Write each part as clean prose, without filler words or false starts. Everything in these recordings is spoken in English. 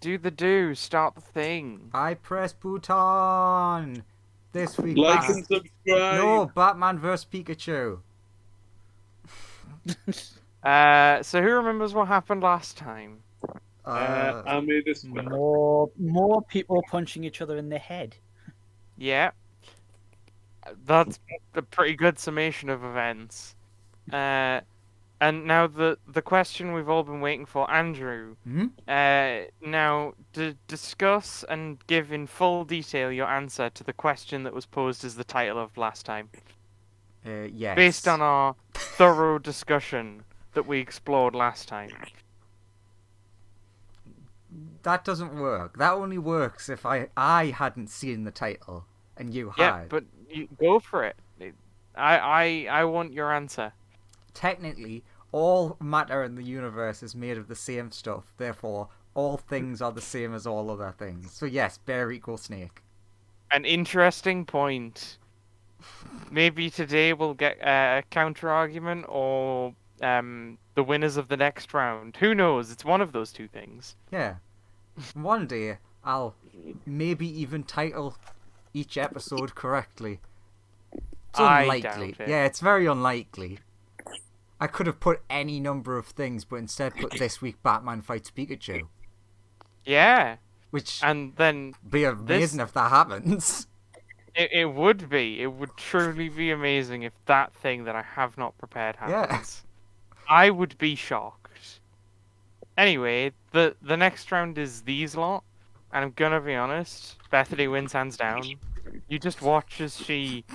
do the do. Start the thing. I press button. This week, Like and subscribe. No, Batman vs Pikachu. So who remembers what happened last time? I made a spell. More people punching each other in the head. Yeah. That's a pretty good summation of events. And now the question we've all been waiting for, Andrew. Hmm? Now discuss and give in full detail your answer to the question that was posed as the title of last time, Yes. based on our thorough discussion that we explored last time. That doesn't work. That only works if I hadn't seen the title and you had. Yeah, but you go for it. I want your answer. Technically, all matter in the universe is made of the same stuff. Therefore, all things are the same as all other things. So yes, bear equals snake. An interesting point. Maybe today we'll get a counter argument, or the winners of the next round. Who knows? It's one of those two things. Yeah. One day, I'll maybe even title each episode correctly. It's I unlikely. doubt it. Yeah, it's very unlikely. I could have put any number of things, but instead put this week Batman fights Pikachu. Yeah, Which and then be amazing if that happens. it would be. It would truly be amazing if that thing that I have not prepared happens. I would be shocked. Anyway, the next round is these lot, and I'm gonna be honest, Bethany wins hands down. You just watch as she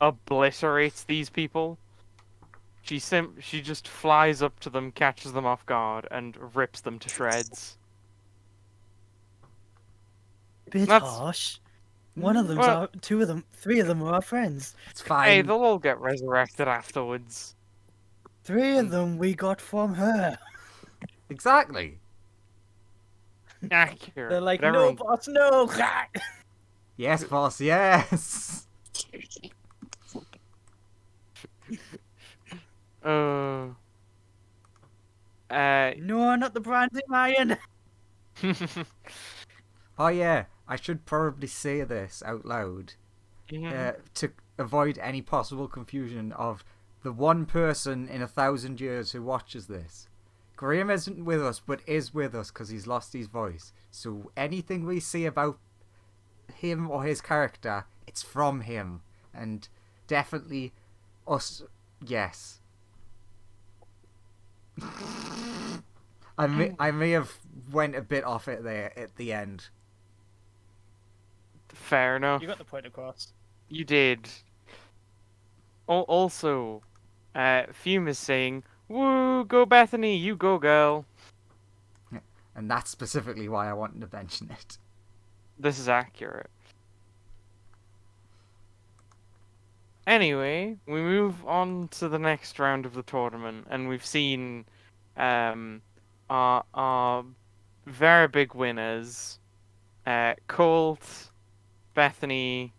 obliterates these people. She just flies up to them, catches them off guard, and rips them to shreds. Bit That's- harsh. One of them's Well- two of them, three of them are our friends. It's fine. Hey, they'll all get resurrected afterwards. Three of them we got from her. Exactly. Accurate. They're like, but no, everyone- boss, no. Yes, boss, yes. Uh, No, not the branding iron. Oh yeah, I should probably say this out loud to avoid any possible confusion of the one person in 1,000 years who watches this. Graham isn't with us, but is with us because he's lost his voice. So anything we say about him or his character, it's from him, and definitely us. Yes. I may have went a bit off it there at the end. Fair enough. You got the point across. You did. Also, Fume is saying, "Woo, go Bethany, you go girl." And that's specifically why I wanted to mention it. This is accurate. Anyway, we move on to the next round of the tournament, and we've seen our very big winners, Colt, Bethany,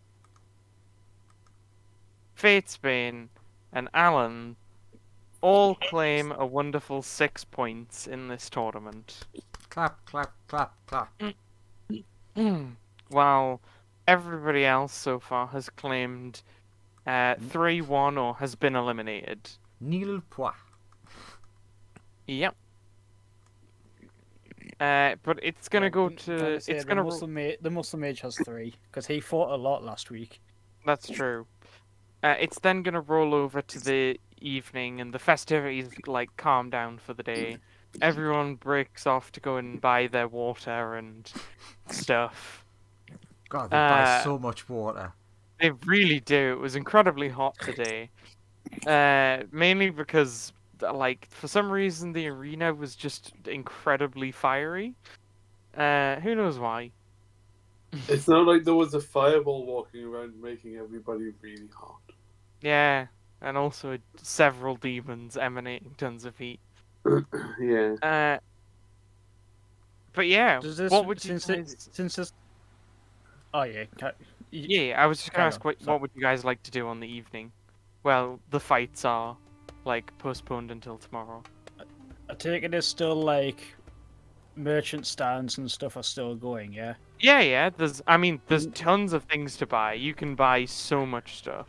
Fatesbane, and Alan all claim a wonderful 6 points in this tournament. Clap, clap, clap, clap. While everybody else so far has claimed 3-1 or has been eliminated. Nil point. Yep. But it's gonna go to. It's gonna. The muscle mage has 3 because he fought a lot last week. That's true. It's then gonna roll over to the evening, and the festivities like calm down for the day. Everyone breaks off to go and buy their water and stuff. God, they buy so much water. They really do. It was incredibly hot today. Mainly because, like, for some reason the arena was just incredibly fiery. Who knows why? It's not like there was a fireball walking around making everybody really hot. Yeah, and also several demons emanating tons of heat. Yeah. But yeah, Does this, what would you since guys... since this? Oh yeah. Yeah, I was just gonna Carry ask on, sorry. what would you guys like to do on the evening? Well, the fights are like postponed until tomorrow. I take it is still like merchant stands and stuff are still going, yeah? Yeah. There's tons of things to buy. You can buy so much stuff.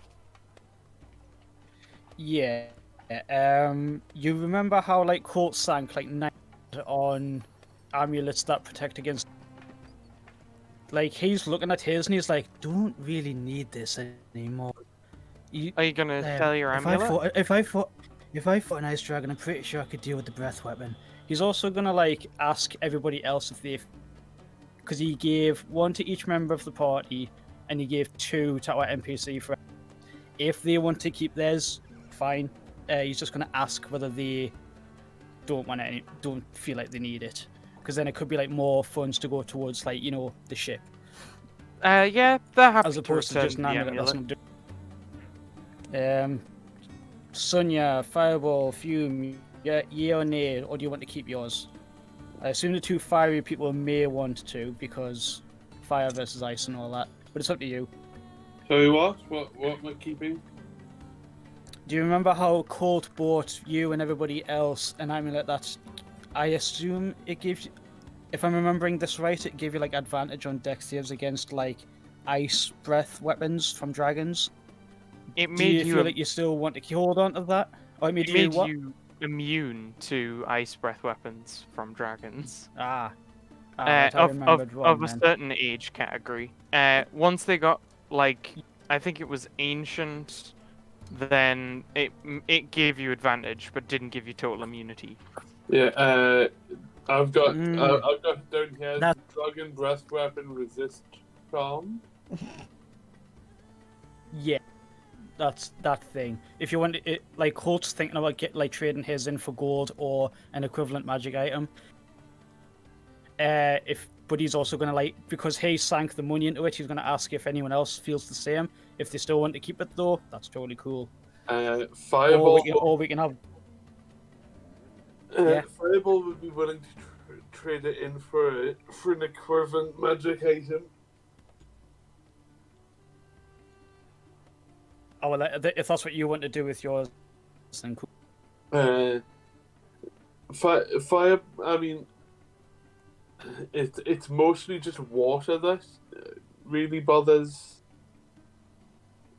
Yeah. You remember how like Colt sank like 9 on amulets that protect against. Like he's looking at his and he's like, "Don't really need this anymore." Are you gonna sell your if amulet? if I fought an ice dragon, I'm pretty sure I could deal with the breath weapon. He's also gonna like ask everybody else if they, because he gave 1 to each member of the party, and he gave 2 to our NPC friends. If they want to keep theirs, fine. He's just gonna ask whether they don't feel like they need it, because then it could be like more funds to go towards like the ship, Yeah, they're happy as opposed to return just an the amulet. That's amulet. not do. Sunya, Fireball, Fume, yeah or nay, or do you want to keep yours? I assume the 2 fiery people may want to, because fire versus ice and all that, but it's up to you. Sorry, what? What am I keeping? Do you remember how Colt bought you and everybody else an amulet that I assume it gives you, if I'm remembering this right, it gave you like advantage on dex saves against like ice breath weapons from dragons? It Do made you feel like you still want to hold on to that? Or it made it you made what? you immune to ice breath weapons from dragons. Right, I remembered wrong Of a then. certain age category. Once they got like, I think it was ancient, then it gave you advantage, but didn't give you total immunity. Yeah, I've got down here That- dragon breath weapon resist charm. Yeah, that's that thing. If you want it, like Colt's thinking about trading his in for gold or an equivalent magic item. But he's also gonna because he sank the money into it, he's gonna ask if anyone else feels the same. If they still want to keep it though, that's totally cool. Fireball. Or we can have. Yeah. Fireball would be willing to trade it in for an equivalent magic item. Oh well, if that's what you want to do with yours, then cool. Fire. I mean, it's mostly just water that really bothers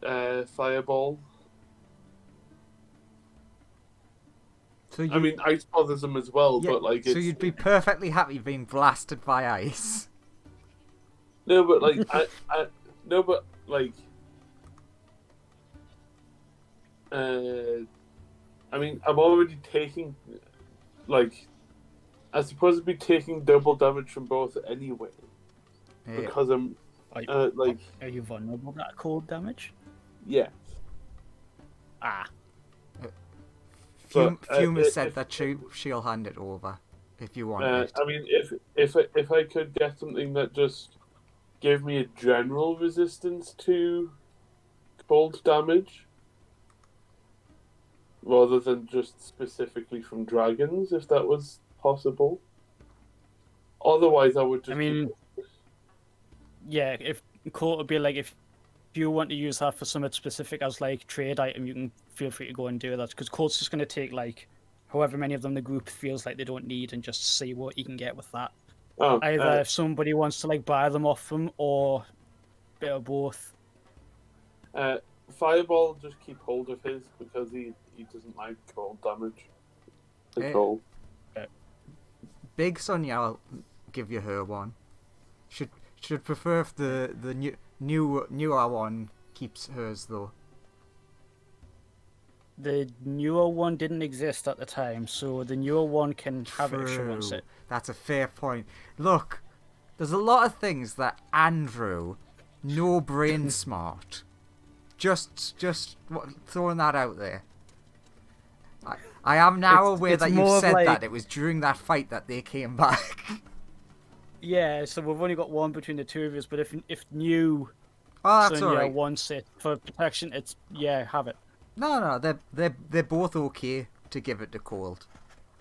Fireball. So I mean, ice bothers them as well, yeah, but like, so you'd be perfectly happy being blasted by ice. no, but like, no, but like, I mean, I'm already taking, like, I'm supposed to be taking double damage from both anyway, because I'm, like, Are you vulnerable to that cold damage? yeah. Fume said that she'll hand it over if you want it. I mean, if I could get something that just gave me a general resistance to cold damage, rather than just specifically from dragons, if that was possible. Otherwise, I would just. I mean, yeah, if Colt would be like, if you want to use that for something specific as like trade item, you can feel free to go and do that, because Colt's just going to take like however many of them the group feels like they don't need and just see what he can get with that. Either if somebody wants to like buy them off him, or a bit of both. Fireball, just keep hold of his because he doesn't like cold damage at all. Big Sonya, I'll give you her one. Should prefer if the newer one keeps hers though. The newer one didn't exist at the time, so the newer one can have it if she wants it. That's a fair point. Look, there's a lot of things that Andrew, no brain smart, just throwing that out there. I am now aware that you said that it was during that fight that they came back. Yeah, so we've only got one between the two of us, but if new that's Sonya alright. wants it for protection, it's have it. No, they're both okay to give it to Cold.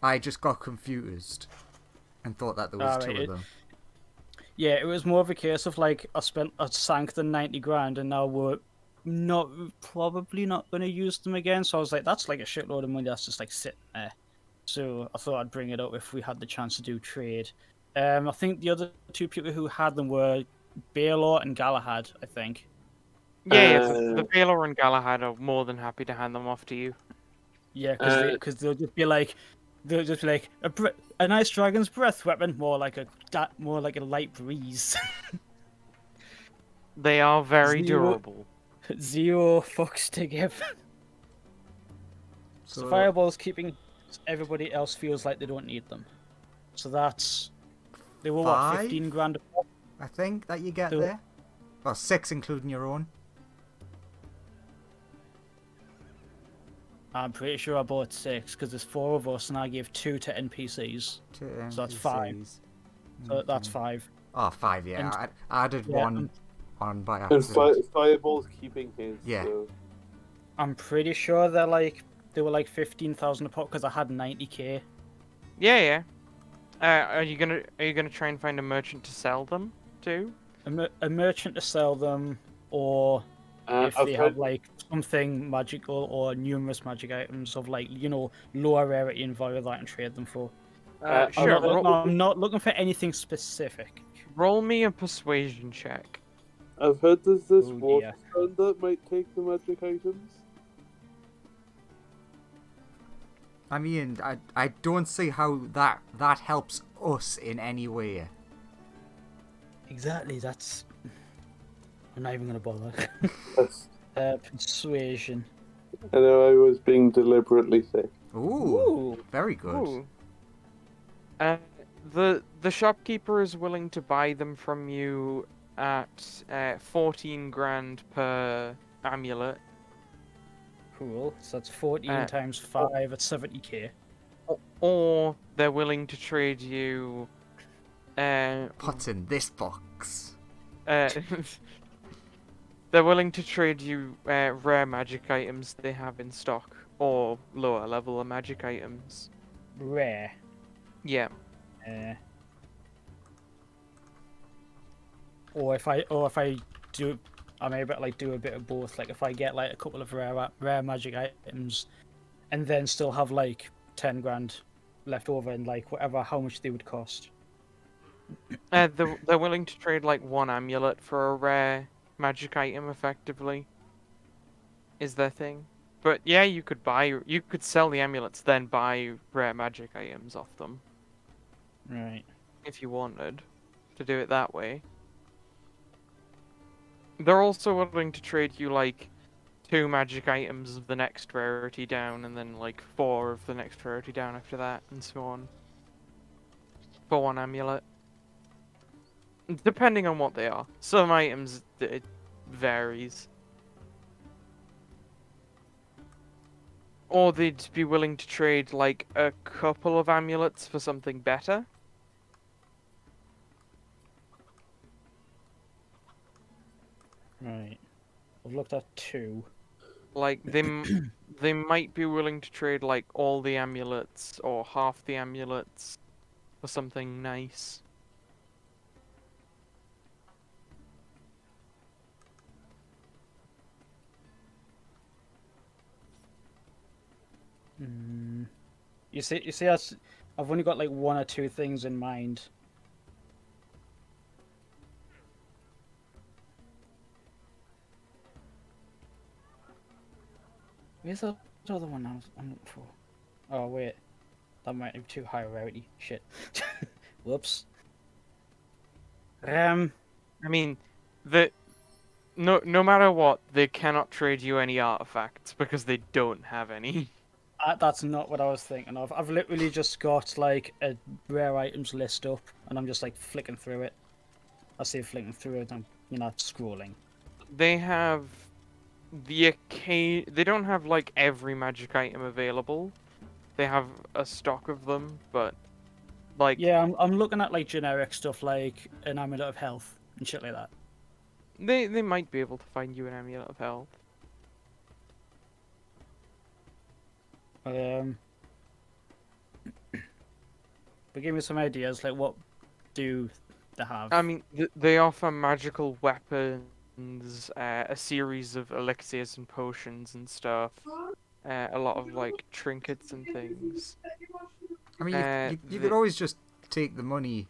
I just got confused and thought that there was two of them. Yeah, it was more of a case of like I sank the 90 grand and now we're probably not going to use them again. So I was like, that's like a shitload of money that's just like sitting there. So I thought I'd bring it up if we had the chance to do trade. I think the other two people who had them were Baylor and Galahad, I think. Yeah, the Baylor and Galahad are more than happy to hand them off to you. Yeah, because they'll just be like, a nice dragon's breath weapon, more like a light breeze. They are very Zero- durable. Zero fucks to give. So fireballs keeping everybody else feels like they don't need them. So they were what, 15 grand a pop? I think that you get there. Well, 6 including your own. I'm pretty sure I bought 6 because there's 4 of us and I gave 2 to NPCs. So that's 5. So that's 5. Oh, 5, yeah. And, I added one on by And accident. Fireball's keeping his. Yeah. So. I'm pretty sure they were like 15,000 a pop because I had 90k. Yeah. Are you gonna try and find a merchant to sell them to? A merchant to sell them, or if they have like something magical or numerous magic items of like lower rarity and value that I can trade them for. Sure. I'm not looking for anything specific. Roll me a persuasion check. I've heard there's this waterstone that might take the magic items. I mean, I don't see how that helps us in any way. Exactly, I'm not even going to bother. Persuasion. I know I was being deliberately thick. Ooh. Very good. Ooh. The shopkeeper is willing to buy them from you at 14 grand per amulet. Cool. So that's 14 times 5 at 70k. Or they're willing to trade you. What's in this box? They're willing to trade you rare magic items they have in stock, or lower level magic items. Rare. Yeah. Or if I do, I'm able to like do a bit of both. Like if I get like a couple of rare magic items, and then still have like 10 grand left over and like how much they would cost. They're willing to trade like one amulet for a rare magic item, effectively. Is their thing. But yeah, you could sell the amulets, then buy rare magic items off them. Right. If you wanted to do it that way. They're also willing to trade you like 2 magic items of the next rarity down, and then like 4 of the next rarity down after that, and so on. For one amulet. Depending on what they are. Some items, it varies. Or they'd be willing to trade like a couple of amulets for something better. Right. I've looked at 2. Like they might be willing to trade like all the amulets or half the amulets for something nice. You see, I've only got like 1 or 2 things in mind. Where's the other one I'm looking for? Oh wait, that might be too high rarity. Shit. Whoops. I mean, no matter what, they cannot trade you any artifacts because they don't have any. That's not what I was thinking of. I've literally just got like a rare items list up, and I'm just like flicking through it. I say flicking through it. I'm scrolling. They have they don't have like every magic item available. They have a stock of them, but like yeah, I'm looking at like generic stuff like an amulet of health and shit like that. They might be able to find you an amulet of health. But give me some ideas. Like, what do they have? I mean, they offer magical weapons, a series of elixirs and potions and stuff. A lot of like trinkets and things. I mean, you could always just take the money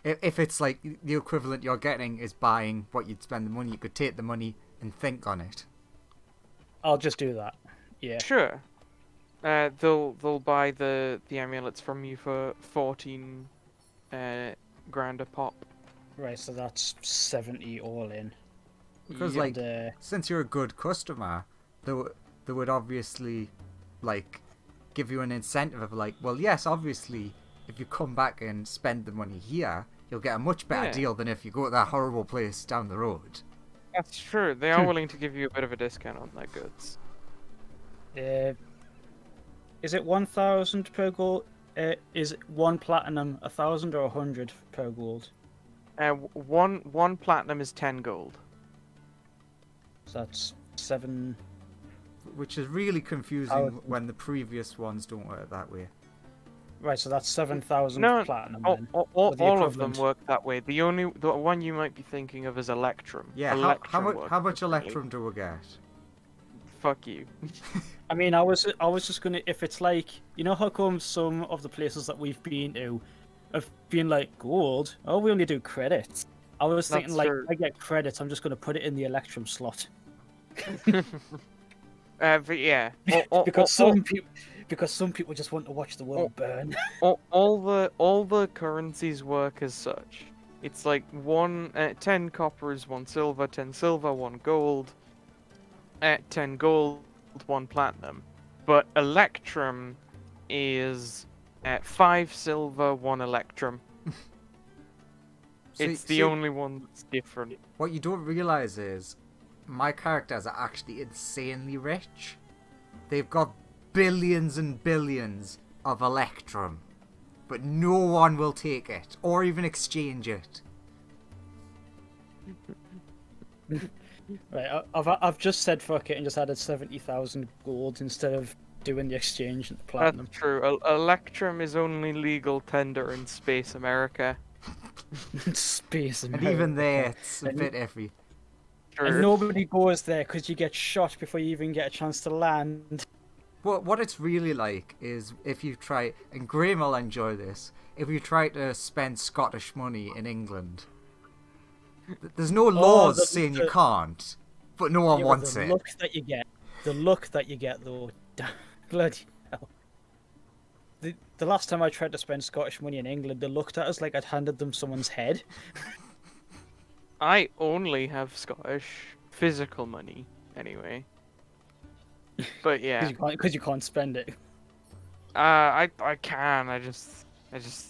If it's like the equivalent you're getting is buying what you'd spend the money, you could take the money and think on it. I'll just do that. Yeah. Sure. They'll buy the amulets from you for 14 grand a pop. Right, so that's 70 all in. Because Yeah. like, since you're a good customer, they would obviously like give you an incentive of like, well, yes, obviously, if you come back and spend the money here, you'll get a much better Yeah. deal than if you go to that horrible place down the road. That's true. They are willing to give you a bit of a discount on their goods. Is it 1,000 per gold? Is it one platinum 1,000 or 100 per gold? One platinum is 10 gold. So that's 7. Which is really confusing when the previous ones don't work that way. Right, so that's 7,000 No, platinum all, then. all, or the all of them equivalent. work that way. The one you might be thinking of is Electrum. Yeah, Electrum how much works differently. Electrum do we get? Fuck you. I mean, I was just gonna, if it's like, you know how come some of the places that we've been to have been like gold? Oh, we only do credits. I was thinking That's like, true. I get credits, I'm just gonna put it in the Electrum slot. But yeah, because some people just want to watch the world burn. all the currencies work as such. It's like 10 copper is 1 silver, 10 silver, 1 gold, 10 gold, 1 platinum. But Electrum is 5 silver, 1 Electrum. It's the only one that's different. What you don't realize is my characters are actually insanely rich. They've got billions and billions of Electrum, but no one will take it or even exchange it. Right, I've just said fuck it and just added 70,000 gold instead of doing the exchange and the platinum. That's true. Electrum is only legal tender in Space America. Space And even there, it's a And- bit iffy. True. And nobody goes there because you get shot before you even get a chance to land. What it's really like is if you try, and Graham will enjoy this, if you try to spend Scottish money in England. There's no laws saying you can't, but no one Yeah, but wants the it. look that you get though, bloody hell. The last time I tried to spend Scottish money in England, they looked at us like I'd handed them someone's head. I only have Scottish physical money, anyway. But yeah, Because you can't spend it. I can. I just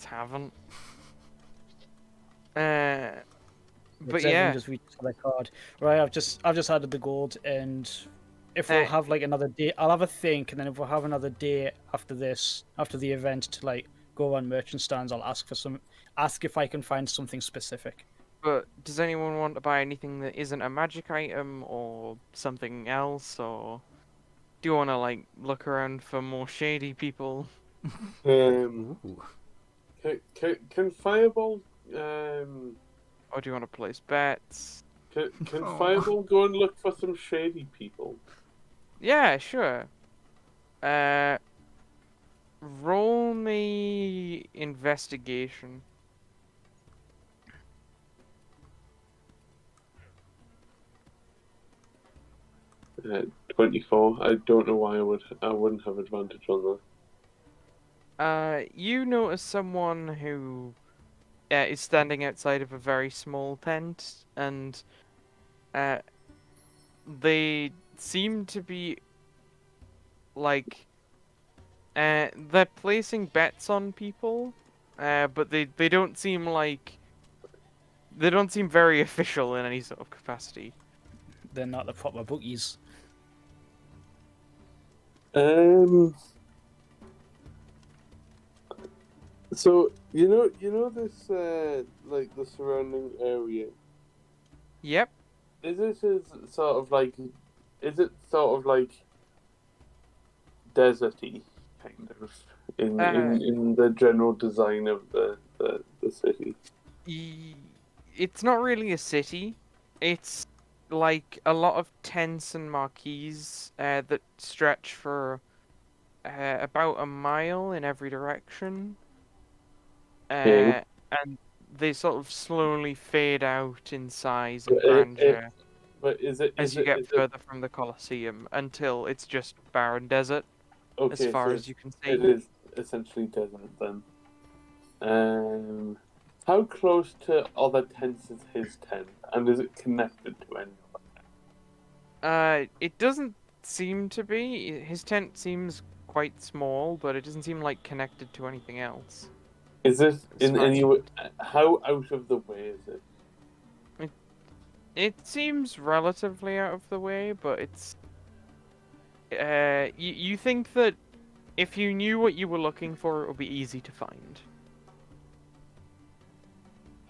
haven't. But Everyone yeah, just reaches for their card. Right, I've just added the gold, and if we'll have like another day, I'll have a think, and then if we'll have another day after this, after the event, to like go on merchant stands, I'll ask if I can find something specific. but does anyone want to buy anything that isn't a magic item or something else, or do you want to like look around for more shady people? Ooh. Can Fireball Or do you want to place bets? can Oh. Fireball go and look for some shady people? Yeah, sure. Roll me investigation. 24. I don't know why I wouldn't have advantage on that. You notice someone who is standing outside of a very small tent, and they seem to be like they're placing bets on people, but they don't seem like they don't seem very official in any sort of capacity. They're not the proper bookies. So you know this like the surrounding area. Yep. Is it sort of like deserty kind of in the general design of the city? It's not really a city. It's like a lot of tents and marquees that stretch for about a mile in every direction. Okay. And they sort of slowly fade out in size But and grandeur but as you get further from the Colosseum until it's just barren desert as okay? far So as you can it see. is essentially desert then. How close to other tents is his tent, and is it connected to any? It doesn't seem to be. His tent seems quite small, but it doesn't seem like connected to anything else. Is it As in far as any way? How out of the way is it? it seems relatively out of the way, but it's. You think that if you knew what you were looking for, it would be easy to find.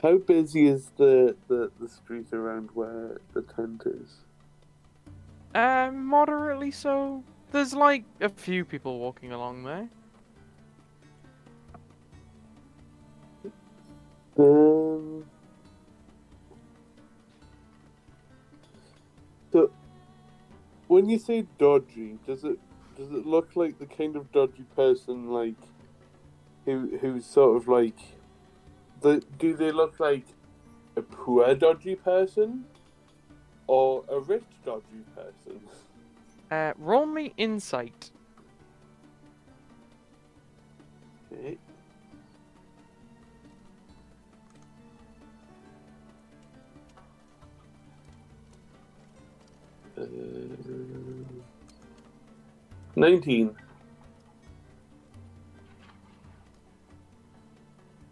How busy is the street around where the tent is? Moderately so. There's like a few people walking along there. Um. So, when you say dodgy, does it look like the kind of dodgy person like who's sort of like do they look like a poor dodgy person or a rich dodgy person? Roll me insight. Okay. Uh, 19.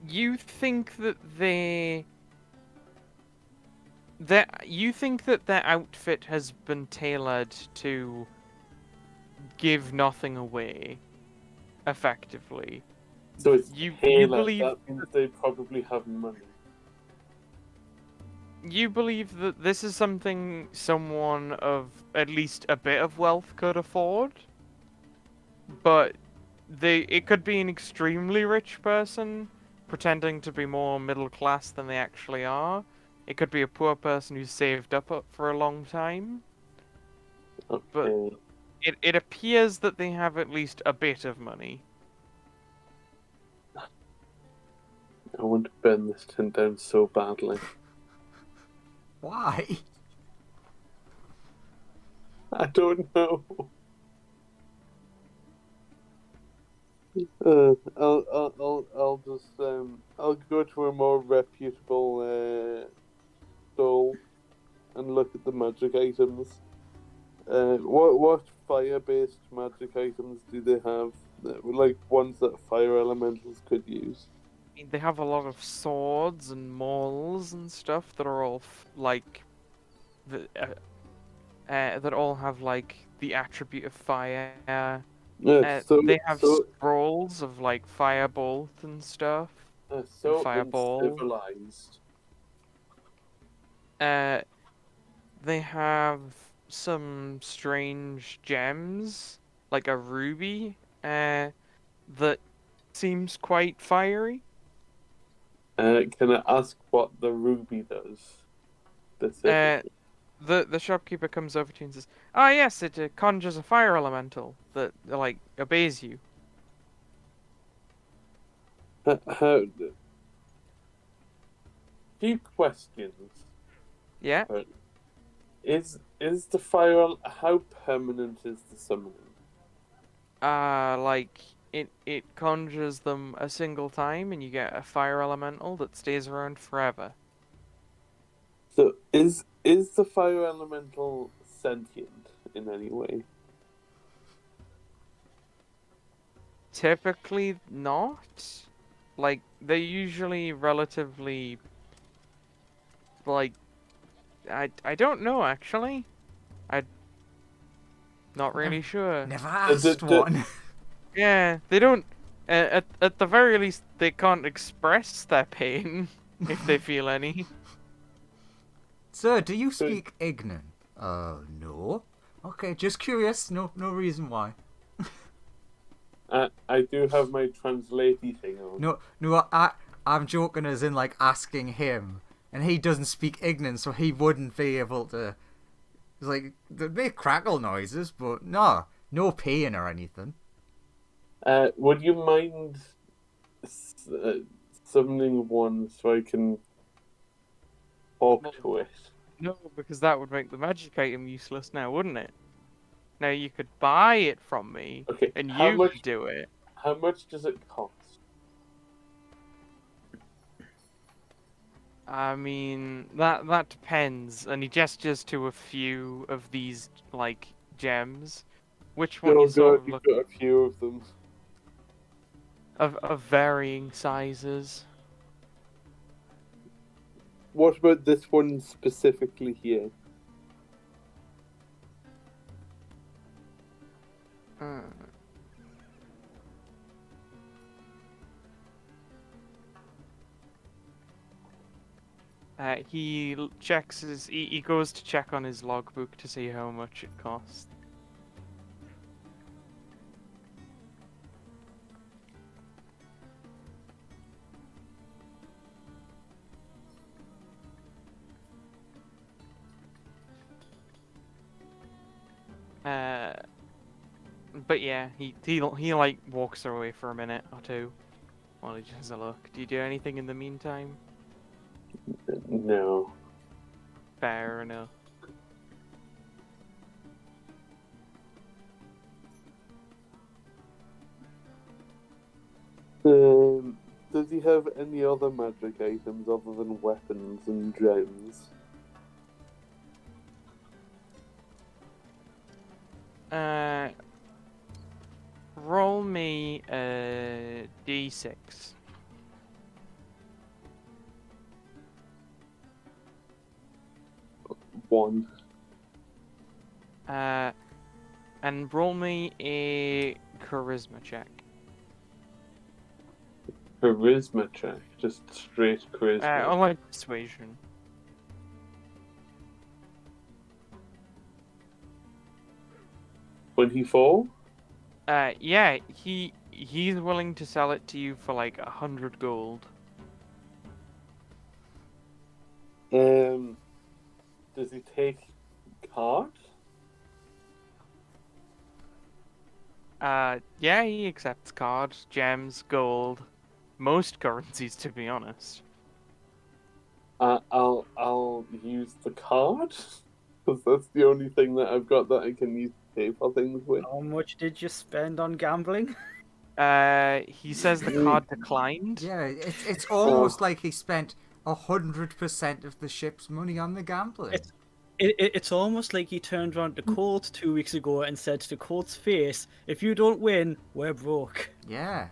You think that you think that their outfit has been tailored to give nothing away, effectively. So it's You tailored. believe That means they probably have money. you believe that this is something someone of at least a bit of wealth could afford, but it could be an extremely rich person pretending to be more middle class than they actually are. It could be a poor person who's saved up for a long time. Okay. But it appears that they have at least a bit of money. I want to burn this tent down so badly. Why? I don't know. I'll just I'll go to a more reputable stall and look at the magic items. What fire-based magic items do they have? Like ones that fire elementals could use. They have a lot of swords and mauls and stuff that are all that all have like the attribute of fire. Yeah, They have scrolls of like firebolt and stuff. so Fireball. uncivilized. They have some strange gems, like a ruby, that seems quite fiery. Can I ask what the ruby does? Specifically? The shopkeeper comes over to you and says, "Ah, yes, it conjures a fire elemental that like obeys you." How? Few questions. Yeah. Is the fire? How permanent is the summoning? Like it conjures them a single time, and you get a fire elemental that stays around forever. So is the fire elemental sentient in any way? Typically not. Like they're usually relatively like I don't know actually. I'm not really sure. Never asked one. Yeah, they don't. At the very least, they can't express their pain if they feel any. Sir, do you speak Ignan? No. Okay, just curious. No reason why. I do have my translatey thing on. No, I'm joking as in like asking him, and he doesn't speak Ignan, so he wouldn't be able to. It's like they make crackle noises, but no pain or anything. Would you mind summoning one so I can talk to it. No, because that would make the magic item useless now, wouldn't it? Now you could buy it from me, Okay, and how you much? could do it. How much does it cost? I mean, that depends, and he gestures to a few of these, like, gems. Which one Oh you sort god, of you've look got a few of them. of varying sizes? What about this one specifically here? Hmm. Checks he goes to check on his logbook to see how much it costs. But yeah, he like walks away for a minute or two while he just has a look. Do you do anything in the meantime? No. Fair enough. Does he have any other magic items other than weapons and gems? Roll me a d6. One. And roll me a charisma check. Charisma check. Just straight charisma. Or like persuasion. 24? Yeah, he's willing to sell it to you for like 100 gold. Does he take cards? Yeah, he accepts cards, gems, gold, most currencies, to be honest. I'll use the card because that's the only thing that I've got that I can use to pay for things with. How much did you spend on gambling? He says the card declined. Yeah, it's almost like he spent 100% of the ship's money on the gambling. It's almost like he turned around to Colt 2 weeks ago and said to Colt's face, "If you don't win, we're broke." Yeah.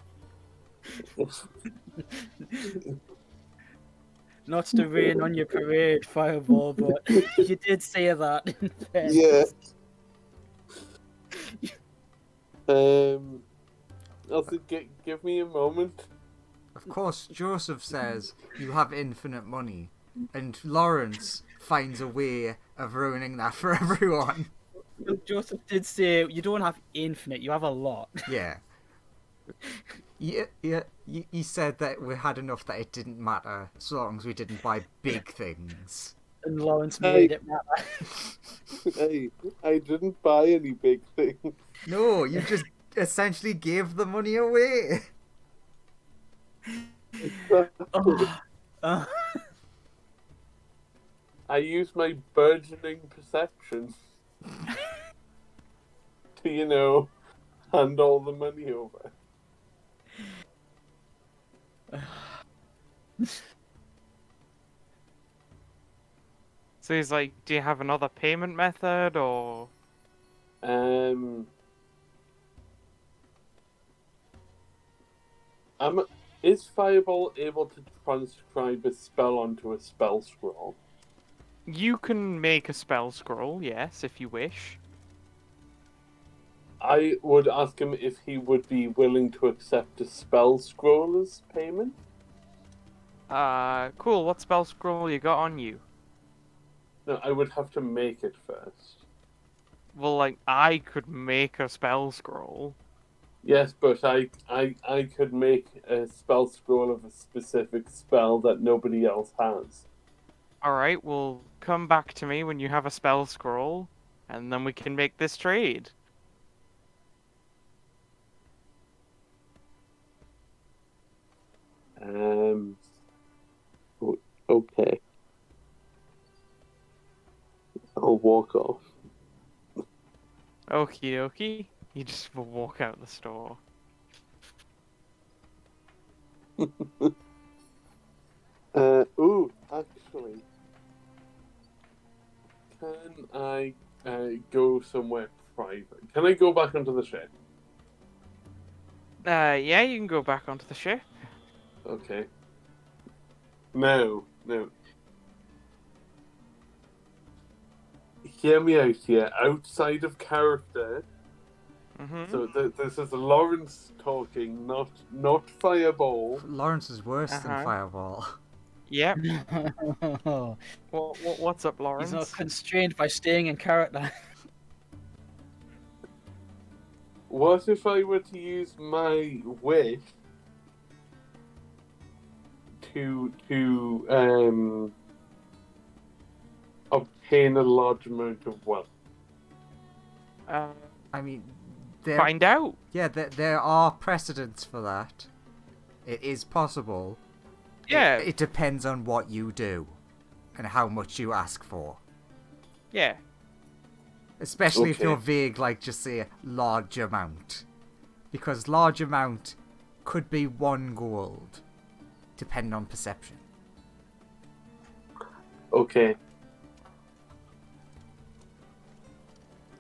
Not to rain on your parade, Fireball, but you did say that. In Yeah. fairness. Also, give me a moment. Of course, Joseph says you have infinite money, and Lawrence finds a way of ruining that for everyone. Joseph did say you don't have infinite, you have a lot. Yeah. Yeah, he said that we had enough that it didn't matter so long as we didn't buy big things. And Lawrence made it matter. Hey, I didn't buy any big things. No, you just essentially gave the money away. I used my burgeoning perception to, hand all the money over. So he's like, do you have another payment method, or... Is Fireball able to transcribe a spell onto a spell scroll? You can make a spell scroll, yes, if you wish. I would ask him if he would be willing to accept a spell scroll as payment. Cool, what spell scroll you got on you? No, I would have to make it first. Well, like, I could make a spell scroll. Yes, but I could make a spell scroll of a specific spell that nobody else has. Alright, well, come back to me when you have a spell scroll, and then we can make this trade. Okay. I'll walk off. Okie dokie. You just will walk out the store. Actually, can I go somewhere private? Can I go back onto the ship? Yeah, you can go back onto the ship. Okay. No. Hear me out here. Outside of character. Mm-hmm. So this is Lawrence talking, not Fireball. Lawrence is worse than Fireball. Yep. What's up, Lawrence? He's not constrained by staying in character. What if I were to use my wish to obtain a large amount of wealth? I mean, find out. Yeah, there are precedents for that. It is possible. Yeah. It depends on what you do and how much you ask for. Yeah. Especially if you're vague, like just say large amount. Because large amount could be 1 gold, depending on perception. Okay.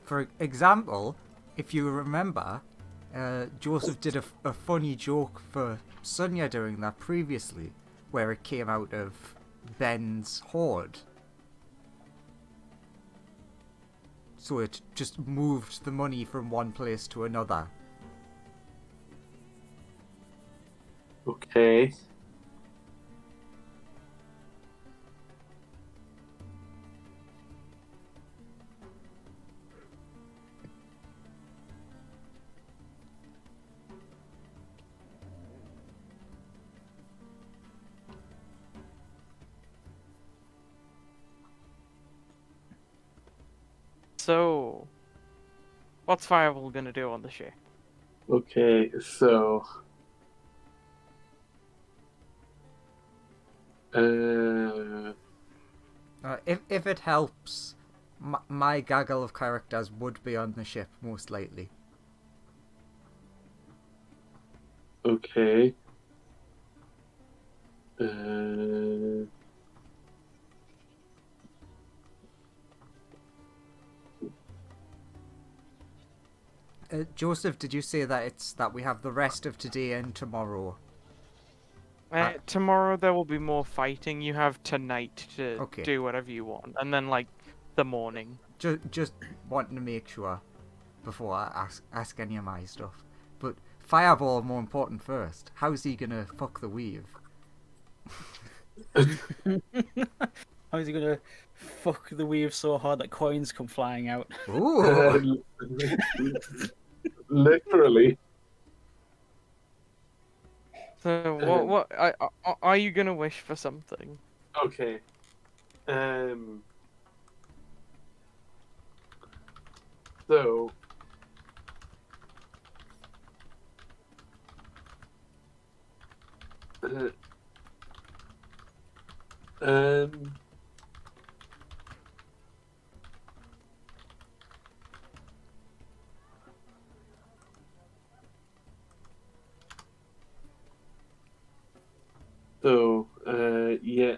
For example, if you remember, Joseph did a funny joke for Sonia doing that previously, where it came out of Ben's hoard. So it just moved the money from one place to another. Okay. So, what's Fireball gonna do on the ship? Okay, so if it helps, my gaggle of characters would be on the ship most likely. Okay. Joseph, did you say that we have the rest of today and tomorrow? Tomorrow there will be more fighting. You have tonight to do whatever you want, and then like the morning. Just wanting to make sure before I ask any of my stuff. But Fireball more important first. How's he gonna fuck the weave? How's he gonna fuck the weave so hard that coins come flying out? Ooh. Literally. So what are you gonna wish for something? Okay. So yeah,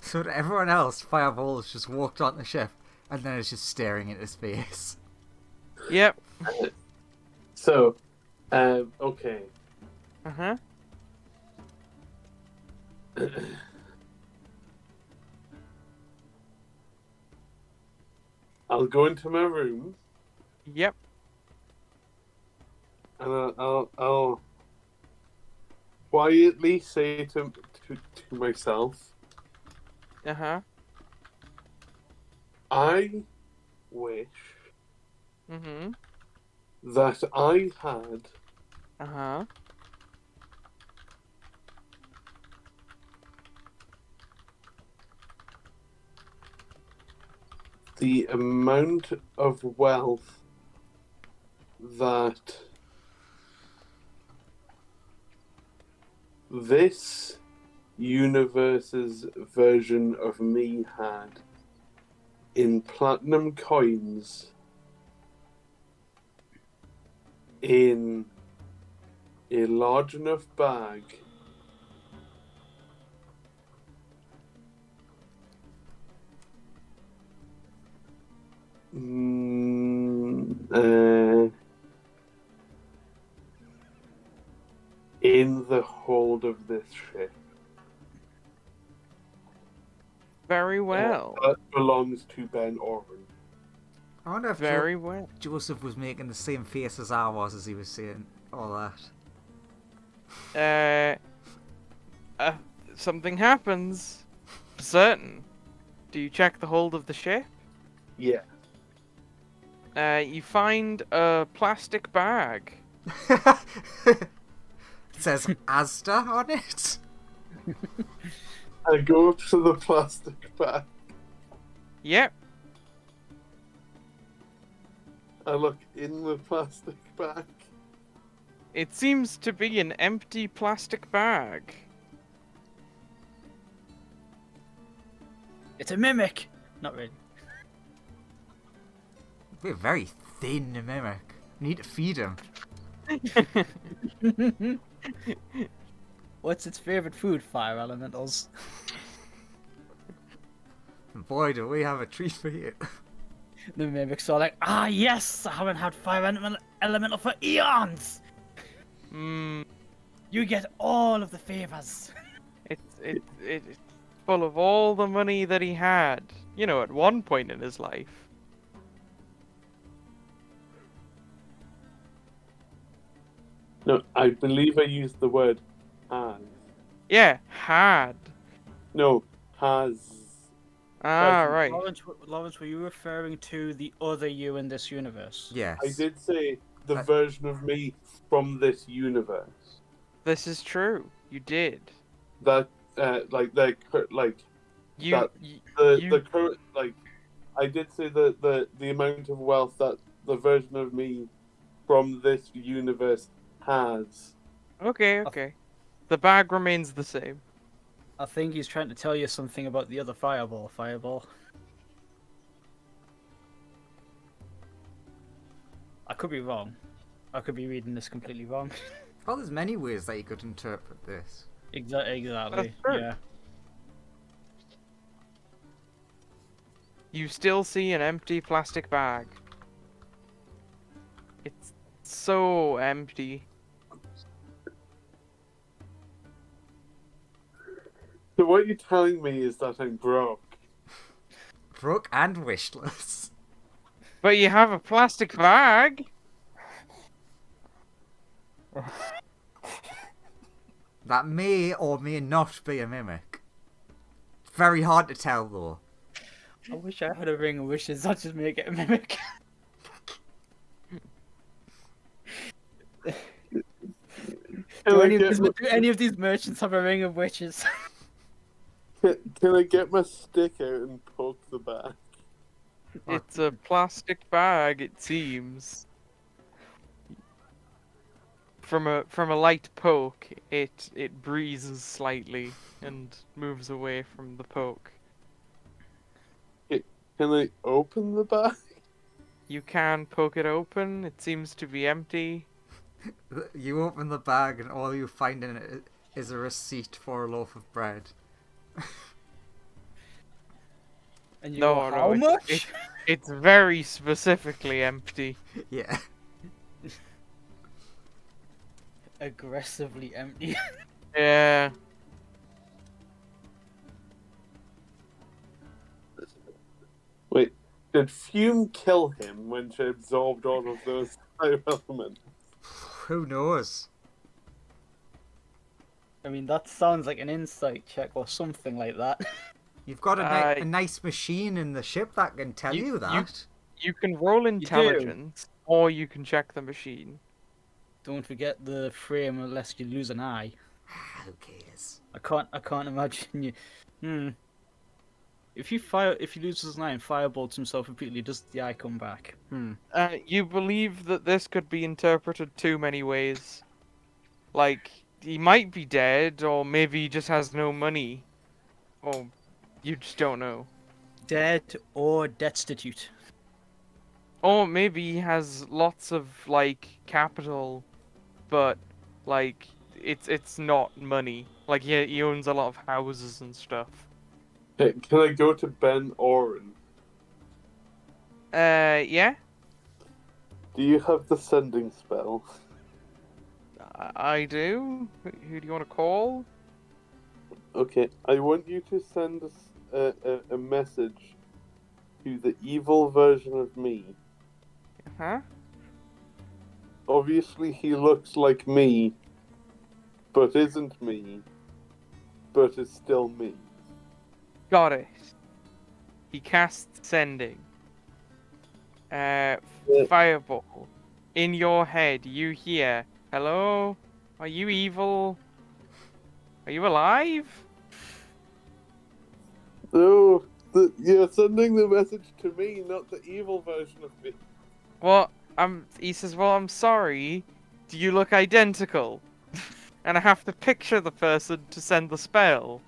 So to everyone else, Fireball has just walked on the ship and then is just staring into space. Yep. So, okay. Uh-huh. I'll go into my room. Yep. And I'll quietly say to myself, Uh-huh. I wish Mm-hmm. that I had Uh-huh. the amount of wealth that this universe's version of me had in platinum coins in a large enough bag in the hold of this ship. Very well. That belongs to Ben Oren. I wonder if Very well. Joseph was making the same face as I was as he was saying all that. Something happens. For certain. Do you check the hold of the ship? Yeah. You find a plastic bag. It says Asda on it. I go up to the plastic bag. Yep. I look in the plastic bag. It seems to be an empty plastic bag. It's a mimic. Not really. We're very thin mimic. Need to feed him. What's its favorite food? Fire elementals. And boy, do we have a treat for you. The mimics are like, ah, yes, I haven't had fire elemental for eons. You get all of the favors. It's full of all the money that he had. You know, at one point in his life. No, I believe I used the word has. Yeah, had. No, has. Ah, Present. right. Lawrence, were you referring to the other you in this universe? Yes. I did say the version of me from this universe. This is true. You did. That, You. the current, I did say the amount of wealth that the version of me from this universe has. Okay. The bag remains the same. I think he's trying to tell you something about the other fireball. I could be wrong. I could be reading this completely wrong. Oh, there's many ways that you could interpret this. Exactly. That's true. Yeah. You still see an empty plastic bag. It's so empty. So what you're telling me is that I'm broke. Broke and wishless. But you have a plastic bag. That may or may not be a mimic. Very hard to tell though. I wish I had a ring of wishes. I'd just make it a mimic. Do any of these merchants have a ring of witches? Can I get my stick out and poke the bag? It's a plastic bag, it seems. From a light poke, it breezes slightly and moves away from the poke. Can I open the bag? You can poke it open. It seems to be empty. You open the bag and all you find in it is a receipt for a loaf of bread. And you No, go, no, how much? It's very specifically empty. Yeah. Aggressively empty. Yeah. Wait, did Fume kill him when she absorbed all of those fire elements? Who knows? I mean, that sounds like an insight check or something like that. You've got a nice machine in the ship that can tell you that. You can roll intelligence, or you can check the machine. Don't forget the frame unless you lose an eye. Who cares? I can't imagine you. if he loses an eye and firebolts himself repeatedly, does the eye come back? You believe that this could be interpreted too many ways. Like, he might be dead, or maybe he just has no money. Or you just don't know. Dead or destitute. Or maybe he has lots of, like, capital, but, like, it's not money. Like, he owns a lot of houses and stuff. Hey, can I go to Ben Oren? Yeah? Do you have the sending spell? I do? Who do you want to call? Okay, I want you to send us a message to the evil version of me. Huh? Obviously, he looks like me, but isn't me, but is still me. Got it. He casts sending. Fireball. In your head, you hear, "Hello? Are you evil? Are you alive?" No, you're sending the message to me, not the evil version of me. Well, he says, "Well, I'm sorry. Do you look identical?" And I have to picture the person to send the spell.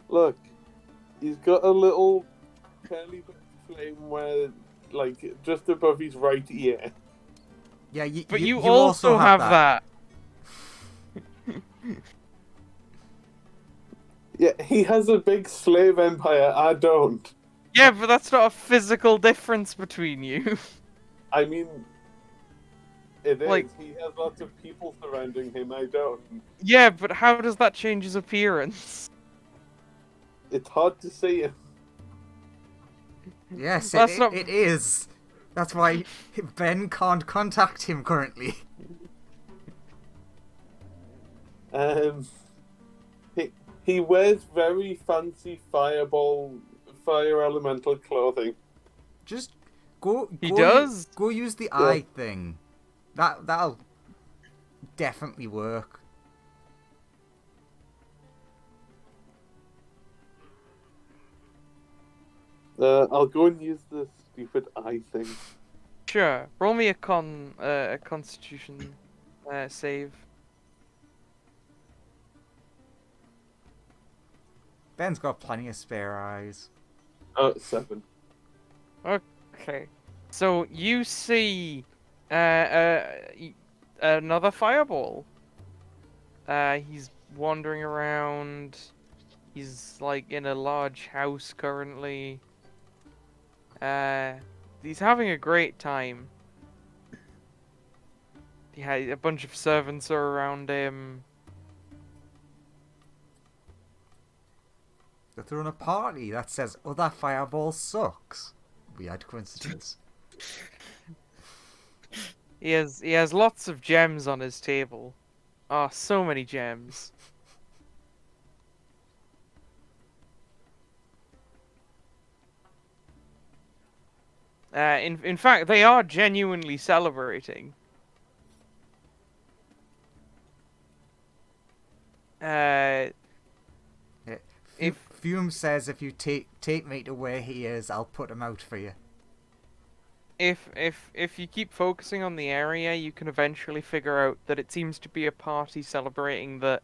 Look, he's got a little curly flame where, like, just above his right ear. Yeah, But you also have that. Yeah, he has a big slave empire. I don't. Yeah, but that's not a physical difference between you. I mean, it is. Like- He has lots of people surrounding him. I don't. Yeah, but how does that change his appearance? It's hard to see him. Yes, That's not- it is. That's why Ben can't contact him currently. He wears very fancy fire elemental clothing. Just go. He go does? Go use the eye thing. That'll definitely work. I'll go and use the stupid eye thing. Sure. Roll me a constitution save. Ben's got plenty of spare eyes. 7. Okay. So you see another fireball. He's wandering around. He's like in a large house currently. He's having a great time. Yeah, a bunch of servants are around him. They're throwing a party that says, "Oh, that fireball sucks." Weird coincidence. He has lots of gems on his table. Oh, so many gems. In fact, they are genuinely celebrating. Fume says, "If you take me to where he is, I'll put him out for you." If you keep focusing on the area, you can eventually figure out that it seems to be a party celebrating that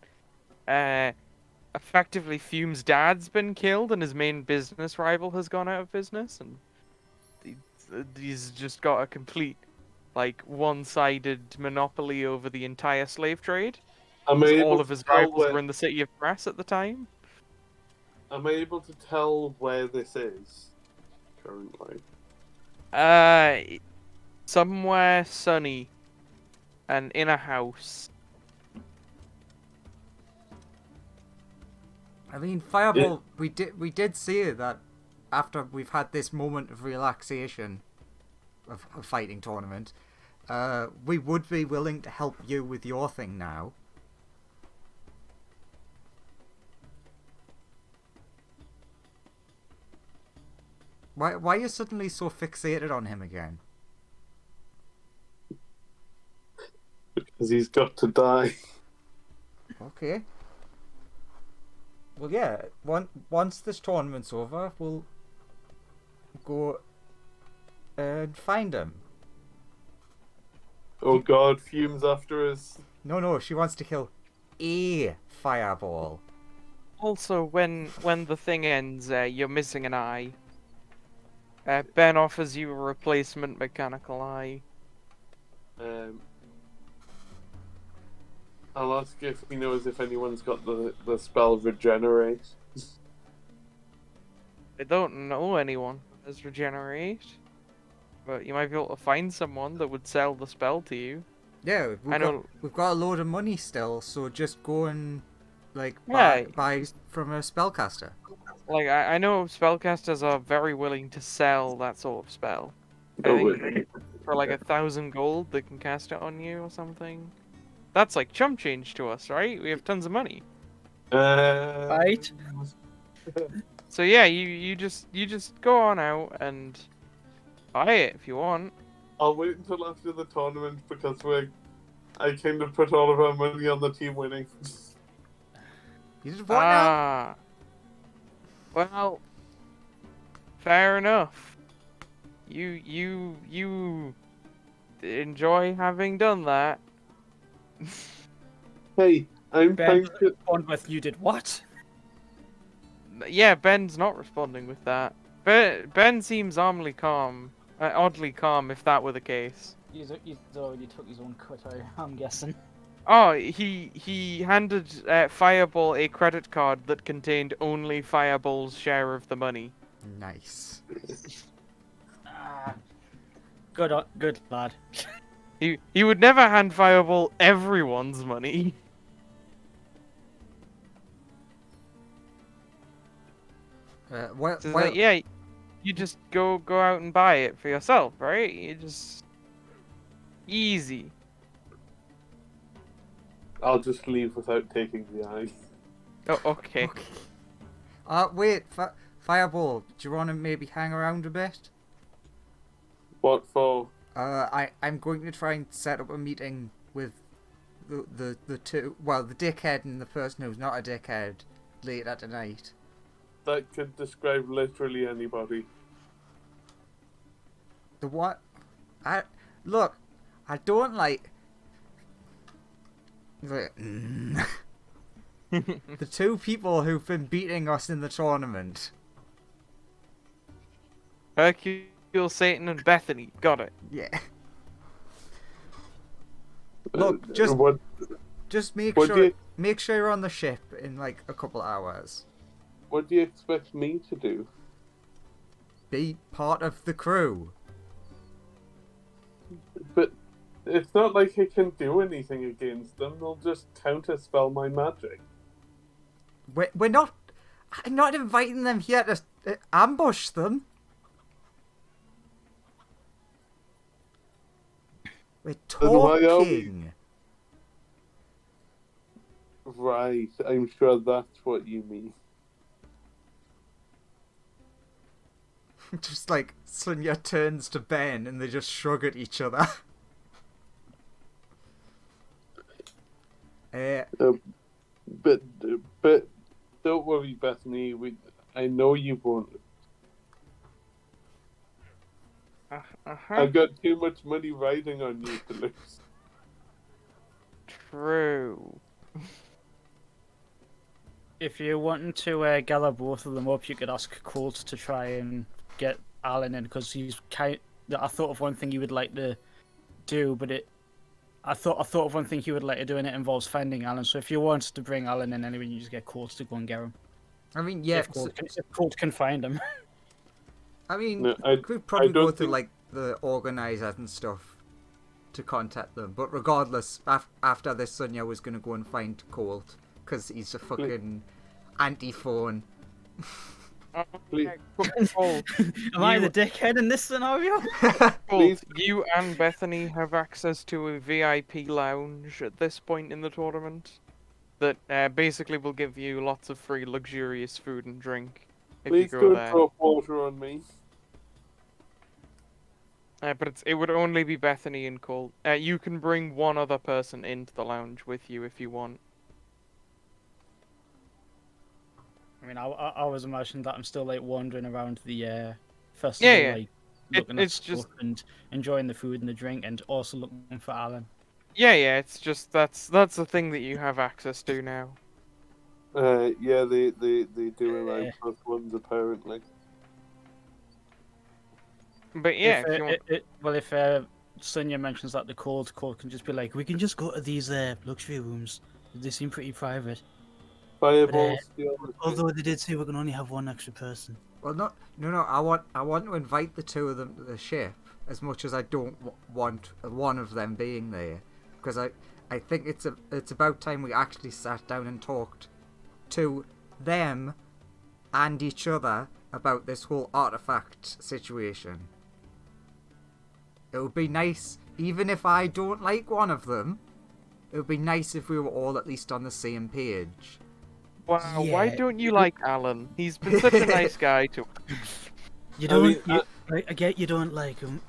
effectively Fume's dad's been killed and his main business rival has gone out of business, and he's just got a complete, like, one-sided monopoly over the entire slave trade. All of his rivals were in the city of Brass at the time. Am I able to tell where this is currently? Somewhere sunny and in a house. I mean, Fireball. Yeah. We did see that after we've had this moment of relaxation of a fighting tournament. We would be willing to help you with your thing now. Why are you suddenly so fixated on him again? Because he's got to die. Okay. Well, yeah. Once this tournament's over, we'll go and find him. Oh God, fumes after us. No, she wants to kill a fireball. Also, when the thing ends, you're missing an eye. Ben offers you a replacement mechanical eye. I'll ask if he knows if anyone's got the spell regenerate. I don't know anyone who has regenerate, but you might be able to find someone that would sell the spell to you. Yeah, we've got a load of money still, so just go and buy from a spellcaster. Like I know spellcasters are very willing to sell that sort of spell. I think for like 1,000 gold, they can cast it on you or something. That's like chump change to us, right? We have tons of money. Right. So yeah, you just go on out and buy it if you want. I'll wait until after the tournament because I kind of put all of our money on the team winning. You just want now? Well, fair enough. You enjoy having done that. Hey, I'm Ben trying to... respond with, "You did what?" Yeah, Ben's not responding with that. Ben seems oddly calm, if that were the case. He's already took his own cut out, I'm guessing. Oh, he handed Fireball a credit card that contained only Fireball's share of the money. Nice. Good lad. He would never hand Fireball everyone's money. Well, yeah, you just go out and buy it for yourself, right? You just easy. I'll just leave without taking the eye. Oh, okay. Wait, Fireball, do you want to maybe hang around a bit? What for? I'm going to try and set up a meeting with the two, well, the dickhead and the person who's not a dickhead later tonight. That could describe literally anybody. The what? Look, I don't like... the two people who've been beating us in the tournament. Hercule, Satan, and Bethany. Got it. Yeah. Look, just make sure you're on the ship in like a couple hours. What do you expect me to do? Be part of the crew. But it's not like I can do anything against them. They'll just counterspell my magic. We're not... I'm not inviting them here to ambush them. We're talking. Right, I'm sure that's what you mean. Just like Sonia turns to Ben and they just shrug at each other. But don't worry, Bethany. I know you won't. I've got too much money riding on you to lose. True. If you're wanting to gather both of them up, you could ask Colt to try and get Alan in, because he's I thought of one thing he would like to do, but I thought of one thing he would like to do, and it involves finding Alan. So if you want to bring Alan in anyway, you just get Colt to go and get him. I mean, yeah, if Colt can find him. I mean, no, we'd probably go through like the organisers and stuff to contact them. But regardless, after this, Sonia was going to go and find Colt because he's a fucking anti-phone. Am I the dickhead in this scenario? Colt, you and Bethany have access to a VIP lounge at this point in the tournament that basically will give you lots of free luxurious food and drink if you go there. Please don't drop water on me. But it would only be Bethany and Colt. You can bring one other person into the lounge with you if you want. I mean, I was imagining that I'm still like wandering around the festival, Yeah. like looking at It's stuff just and enjoying the food and the drink, and also looking for Alan. yeah. It's just that's the thing that you have access to now. Yeah, they do allow Uh, +1s apparently. But yeah, if if you want, if Sonia mentions that, the cold can just be like, we can just go to these luxury rooms. They seem pretty private. Fireballs steal the Although they did say we can only have one extra person. Well, no. I want to invite the two of them to the ship as much as I don't want one of them being there, because I think it's about time we actually sat down and talked to them and each other about this whole artifact situation. It would be nice, even if I don't like one of them, it would be nice if we were all at least on the same page. wow, why Yeah. don't you like Alan? He's been such a nice guy to. You I don't. mean, I get you don't like him.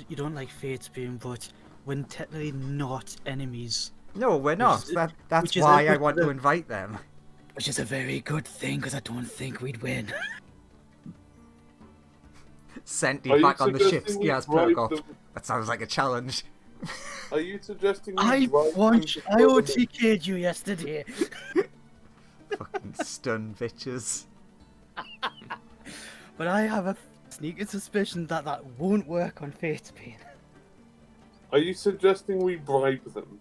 You don't like Fatesbeam, but we're technically not enemies, No, we're not. is- That's which is why a- I want to invite them. which is a very good thing because I don't think we'd win. Sent Are you you back on the ship, suggesting we Skias bribe Perkov. them? That sounds like a challenge. Are you suggesting we I bribe them once to throw them in? IoTK'd you yesterday, Fucking stun bitches. but I have a sneaking suspicion that won't work on Fatesbeam. Are you suggesting we bribe them?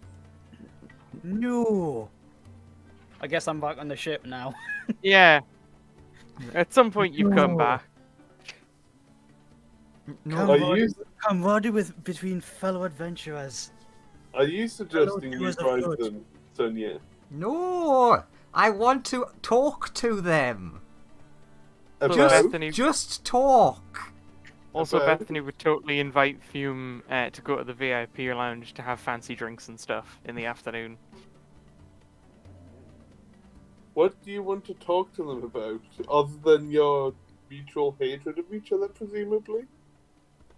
No. I guess I'm back on the ship now. Yeah. At some point, you've come No. back. No, Are you Camaraderie between fellow adventurers. suggesting we Hello, bribe George. them, Sonia? no! I want to talk to them. So About Bethany, Just talk. also about- Bethany would totally invite Fume to go to the VIP lounge to have fancy drinks and stuff in the afternoon. what do you want to talk to them about, other than your mutual hatred of each other, presumably?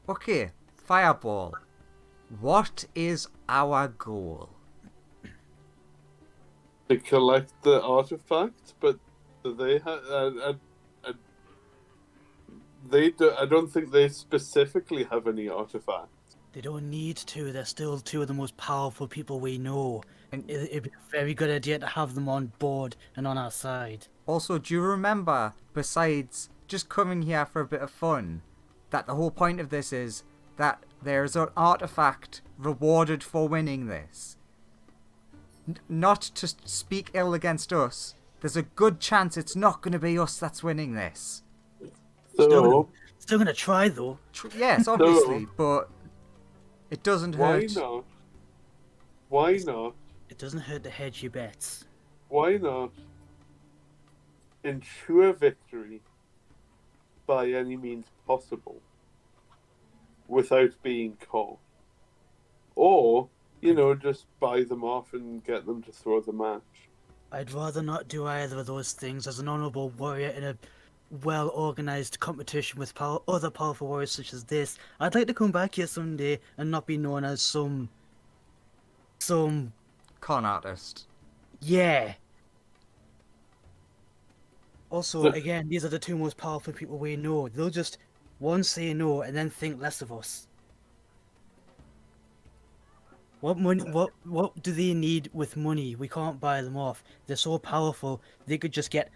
Okay, Fireball. What is our goal? To collect the artifact, but do they they do. I don't think they specifically have any artifacts. They don't need to. They're still two of the most powerful people we know. And It'd be a very good idea to have them on board and on our side. also, do you remember, besides just coming here for a bit of fun, that the whole point of this is that there's an artifact rewarded for winning this? Not to speak ill against us, there's a good chance it's not going to be us that's winning this. So Still gonna try though. Yes, obviously, but it doesn't why hurt. not? Why not? It doesn't hurt to hedge your bets. Why not ensure victory by any means possible without being caught? Or, just buy them off and get them to throw the match. I'd rather not do either of those things as an honorable warrior in a well-organized competition with other powerful warriors such as this. I'd like to come back here someday and not be known as some Con artist. yeah. Also, again, these are the two most powerful people we know. They'll just one say no and then think less of us. What money? What do they need with money? We can't buy them off. They're so powerful. They could just get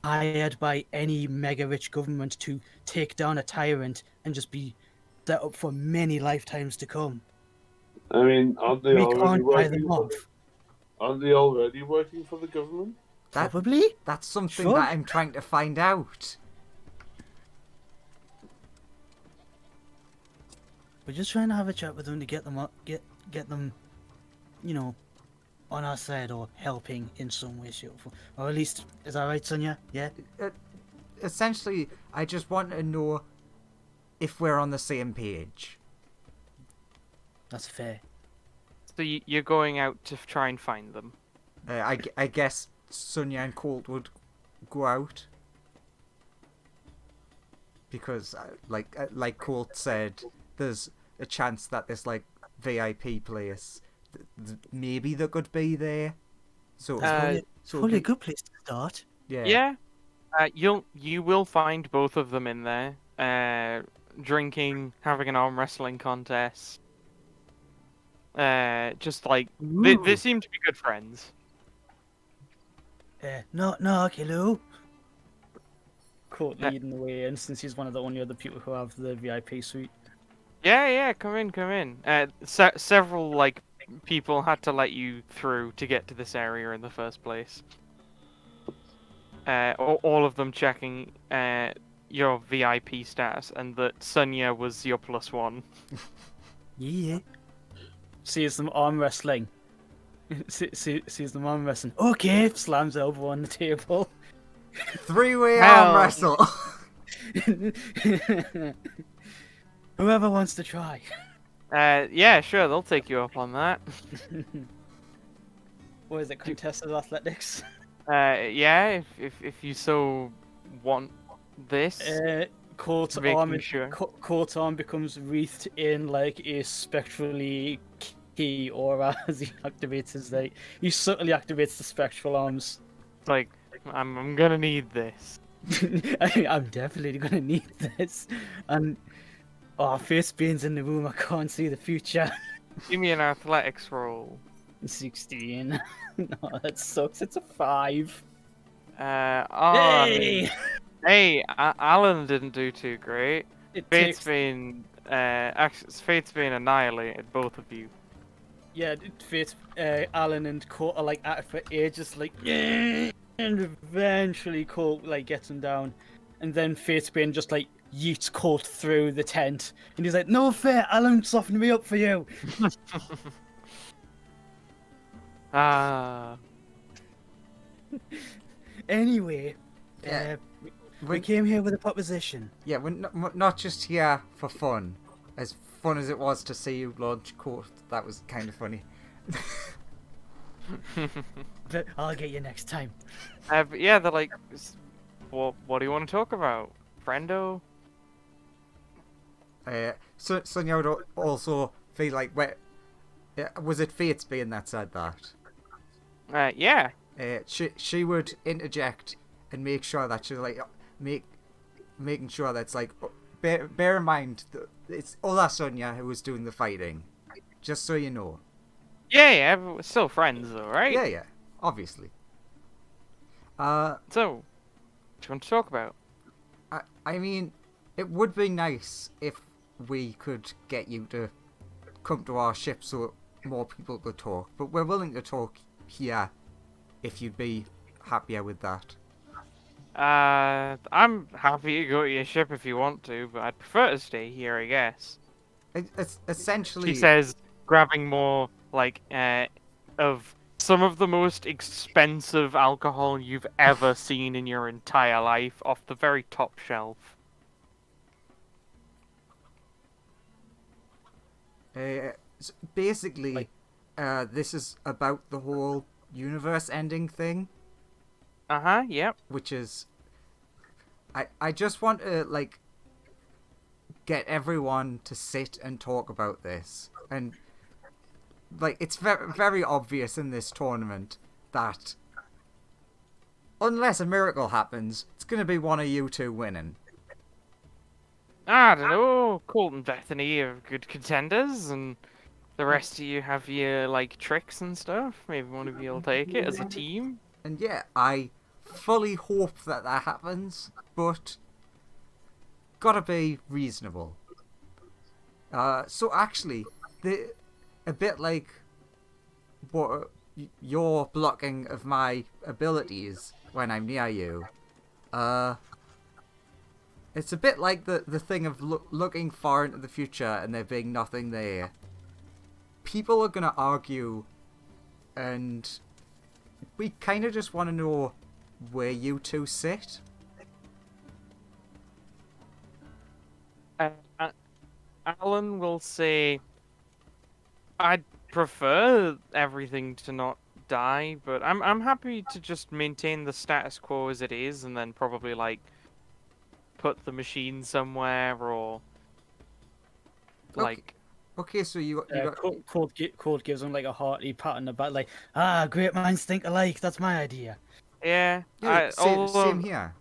hired by any mega rich government to take down a tyrant and just be set up for many lifetimes to come. I mean, aren't they We already can't buy working them for off. Aren't they already working for the government? Probably. That's something Sure. that I'm trying to find out. We're just trying to have a chat with them to get them up, get them, on our side or helping in some way, shape, or form. Or at least, is that right, Sonia? Yeah. Essentially, I just want to know if we're on the same page. That's fair. So you're going out to try and find them. I guess Sonia and Colt would go out. Because, like Colt said, there's a chance that this, VIP place, maybe they could be there. So, Uh, so Probably a good place to start. yeah. Yeah. You will find both of them in there. Drinking, having an arm wrestling contest. Just like they seem to be good friends. Knock knock, hello. Court leading the way in, since he's one of the only other people who have the VIP suite. Yeah, come in. Several like people had to let you through to get to this area in the first place. All of them checking your VIP status, and that Sonya was your +1. Yeah. Sees them arm wrestling. Sees them arm wrestling. Okay, slams elbow on the table. 3-way arm wrestle. Whoever wants to try. Yeah, sure, they'll take you up on that. What is it, contested athletics? Yeah, if you so want this. Court arm becomes wreathed in like a spectrally key aura as he activates his like he subtly activates the spectral arms. It's like I'm gonna need this. I'm definitely gonna need this. And face being's in the room, I can't see the future. Give me an athletics roll. 16. No, that sucks. It's a 5. Hey! Hey, Alan didn't do too great. Fate's been annihilated, both of you. Yeah, Fate, Alan and Colt are like at it for ages, like and eventually Colt like gets him down, and then Fate's been just like yeets Colt through the tent, and he's like, "No fair, Alan softened me up for you." Anyway, we came here with a proposition. Yeah, we're not just here for fun. As fun as it was to see you launch Court, that was kind of funny. But I'll get you next time. But yeah, they're like, what do you want to talk about, friendo? So Sonya would also feel like, was it Fate's being that said that? Yeah. She would interject and make sure that she's like making sure that's like bear in mind that it's Ola Sonya who was doing the fighting, just so you know. Yeah, but we're still friends though, right? Yeah, obviously. So, what do you want to talk about? I mean, it would be nice if we could get you to come to our ship so more people could talk, but we're willing to talk here if you'd be happier with that. I'm happy to go to your ship if you want to, but I'd prefer to stay here, I guess. It's essentially... She says, grabbing more, like, of some of the most expensive alcohol you've ever seen in your entire life off the very top shelf. Basically, this is about the whole universe ending thing. Yep. Which is... I just want to, like, get everyone to sit and talk about this. And, like, it's very, very obvious in this tournament that unless a miracle happens, it's going to be one of you two winning. I don't know. Colt and Bethany are good contenders, and the rest of you have your, like, tricks and stuff. Maybe one of you will take it as a team. And yeah, I fully hope that happens, but gotta be reasonable. So actually, a bit like what your blocking of my abilities when I'm near you, it's a bit like the thing of looking far into the future and there being nothing there. People are gonna argue, and we kind of just want to know where you two sit. Alan will say, I'd prefer everything to not die, but I'm happy to just maintain the status quo as it is, and then probably like put the machine somewhere or like. Okay, so you got... Colt gives him like a hearty pat on the back, like, great minds think alike. That's my idea. Yeah. Same here.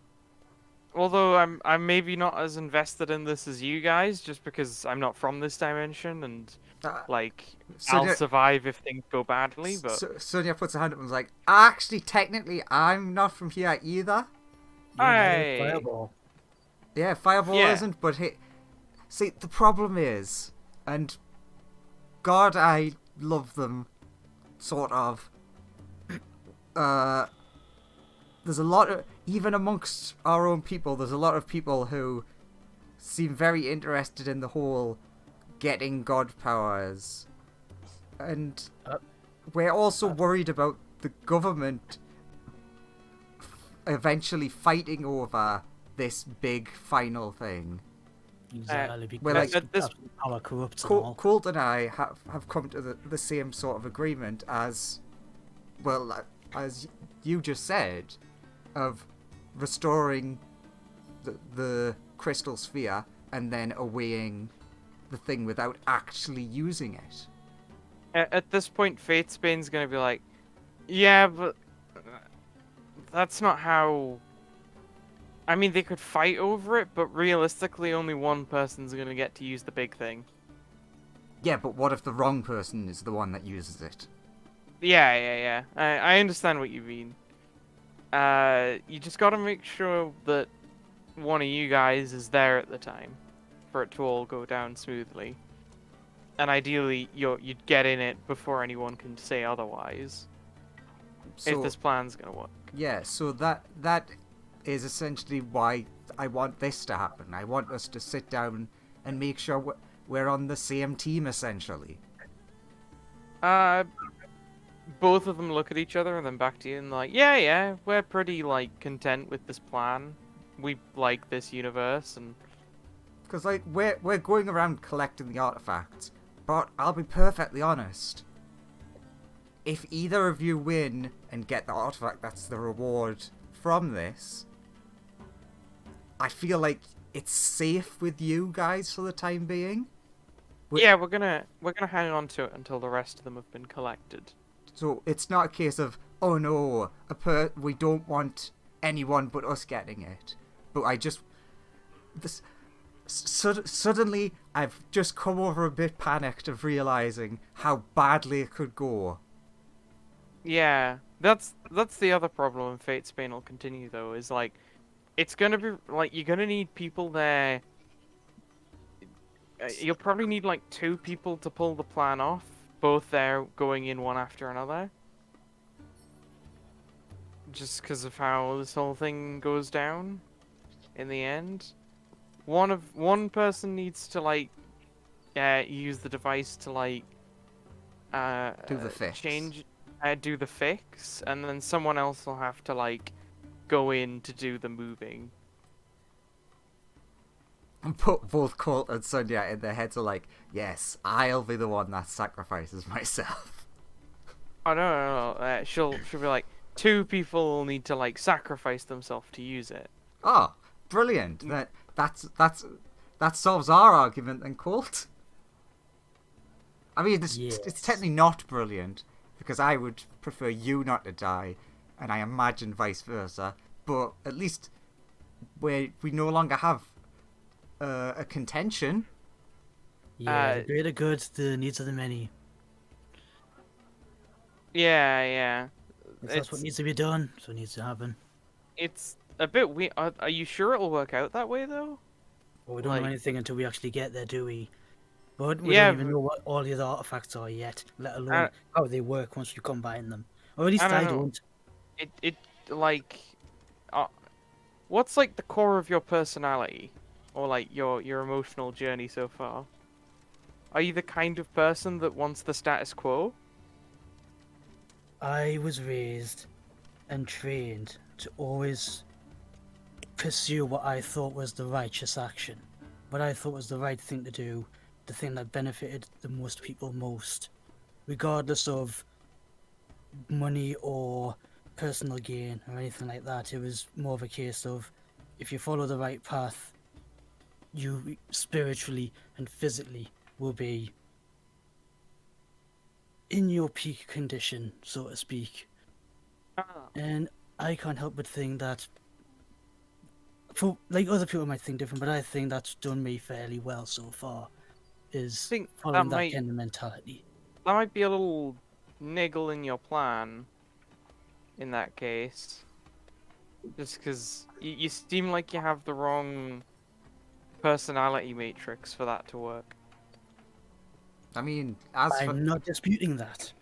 although I'm maybe not as invested in this as you guys, just because I'm not from this dimension and Uh, like I'll Sonia, survive if things go badly. But Sonia puts her hand up and is like, actually, technically, I'm not from here either. Yeah, neither is I Fireball. Yeah, Fireball yeah. isn't, but see, the problem is, and God, I love them, sort of. There's a lot of, even amongst our own people, there's a lot of people who seem very interested in the whole getting God powers. And we're also worried about the government eventually fighting over this big final thing. Exactly, because well, like, at this power corrupts and all. Colt and I have come to the same sort of agreement as, well, as you just said, of restoring the crystal sphere and then awaying the thing without actually using it. at this point, Fatesbane's gonna be like, yeah, but that's not how. I mean, they could fight over it, but realistically, only one person's gonna get to use the big thing. Yeah, but what if the wrong person is the one that uses it? Yeah. I understand what you mean. You just gotta make sure that one of you guys is there at the time for it to all go down smoothly. And ideally, you'd get in it before anyone can say otherwise. So, if this plan's gonna work. Yeah, so that is essentially why I want this to happen. I want us to sit down and make sure we're on the same team, essentially. Both of them look at each other and then back to you and like, yeah, we're pretty like content with this plan. We like this universe and. Because like we're going around collecting the artifacts, but I'll be perfectly honest. If either of you win and get the artifact that's the reward from this, I feel like it's safe with you guys for the time being. Yeah, we're gonna hang on to it until the rest of them have been collected. So it's not a case of, oh no, we don't want anyone but us getting it. But suddenly I've just come over a bit panicked of realizing how badly it could go. Yeah, that's the other problem in Fatesbane will continue though, is like, it's gonna be like you're gonna need people there. You'll probably need like 2 people to pull the plan off, both there going in one after another. Just because of how this whole thing goes down in the end. One person needs to like use the device to like Do the fix. do the fix, and then someone else will have to like go in to do the moving. And both Colt and Sonia in their heads are like, yes, I'll be the one that sacrifices myself. Oh no. She'll be like, 2 people will need to like sacrifice themselves to use it. Oh, brilliant! That solves our argument then, Colt. I mean, it's technically not brilliant, because I would prefer you not to die, and I imagine vice versa. But at least we no longer have a contention. Yeah, the greater good, the needs of the many. Yeah. If that's what needs to be done, that's what needs to happen. It's a bit weird. Are you sure it'll work out that way though? Well, we don't know anything until we actually get there, do we? But we Yeah, don't even know what all the other artifacts are yet, let alone how they work once you combine them. Or at least I don't. It like, what's like the core of your personality, or like your emotional journey so far? Are you the kind of person that wants the status quo? I was raised and trained to always pursue what I thought was the righteous action, what I thought was the right thing to do, the thing that benefited the most people most, regardless of money or personal gain or anything like that. It was more of a case of, if you follow the right path, you spiritually and physically will be in your peak condition, so to speak. And I can't help but think that for like other people might think different, but I think that's done me fairly well so far. I Is think following that kind of mentality. that might be a little niggle in your plan. In that case, just because you seem like you have the wrong personality matrix for that to work. I mean, I'm not disputing that.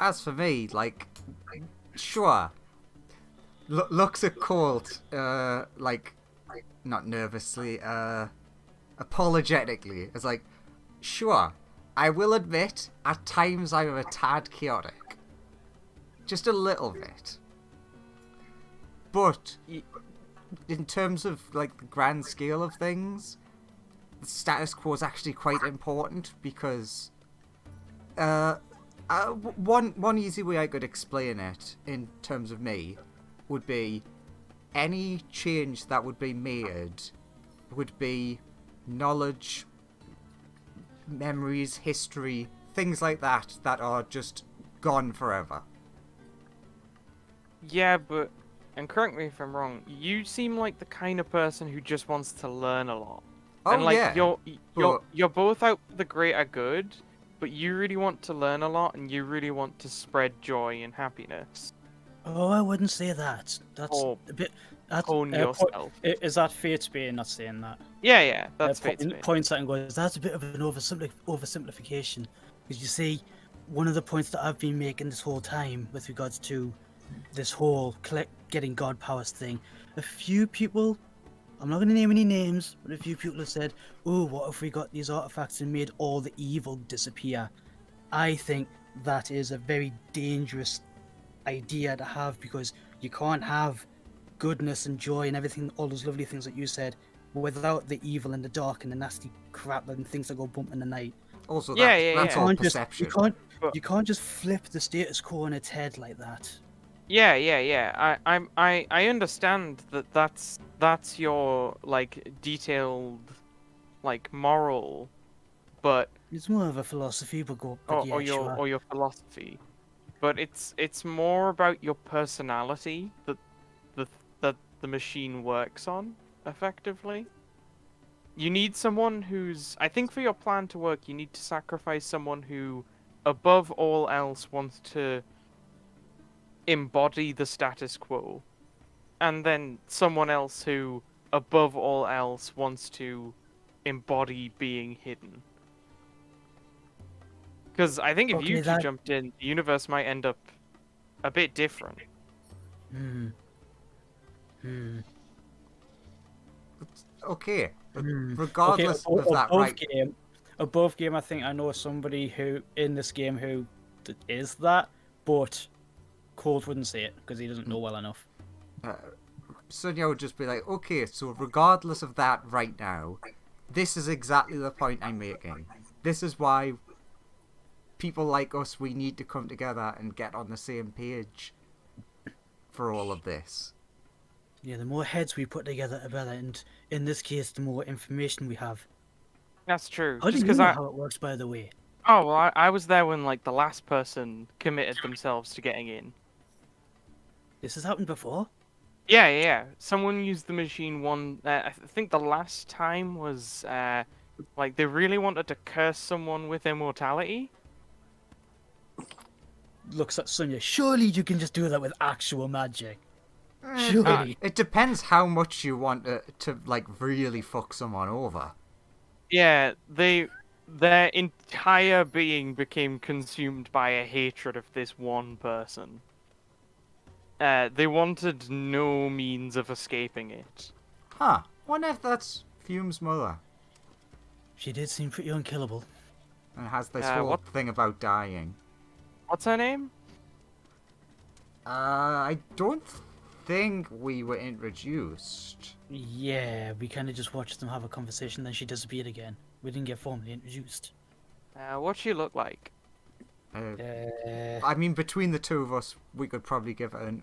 as for me, like, sure, looks at Colt, like, not nervously, apologetically. It's like, sure, I will admit, at times I'm a tad chaotic. Just a little bit. But, in terms of, like, the grand scale of things, the status quo is actually quite important because, one easy way I could explain it in terms of me would be any change that would be made would be knowledge, memories, history, things like that are just gone forever. Yeah, but, and correct me if I'm wrong, you seem like the kind of person who just wants to learn a lot. Oh, and like yeah. you're both out for the greater good, but you really want to learn a lot and you really want to spread joy and happiness. Oh, I wouldn't say that. That's a bit. That's Own yourself. Is that Fatesbane not saying that? Yeah, that's Fatesbane. Points at and goes, that's a bit of an oversimplification. Because you see, one of the points that I've been making this whole time with regards to this whole getting God powers thing, a few people, I'm not going to name any names, but a few people have said, oh, what if we got these artifacts and made all the evil disappear? I think that is a very dangerous idea to have, because you can't have goodness and joy and everything, all those lovely things that you said, without the evil and the dark and the nasty crap and things that go bump in the night. Also, that's all perception. You can't just flip the status quo on its head like that. Yeah. I understand that's your like detailed like moral, but it's more of a philosophy, but your philosophy, but it's more about your personality that the machine works on effectively. You need someone who's, I think for your plan to work, you need to sacrifice someone who, above all else, wants to embody the status quo, and then someone else who, above all else, wants to embody being hidden. Because I think if you two jumped in, the universe might end up a bit different. Okay, regardless of that, right? Above game, I think I know somebody who in this game who is that, but Colt wouldn't say it because he doesn't know well enough. Sonia would just be like, okay, so regardless of that right now, this is exactly the point I'm making. This is why people like us, we need to come together and get on the same page for all of this. Yeah, the more heads we put together, the better, and in this case, the more information we have. That's true. How do you know how it works, by the way? Oh, well, I was there when, like, the last person committed themselves to getting in. This has happened before? Yeah. Someone used the machine I think the last time was, like, they really wanted to curse someone with immortality. Looks at Sonia. Surely you can just do that with actual magic. Surely. It depends how much you want to like, really fuck someone over. Yeah, their entire being became consumed by a hatred of this one person. They wanted no means of escaping it. Huh. Wonder if that's Fume's mother. She did seem pretty unkillable. And has this whole thing about dying. What's her name? I don't think we were introduced. Yeah, we kind of just watched them have a conversation, then she disappeared again. We didn't get formally introduced. What's she look like? I mean, between the two of us, we could probably give a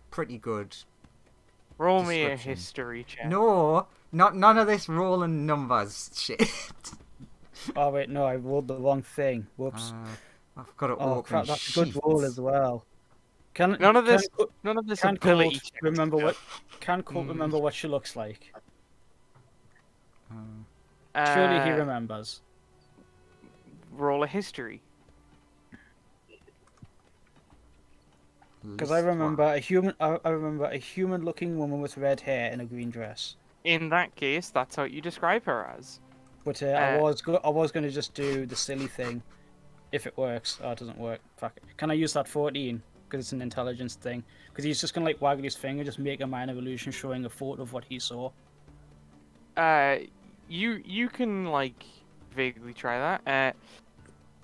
pretty good Roll me a history check. No, none of this rolling numbers shit. Oh wait, no, I rolled the wrong thing. Whoops. I've got to Oh open crap, that's sheets. a good roll as well. Can None of can this, none of this can ability Colt check remember what? stuff. Can Colt remember what she looks like? Surely he Uh, remembers. roll a history. Because I remember a human. I remember a human-looking woman with red hair in a green dress. In that case, that's how you describe her as. But I was going to just do the silly thing, if it works. Oh, it doesn't work. Fuck it. Can I use that 14? Because it's an intelligence thing. Because he's just gonna like waggle his finger, just make a minor illusion showing a photo of what he saw. You can like vaguely try that.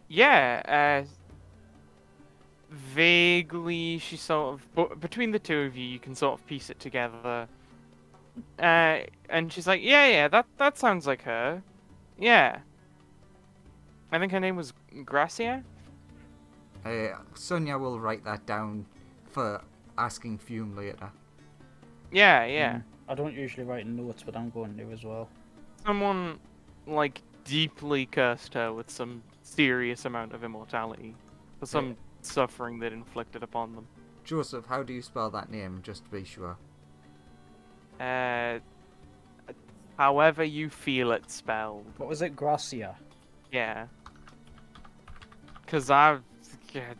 Yeah. Vaguely, she sort of, but between the two of you, you can sort of piece it together. And she's like, yeah, that sounds like her. Yeah. I think her name was Gracia. Sonia will write that down for asking Fume later. Yeah. I don't usually write notes, but I'm going to as well. Someone, like, deeply cursed her with some serious amount of immortality for some suffering that inflicted upon them. Joseph, how do you spell that name, just to be sure? However you feel it spelled. What was it, Gracia? Yeah. Because I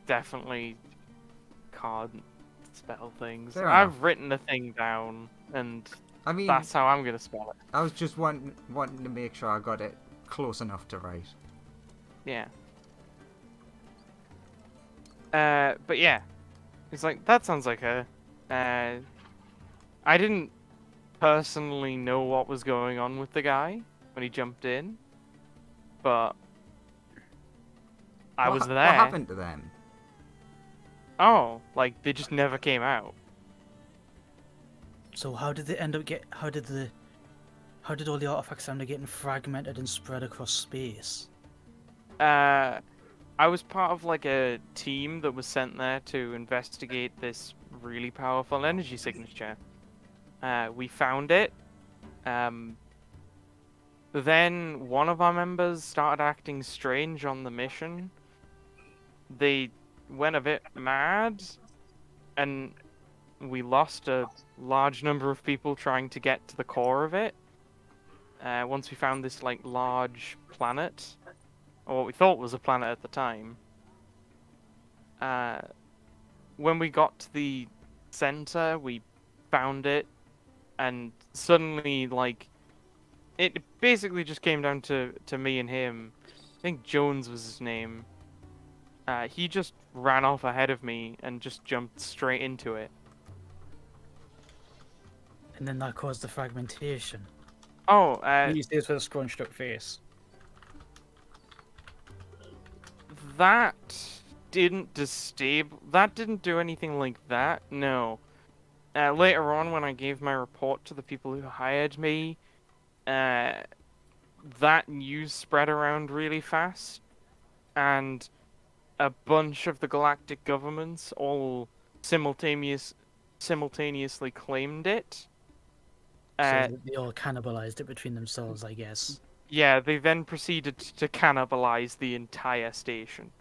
definitely can't spell things. Fair I've enough. written the thing down, and I mean, that's how I'm going to spell it. I was just wanting to make sure I got it close enough to write. Yeah. But yeah. It's like, that sounds like her. I didn't personally know what was going on with the guy when he jumped in, but I was there. What happened to them? Oh, like, they just never came out. So how did they end up how did all the artifacts end up getting fragmented and spread across space? I was part of, like, a team that was sent there to investigate this really powerful energy signature. We found it. Then one of our members started acting strange on the mission. They went a bit mad, and we lost a large number of people trying to get to the core of it. Once we found this, like, large planet, or what we thought was a planet at the time. When we got to the center, we found it, and suddenly, like, it basically just came down to me and him. I think Jones was his name. He just ran off ahead of me and just jumped straight into it. And then that caused the fragmentation. Oh, He stays with a scrunched up face. that didn't that didn't do anything like that, no. Later on, when I gave my report to the people who hired me, that news spread around really fast, and a bunch of the galactic governments all simultaneously claimed it. So they all cannibalized it between themselves, I guess. Yeah, they then proceeded to cannibalize the entire station.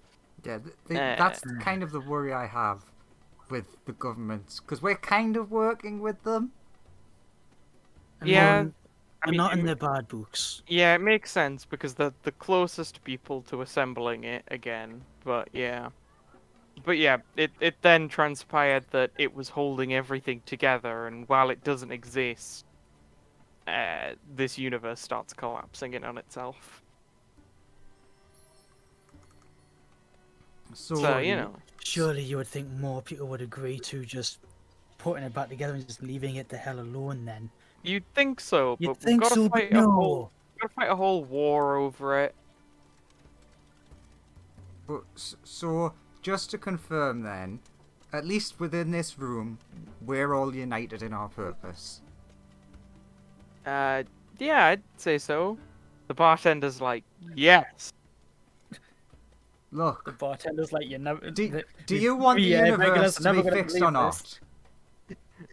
Yeah, that's kind of the worry I have with the governments, because we're kind of working with them. Yeah, I mean, not in their bad books. Yeah, it makes sense because they're the closest people to assembling it again. But yeah, it then transpired that it was holding everything together, and while it doesn't exist, this universe starts collapsing in on itself. So you know, Surely you would think more people would agree to just putting it back together and just leaving it the hell alone then. you'd think so, You'd but think we've got so, to but fight no. a whole war over it. But, so, just to confirm then, at least within this room, we're all united in our purpose. Yeah, I'd say so. The bartender's like, yes. The Look, bartender's like, you never. do you want the universe to be fixed or not?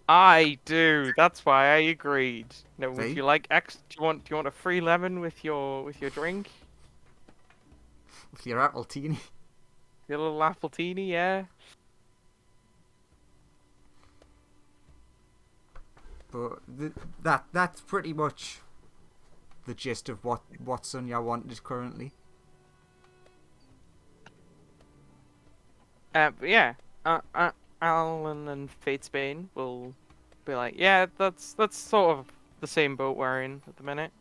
I do. That's why I agreed. Now, would See? you like do you want a free lemon with your drink? With your apple teeny. Your little apple teeny, yeah. But that's pretty much the gist of what Sonia wanted currently. But yeah, Alan and Fate Spain will be like, yeah, that's sort of the same boat we're in at the minute.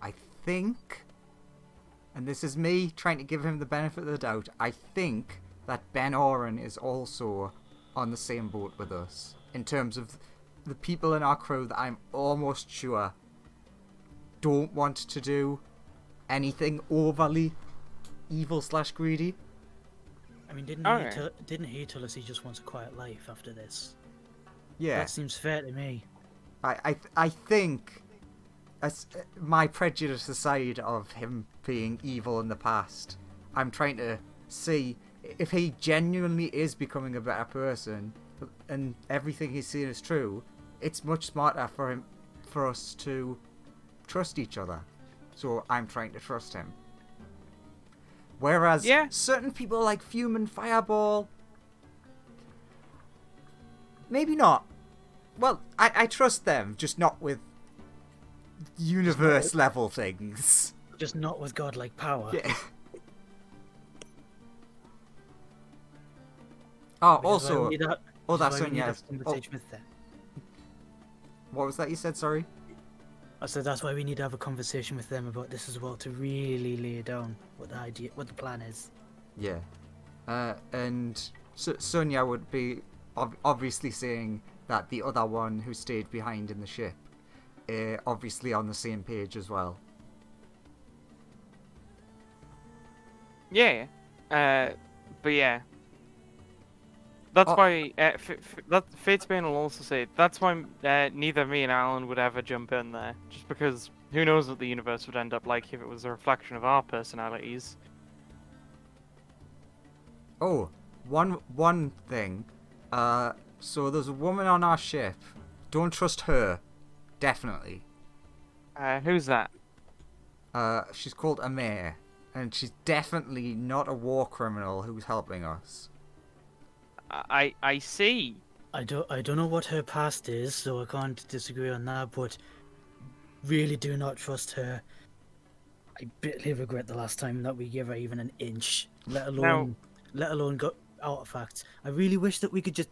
I think, and this is me trying to give him the benefit of the doubt, I think that Ben Oren is also on the same boat with us in terms of the people in our crew that I'm almost sure don't want to do anything overly evil/greedy. I mean, didn't he tell us he just wants a quiet life after this? Yeah, That seems fair to me. I think, as my prejudice aside of him being evil in the past, I'm trying to see if he genuinely is becoming a better person and everything he's saying is true. It's much smarter for us to trust each other. So I'm trying to trust him. Whereas certain people like Fume and Fireball, maybe not. Well, I trust them, just not with universe level things. Just not with godlike power. Yeah. Oh, also, that's Sonia. Conversation with them. What was that you said? Sorry. I said that's why we need to have a conversation with them about this as well, to really lay down what the plan is. Yeah. And Sonia would be obviously saying that the other one who stayed behind in the ship, obviously on the same page as well. Yeah. But yeah. That's why Fatesbane will also say that's why neither me and Alan would ever jump in there, just because who knows what the universe would end up like if it was a reflection of our personalities. Oh, one thing. So there's a woman on our ship. Don't trust her. Definitely. Who's that? She's called Amir, and she's definitely not a war criminal who's helping us. I see. I don't know what her past is, so I can't disagree on that, but really do not trust her. I bitterly regret the last time that we gave her even an inch, let alone got artifacts. I really wish that we could just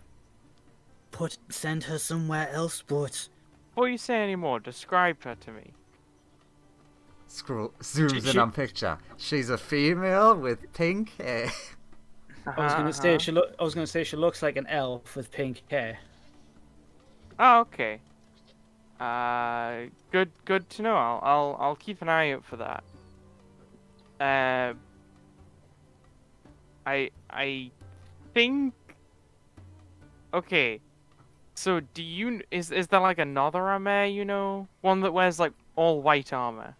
send her somewhere else, but Before you say any more, describe her to me. Zooms in on picture. She's a female with pink hair. I was gonna say she looks like an elf with pink hair. Oh, okay. Good to know. I'll keep an eye out for that. I think. Okay. So is there like another armor, one that wears like all white armor?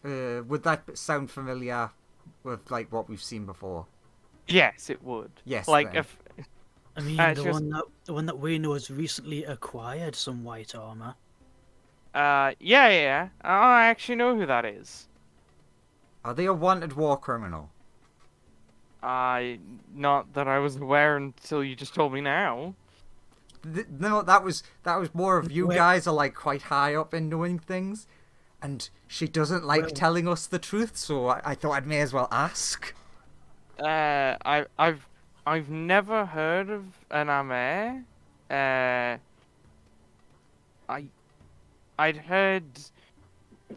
Would that sound familiar with like what we've seen before? Yes, it would. Yes. Like then. if. I mean, the one that we know has recently acquired some white armor. Yeah. I actually know who that is. Are they a wanted war criminal? Not that I was aware until you just told me now. No, that was more of you guys are like quite high up in knowing things, and she doesn't like telling us the truth, so I thought I may as well ask. I've never heard of an Amé. I'd heard.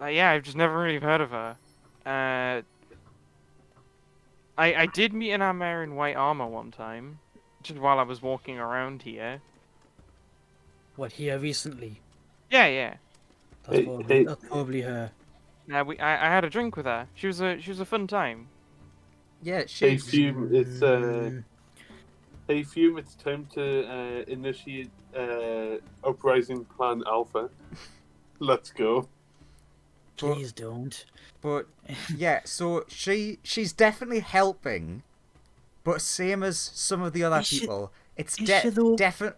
I've just never really heard of her. I did meet an Amé in white armor one time, just while I was walking around here. What, here recently? Yeah. That's probably her. I had a drink with her. She was a fun time. Yeah, Hey Fume, it's time to initiate Uprising Plan Alpha. Let's go. Please don't. But yeah, so she's definitely helping, but same as some of the other people, it's definitely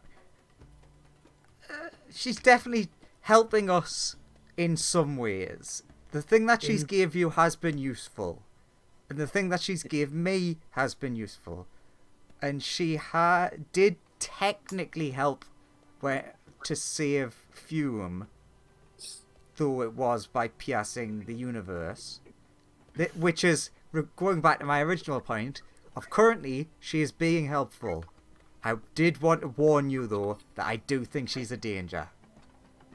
she's definitely helping us in some ways. The thing that she's gave you has been useful. And the thing that she's gave me has been useful. And she did technically help to save Fume, though it was by piercing the universe. Which is, going back to my original point, of currently she is being helpful. I did want to warn you, though, that I do think she's a danger.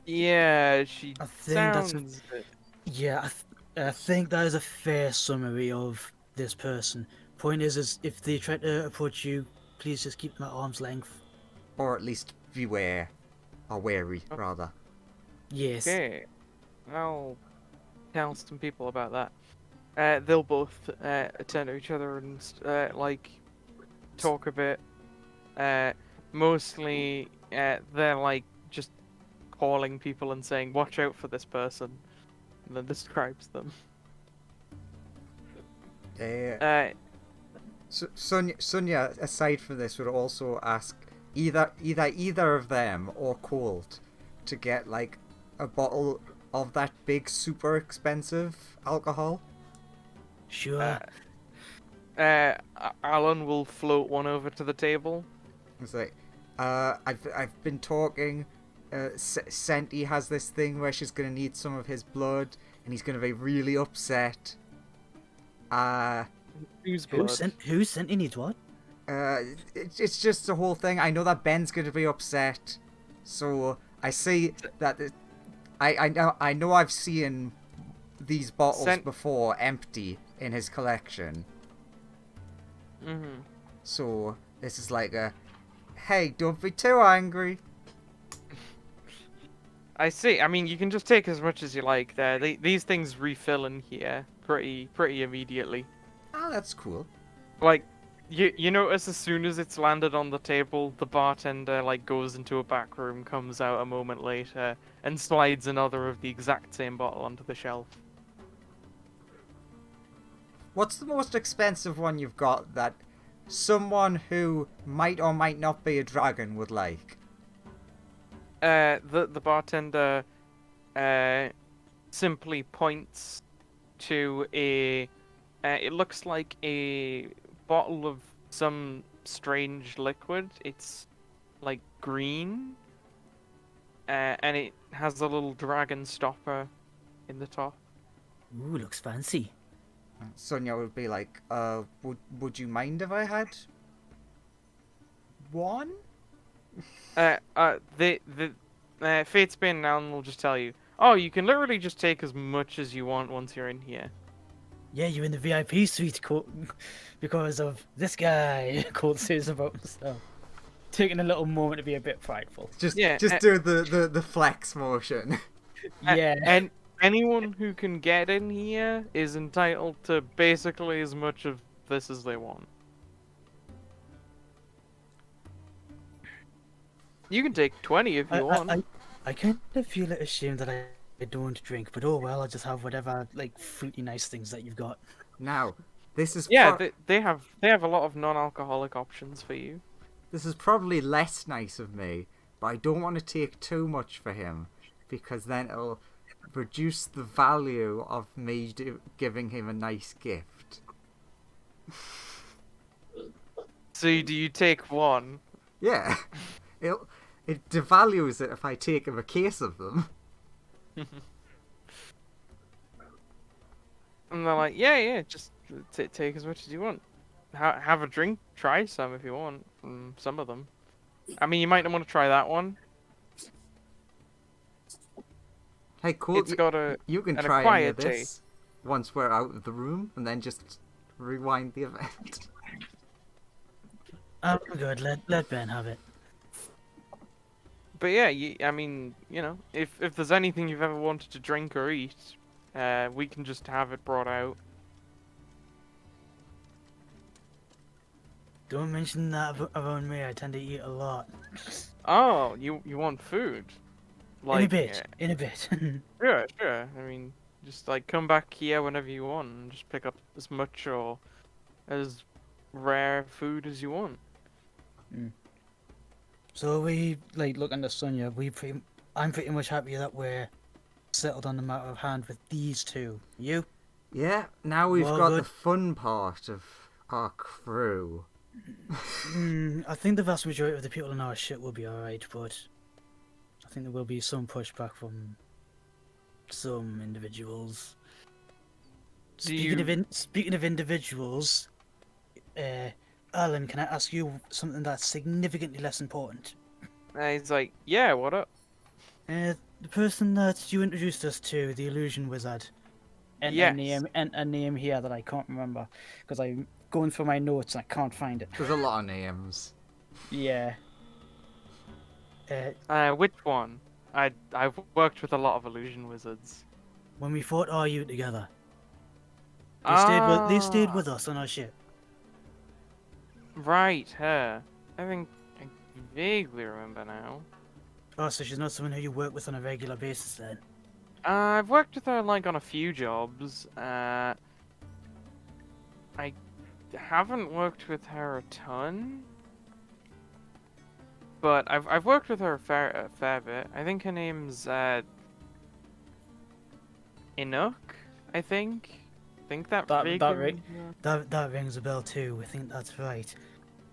Yeah, she I think sounds. I think that is a fair summary of this person. Point is if they try to approach you, please just keep them at arm's length. Or at least beware. Or wary, rather. Yes. Okay, I'll tell some people about that. They'll both turn to each other and like talk a bit. Mostly, they're like just calling people and saying, "Watch out for this person," and then describes them. Sonia, aside from this, would also ask either of them or Colt to get like a bottle of that big super expensive alcohol. Sure. Alan will float one over to the table. It's like, I've been talking. Senti has this thing where she's gonna need some of his blood, and he's gonna be really upset. Whose blood? Who sent you needs what? It's just the whole thing. I know that Ben's gonna be upset, so I see that. I know I've seen these bottles before empty in his collection. Mm-hmm. So this is like a, hey, don't be too angry. I see. I mean, you can just take as much as you like there. These things refill in here pretty immediately. Oh, that's cool. Like, you notice as soon as it's landed on the table, the bartender like goes into a back room, comes out a moment later, and slides another of the exact same bottle onto the shelf. What's the most expensive one you've got that someone who might or might not be a dragon would like? The bartender simply points to a it looks like a bottle of some strange liquid. It's like green, and it has a little dragon stopper in the top. Ooh, looks fancy. Sonia would be like, would you mind if I had one? Fate's Bane now will just tell you, oh, you can literally just take as much as you want once you're in here. Yeah, you're in the VIP suite, Colt, because of this guy. Colt says about himself, taking a little moment to be a bit prideful. Just do the flex motion. Yeah. And anyone who can get in here is entitled to basically as much of this as they want. You can take 20 if you want. I kind of feel ashamed that I don't drink, but oh well, I'll just have whatever like fruity nice things that you've got. Now, this is they have a lot of non-alcoholic options for you. This is probably less nice of me, but I don't want to take too much for him because then it'll reduce the value of me giving him a nice gift. So do you take one? Yeah, it devalues it if I take him a case of them. And they're like, yeah, just take as much as you want. Have a drink, try some if you want. Some of them. I mean, you might not want to try that one. Hey, cool. It's got you can try any of this once we're out of the room, and then just rewind the event. I'm good. Let Ben have it. But yeah, I mean, if there's anything you've ever wanted to drink or eat, we can just have it brought out. Don't mention that around me. I tend to eat a lot. Oh, you want food? Like, in a bit. Sure. I mean, just like come back here whenever you want and just pick up as much or as rare food as you want. So we looking at Sonia. I'm pretty much happy that we're settled on the matter of hand with these two. You? Yeah. Now we've got the fun part of our crew. I think the vast majority of the people in our ship will be alright, but I think there will be some pushback from some individuals. Do you? Speaking of individuals, Alan, can I ask you something that's significantly less important? He's like, yeah, what up? The person that you introduced us to, the illusion wizard, and Yes. a name here that I can't remember because I'm going through my notes and I can't find it. There's a lot of names. Yeah. Which one? I've worked with a lot of illusion wizards. When we fought RU together, they stayed Ah, with us on our ship. right, her. I think I vaguely remember now. Oh, so she's not someone who you work with on a regular basis then? I've worked with her like on a few jobs. I haven't worked with her a ton, but I've worked with her a fair bit. I think her name's Inuk. I think that That vaguely. that rings a bell too. I think that's right.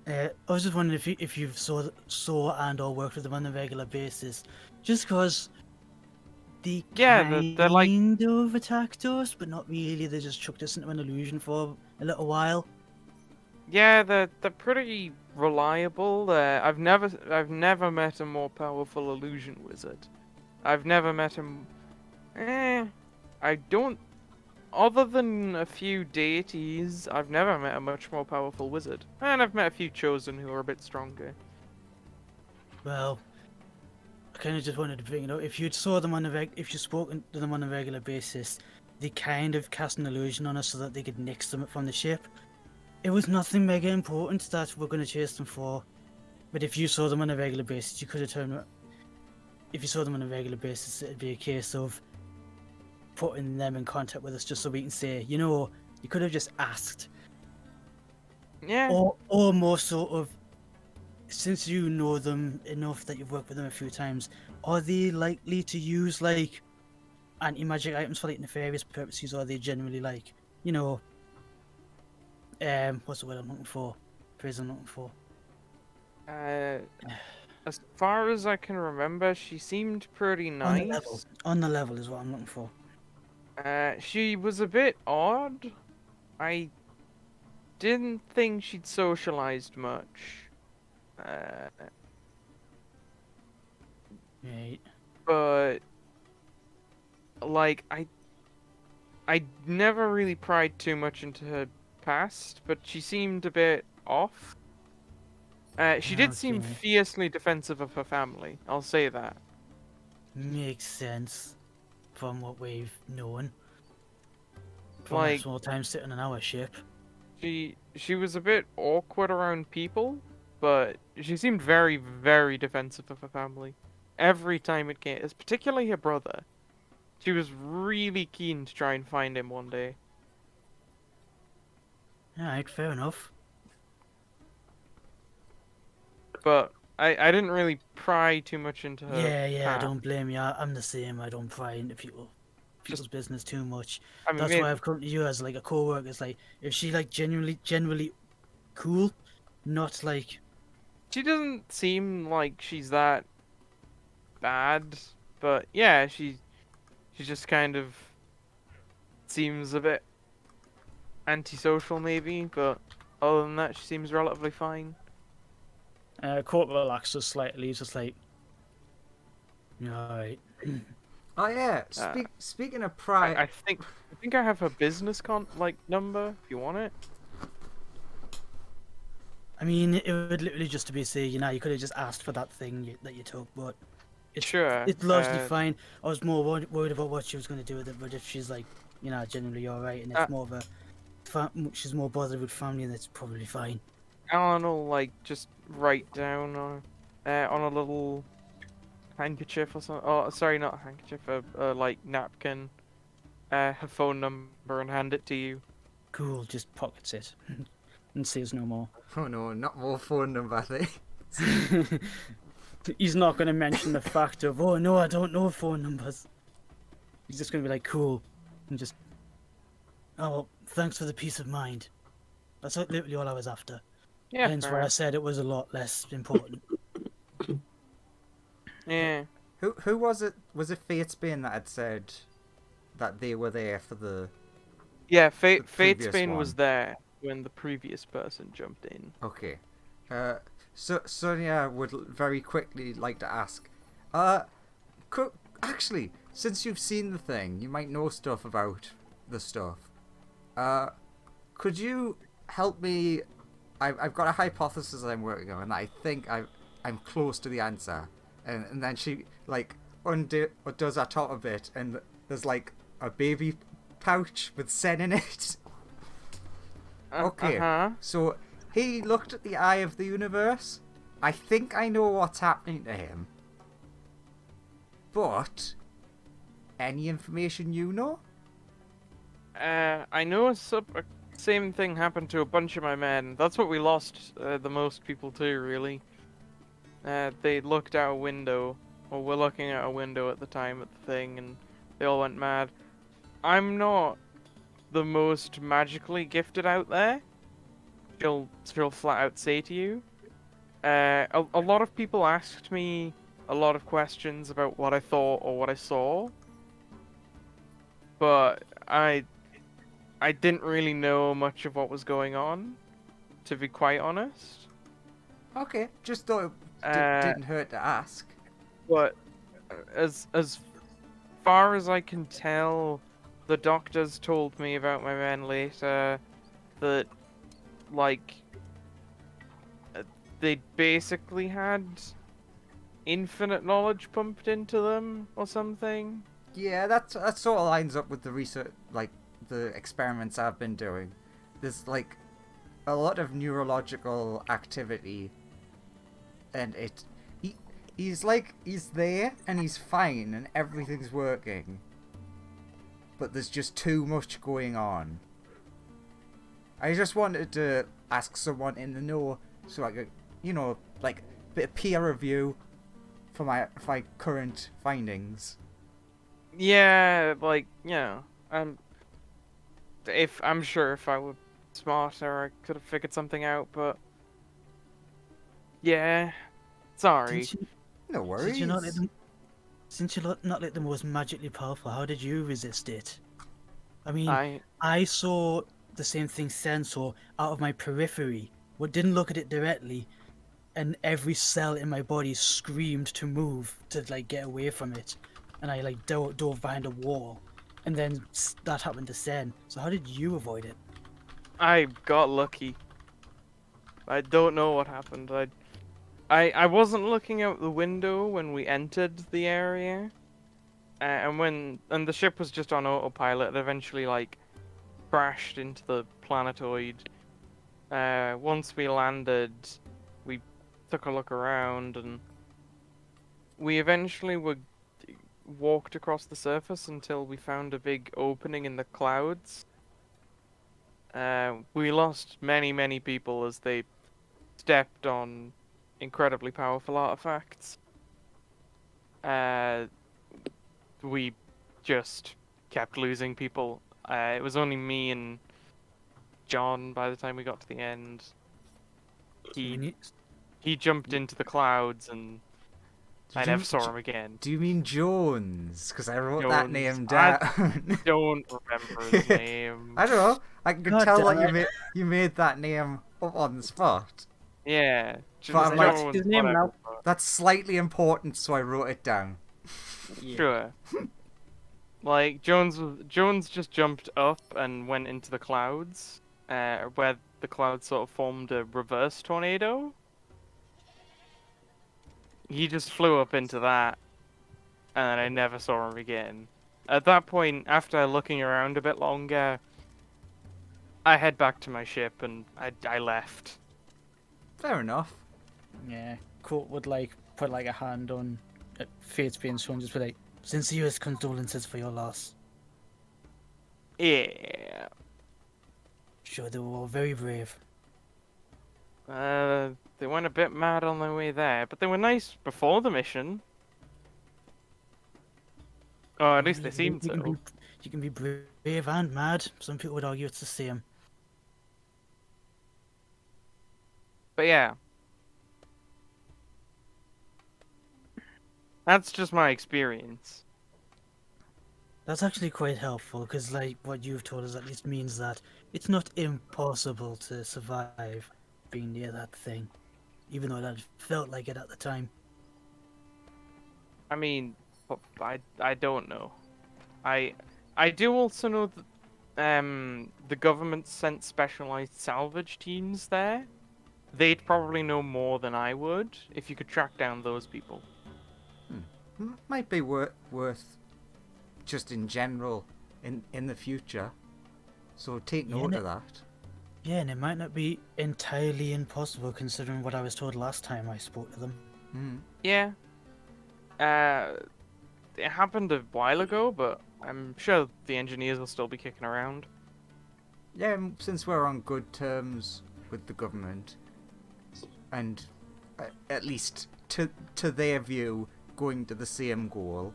I was just wondering if you've saw and or worked with them on a regular basis, just because they Yeah, they're like. kind of attacked us, but not really. They just chucked us into an illusion for a little while. Yeah, they're pretty reliable. I've never met a more powerful illusion wizard. I've never met him. I don't. Other than a few deities, I've never met a much more powerful wizard. And I've met a few chosen who are a bit stronger. Well, I kind of just wanted to bring it up. If you spoken to them on a regular basis, they kind of cast an illusion on us so that they could nix them from the ship. It was nothing mega important that we're going to chase them for, but if you saw them on a regular basis, you could have turned. If you saw them on a regular basis, it'd be a case of putting them in contact with us just so we can say, you could have just asked, Yeah. or more sort of, since you know them enough that you've worked with them a few times, are they likely to use like anti-magic items for like nefarious purposes, or are they generally like, what's the word I'm looking for? Phrase I'm looking for. As far as I can remember, she seemed pretty nice. On the level is what I'm looking for. She was a bit odd. I didn't think she'd socialized much. Right. But like I never really pried too much into her past, but she seemed a bit off. She did seem Okay. fiercely defensive of her family. I'll say that. Makes sense from what we've known. From Like- our small time sitting on our ship. She was a bit awkward around people, but she seemed very, very defensive of her family. Every time it came, particularly her brother. She was really keen to try and find him one day. Alright, fair enough. But I didn't really pry too much into her. Yeah, I past. don't blame you. I'm the same. I don't pry into people's business too much. I mean, That's why I've come to you as like a co-worker. It's like, if she like generally cool, not like, she doesn't seem like she's that bad, but yeah, she just kind of seems a bit antisocial maybe, but other than that, she seems relatively fine. Court relaxes slightly, just like, alright. Oh yeah. Speaking of pride, I think I have her business number if you want it. I mean, it would literally just to be say, you could have just asked for that thing that you took, but Sure. it's largely fine. I was more worried about what she was going to do with it, but if she's like, generally alright, and it's more of a, she's more bothered with family, and it's probably fine. Alan will like just write down on a little handkerchief or something. Oh, sorry, not a handkerchief. A like napkin. Her phone number and hand it to you. Cool, just pockets it and says no more. oh no, not more phone number. He's not going to mention the fact of, oh no, I don't know phone numbers. He's just going to be like, cool, and just, oh well, thanks for the peace of mind. That's literally all I was after. Yeah, Hence fair why I enough. said it was a lot less important. Yeah. Who was it? Was it Fatesbane that had said that they were there for the Yeah, previous Fatesbane was one? there when the previous person jumped in. Okay. So Sonia would very quickly like to ask, uh, actually, since you've seen the thing, you might know stuff about the stuff. Uh, could you help me? I've got a hypothesis I'm working on, and I think I'm close to the answer. And then she like does her top a bit, and there's like a baby pouch with Sen in it. Okay, Uh-huh. so he looked at the eye of the universe. I think I know what's happening to him. But any information you know? I know a same thing happened to a bunch of my men. That's what we lost the most people to, really. They looked out a window, or were looking out a window at the time at the thing, and they all went mad. I'm not the most magically gifted out there. She'll flat out say to you. A lot of people asked me a lot of questions about what I thought or what I saw, but I didn't really know much of what was going on, to be quite honest. Okay, just thought it Uh, didn't hurt to ask. but as far as I can tell, the doctors told me about my men later that like they basically had infinite knowledge pumped into them or something. Yeah, that sort of lines up with the research, like the experiments I've been doing. There's like a lot of neurological activity, and he's there and he's fine and everything's working, but there's just too much going on. I just wanted to ask someone in the know so I could, like a bit of peer review for my current findings. Yeah, like, if I'm sure if I were smarter, I could have figured something out, but yeah, sorry. Since you, No since you're not like worries. the, since you're not like the most magically powerful, how did you resist it? I mean, I I saw the same thing Sen saw out of my periphery. What didn't look at it directly, and every cell in my body screamed to move to like get away from it, and I like dove behind a wall, and then that happened to Sen. So how did you avoid it? I got lucky. I don't know what happened. I wasn't looking out the window when we entered the area, and the ship was just on autopilot. It eventually like crashed into the planetoid. Once we landed, we took a look around, and we eventually walked across the surface until we found a big opening in the clouds. We lost many people as they stepped on incredibly powerful artifacts. We just kept losing people. It was only me and John by the time we got to the end. So we need. He jumped into the clouds and I Do never you, saw him again. do you mean Jones? Because I wrote that Jones. name I down. don't remember his name. I don't know. I can God tell damn that it. you made that name up on the spot. Yeah, But I'm like, Jones, his name whatever. now. That's slightly important, so I wrote it down. Yeah. Sure. Like Jones just jumped up and went into the clouds, where the clouds sort of formed a reverse tornado. He just flew up into that, and I never saw him again. At that point, after looking around a bit longer, I head back to my ship and I left. Fair enough. Yeah. Court would like put like a hand on Fate's being shown, just be like, sincerest condolences for your loss. Yeah. Sure, they were all very brave. They went a bit mad on their way there, but they were nice before the mission. Or at least they seemed so. You can be brave and mad. Some people would argue it's the same. But yeah. That's just my experience. That's actually quite helpful, because like what you've told us at least means that it's not impossible to survive being near that thing, even though that felt like it at the time. I mean, I don't know. I do also know that the government sent specialized salvage teams there. They'd probably know more than I would if you could track down those people. Might be worth just in general in the future. So take note of that. Yeah, and it might not be entirely impossible considering what I was told last time I spoke to them. Yeah. It happened a while ago, but I'm sure the engineers will still be kicking around. Yeah, since we're on good terms with the government, and at least to their view, going to the same goal.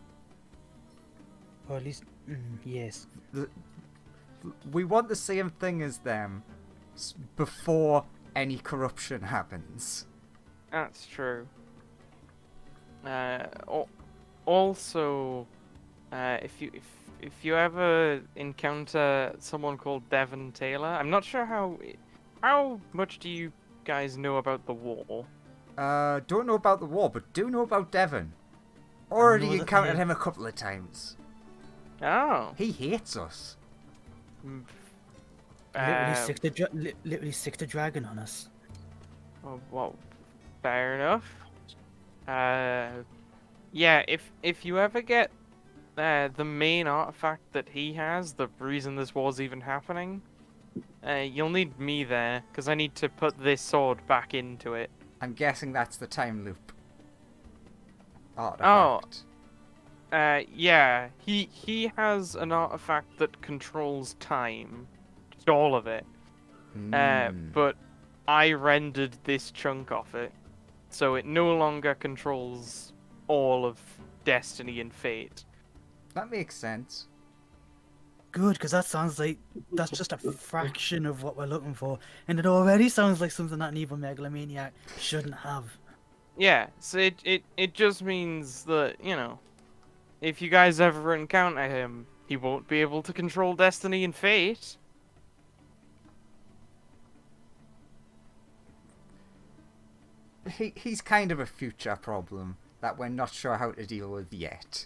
Or at least, yes. We want the same thing as them before any corruption happens. That's true. Also, if you ever encounter someone called Devon Taylor, I'm not sure how much do you guys know about the war? Don't know about the war, but do know about Devon. Already encountered him a couple of times. Oh. He hates us. Literally sick the dragon on us. Well, fair enough. Yeah, if you ever get the main artifact that he has, the reason this war's even happening, you'll need me there, because I need to put this sword back into it. I'm guessing that's the time loop artifact. Yeah, he has an artifact that controls time. Just all of it. But I rendered this chunk off it, so it no longer controls all of destiny and fate. That makes sense. Good, because that sounds like that's just a fraction of what we're looking for, and it already sounds like something that an evil megalomaniac shouldn't have. Yeah, so it just means that, you know, if you guys ever encounter him, he won't be able to control destiny and fate. He's kind of a future problem that we're not sure how to deal with yet.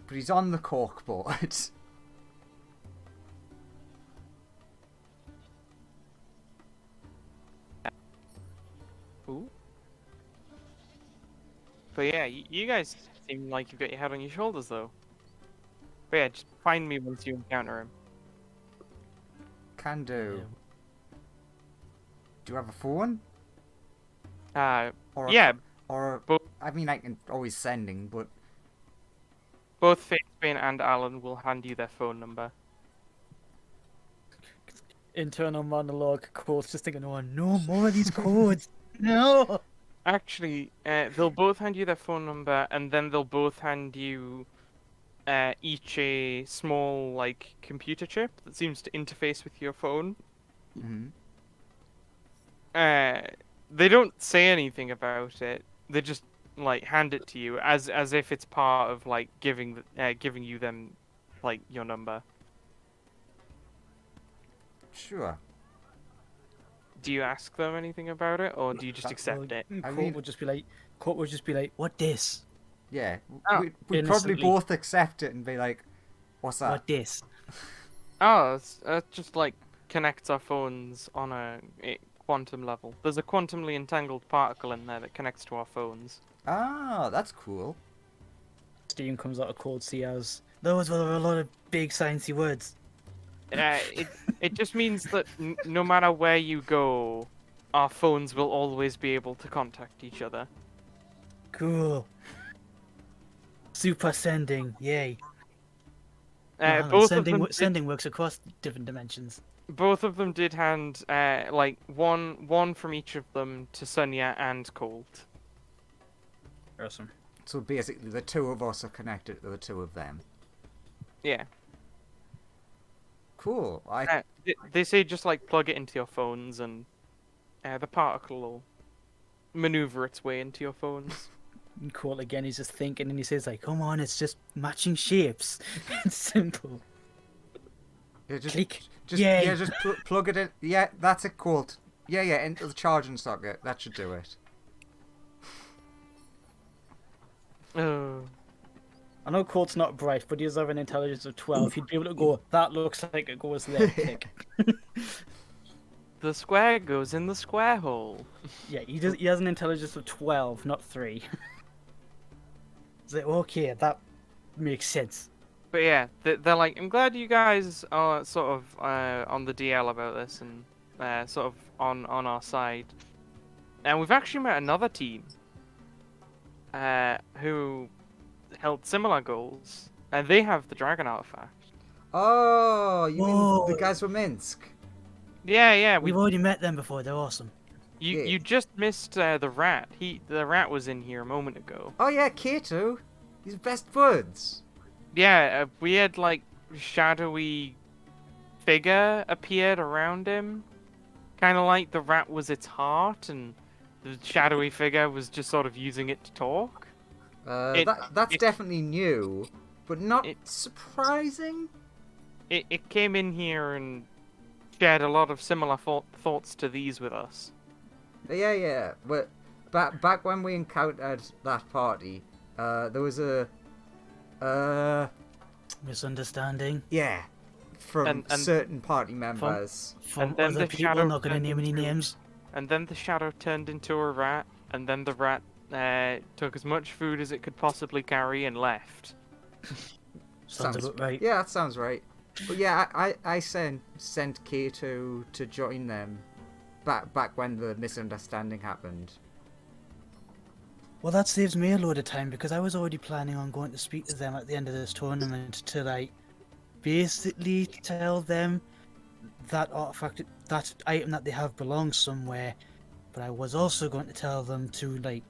But he's on the cork board. Ooh. But yeah, you guys seem like you've got your head on your shoulders, though. But yeah, just find me once you encounter him. Can do. Do you have a phone? Yeah. I mean, I can always sending, but Both Fatesbane and Alan will hand you their phone number. Internal monologue, quotes just thinking, oh, no more of these codes. No. Actually, they'll both hand you their phone number, and then they'll both hand you each a small, like, computer chip that seems to interface with your phone. They don't say anything about it. They just, like, hand it to you as if it's part of, like, giving you them, like, your number. sure. Do you ask them anything about it, or do you just accept it? Court would just be like, what this? Yeah, we'd probably Innocently. both accept it and be like, what's that? What this? Oh, it's just like connects our phones on a quantum level. There's a quantumly entangled particle in there that connects to our phones. Ah, that's cool. Steam comes out of Code C as, those were a lot of big sciencey words. It just means that no matter where you go, our phones will always be able to contact each other. Cool. Super sending, yay. Both of them sending works across different dimensions. Both of them did hand like one from each of them to Sonia and Colt. Awesome. So basically, the two of us are connected to the two of them. Yeah. Cool. They say just like plug it into your phones, and the particle will maneuver its way into your phones. And Colt again, he's just thinking, and he says like, "Come on, it's just matching shapes. It's simple." Yeah, just, Click. Just Yay. yeah, just plug it in. Yeah, that's it, Colt. Yeah, into the charging socket. That should do it. Oh. I know Colt's not bright, but he does have an intelligence of 12. He'd be able to go, that looks like it goes there, click. The square goes in the square hole. Yeah, he has an intelligence of 12, not 3. It's like, okay, that makes sense. But yeah, they're like, I'm glad you guys are sort of on the DL about this and sort of on our side. And we've actually met another team who held similar goals, and they have the dragon artifact. Oh, you mean Whoa. the guys from Minsk? Yeah, We've already met them before, they're awesome. You just missed the rat. The rat was in here a moment ago. Oh yeah, Kato. He's best buds. Yeah, we had like shadowy figure appeared around him, kind of like the rat was its heart, and the shadowy figure was just sort of using it to talk. That's definitely new, but not surprising. It came in here and shared a lot of similar thoughts to these with us. Yeah. But back when we encountered that party, there was a Misunderstanding. yeah, from And certain party members. From then other the people, shadow not going to turned name any into- names. And then the shadow turned into a rat, and then the rat took as much food as it could possibly carry and left. Sounds about right. Yeah, that sounds right. But yeah, I sent Kato to join them back when the misunderstanding happened. Well, that saves me a load of time because I was already planning on going to speak to them at the end of this tournament to like basically tell them that artifact, that item that they have belongs somewhere. But I was also going to tell them to like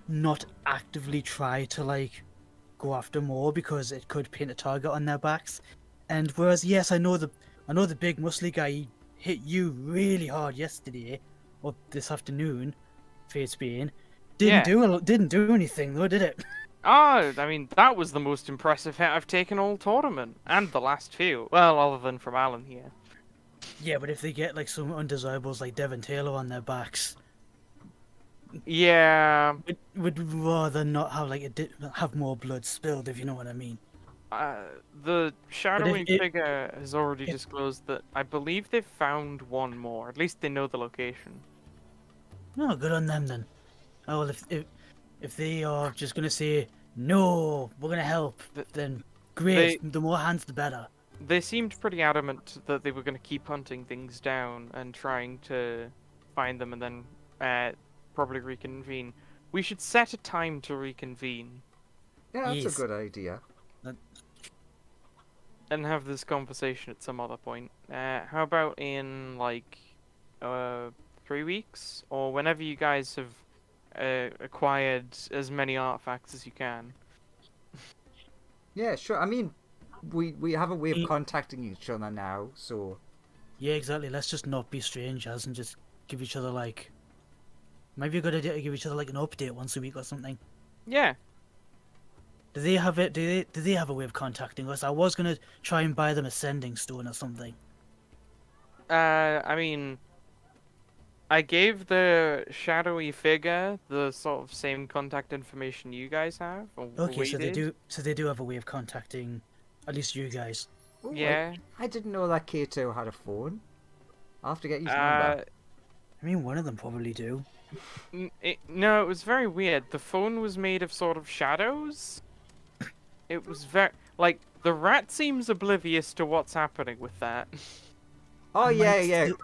not actively try to like go after more because it could paint a target on their backs. And whereas yes, I know the big muscly guy hit you really hard yesterday or this afternoon, Fate's Bane. Didn't do anything though, did it? Oh, I mean, that was the most impressive hit I've taken all tournament, and the last few. Well, other than from Alan here. Yeah, but if they get like some undesirables like Devon Taylor on their backs, Yeah, would rather not have like have more blood spilled, if you know what I mean. the shadowy it- figure has already disclosed that I believe they've found one more. At least they know the location. No, good on them then. Oh, well, if they are just gonna say no, we're gonna help, then great. The more hands, the better. They seemed pretty adamant that they were going to keep hunting things down and trying to find them and then probably reconvene. We should set a time to reconvene Yeah, that's Yes. a good idea. and have this conversation at some other point. How about in like 3 weeks or whenever you guys have acquired as many artifacts as you can? Yeah, sure. I mean, we have a way of contacting each other now, so Yeah, exactly. Let's just not be strangers and just give each other like maybe a good idea to give each other like an update once a week or something. Yeah. Do they have it? Do they have a way of contacting us? I was gonna try and buy them a sending stone or something. I mean, I gave the shadowy figure the sort of same contact information you guys have. Or Okay, we so they did. do. So they do have a way of contacting, at least you guys. Ooh, Yeah. I didn't know that Kato had a phone. I'll have to get his Uh, number. I mean, one of them probably do. No, it was very weird. The phone was made of sort of shadows. It was very like the rat seems oblivious to what's happening with that. Oh I yeah, might yeah. still-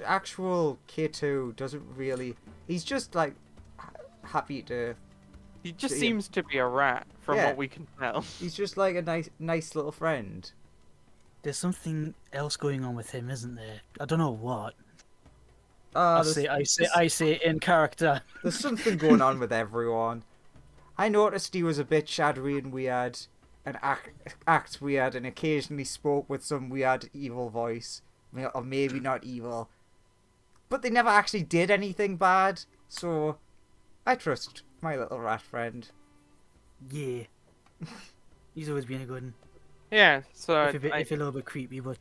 Actual Kato doesn't really. He's just like happy to. He just Yeah. seems to be a rat, from Yeah. what we can tell. He's just like a nice little friend. There's something else going on with him, isn't there? I don't know what. Uh, I say in character. There's something going on with everyone. I noticed he was a bit shadowy and weird, and act weird, and occasionally spoke with some weird evil voice. or maybe not evil. But they never actually did anything bad, so I trust my little rat friend. Yeah. He's always been a good one. Yeah, so If a little bit creepy, but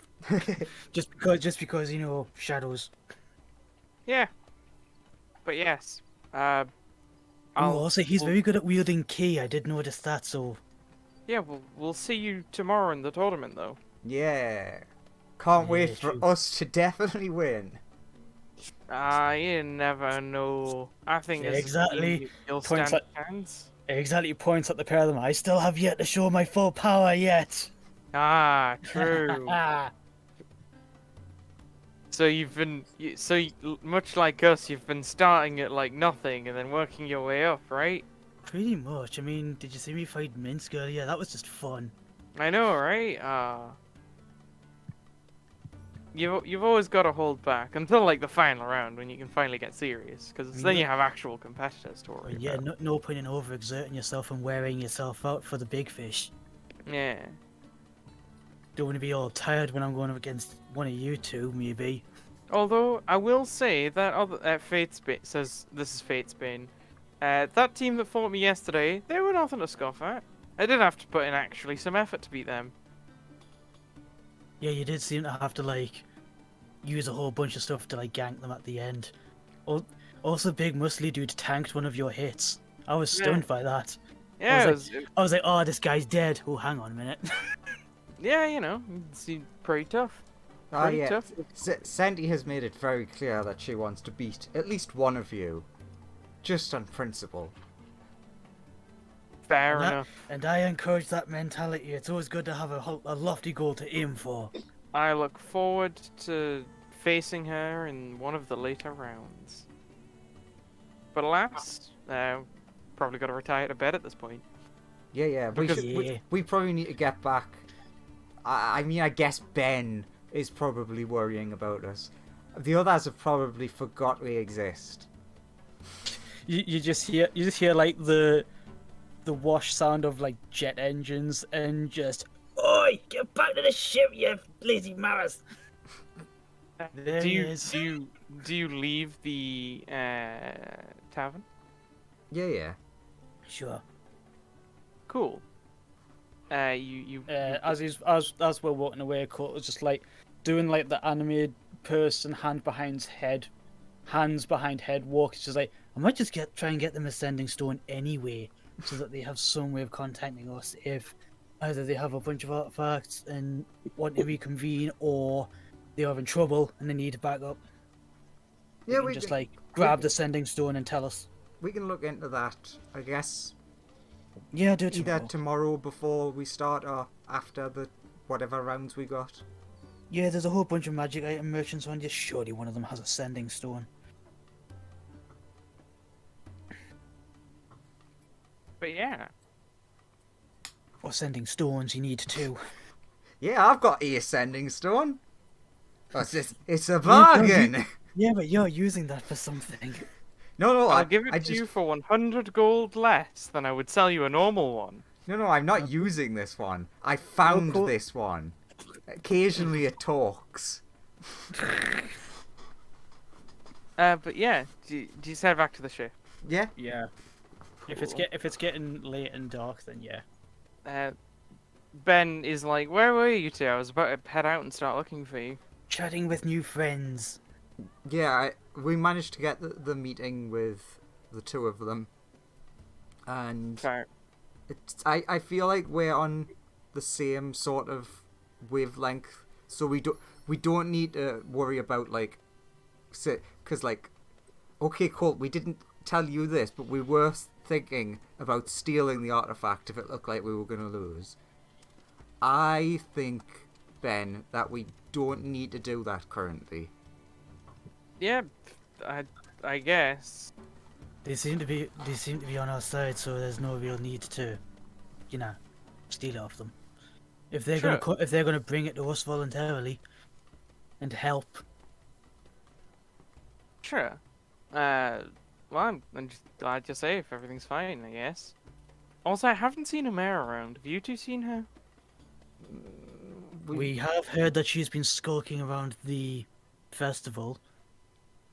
just because shadows. yeah. But yes. Also, he's we'll- very good at wielding key. I did notice that. So Yeah, we'll see you tomorrow in the tournament, though. Yeah. Can't wait Yeah, for true. us to definitely win. You never know. I think as a Exactly. team, you'll Points stand a chance. exactly points at the pair of them. I still have yet to show my full power yet. Ah, true. So much like us, you've been starting at like nothing and then working your way up, right? Pretty much. I mean, did you see me fight Minsk earlier? That was just fun. I know, right? You've always got to hold back until like the final round when you can finally get serious, because then you have actual competitors to worry But yeah, about. no point in overexerting yourself and wearing yourself out for the big fish. Yeah. Don't want to be all tired when I'm going up against one of you two, maybe. Although I will say that Fatesbane says this is Fatesbane. That team that fought me yesterday, they were nothing to scoff at. I did have to put in actually some effort to beat them. Yeah, you did seem to have to like use a whole bunch of stuff to like gank them at the end. Also, big muscly dude tanked one of your hits. I was stunned by that. Yeah, I was like, oh, this guy's dead. Oh, hang on a minute. yeah, it seemed pretty tough. Pretty yeah. tough. Sandy has made it very clear that she wants to beat at least one of you. Just on principle. Fair enough. And I encourage that mentality. It's always good to have a lofty goal to aim for. I look forward to facing her in one of the later rounds. But alas, probably got to retire to bed at this point. Yeah. We probably need to get back. I mean, I guess Ben is probably worrying about us. The others have probably forgot we exist. You just hear like the wash sound of like jet engines and just, oi, get back to the ship, you lazy maras. There do he you is. do you leave the tavern? Yeah. Sure. Cool. As we're walking away, Colt was just like doing like the animated person hands behind head walk. It's just like, I might just try and get them ascending stone anyway, so that they have some way of contacting us if either they have a bunch of artifacts and want to reconvene, or they are in trouble and they need to back up. Yeah, we can just like grab the sending stone and tell us. We can look into that, I guess. Yeah, do it Either tomorrow. tomorrow before we start or after the whatever rounds we got. Yeah, there's a whole bunch of magic item merchants on. Just surely one of them has a sending stone. But yeah. Or sending stones, you need two. Yeah, I've got a ascending stone. It's a bargain. Yeah, but you're using that for something. No, I'll give it to you for 100 gold less than I would sell you a normal one. No, I'm not using this one. I found Cool. this one. Occasionally it talks. But yeah, do you head back to the ship? Yeah? Yeah. If it's getting late and dark, then yeah. Ben is like, where were you two? I was about to head out and start looking for you. Chatting with new friends. Yeah, we managed to get the meeting with the two of them. And Fair. I feel like we're on the same sort of wavelength, so we don't need to worry about like, because like, okay, Colt, we didn't tell you this, but we were thinking about stealing the artifact if it looked like we were gonna lose. I think, Ben, that we don't need to do that currently. Yeah, I guess. They seem to be on our side, so there's no real need to, steal off them. If they're gonna bring it to us voluntarily, and help. Sure. Well, I'm just glad you're safe. Everything's fine, I guess. Also, I haven't seen Amara around. Have you two seen her? We have heard that she's been skulking around the festival,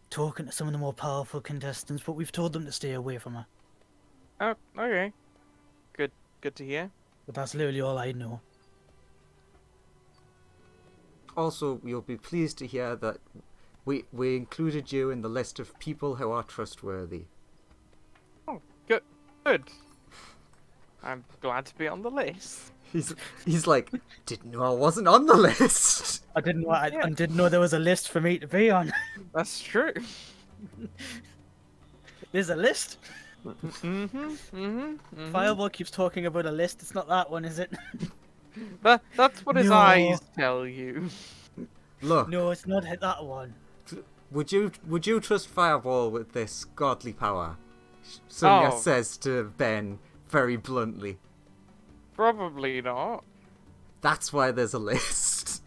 talking to some of the more powerful contestants, but we've told them to stay away from her. Oh, okay. Good to hear. But that's literally all I know. Also, you'll be pleased to hear that we included you in the list of people who are trustworthy. Oh, good. I'm glad to be on the list. He's like, didn't know I wasn't on the list. I didn't know. I didn't know there was a list for me to be on. That's true. There's a list. Fireball keeps talking about a list. It's not that one, is it? That's what his No. eyes tell you. Look, No, it's not that one. would you trust Fireball with this godly power? Sonia Oh. says to Ben very bluntly. Probably not. That's why there's a list.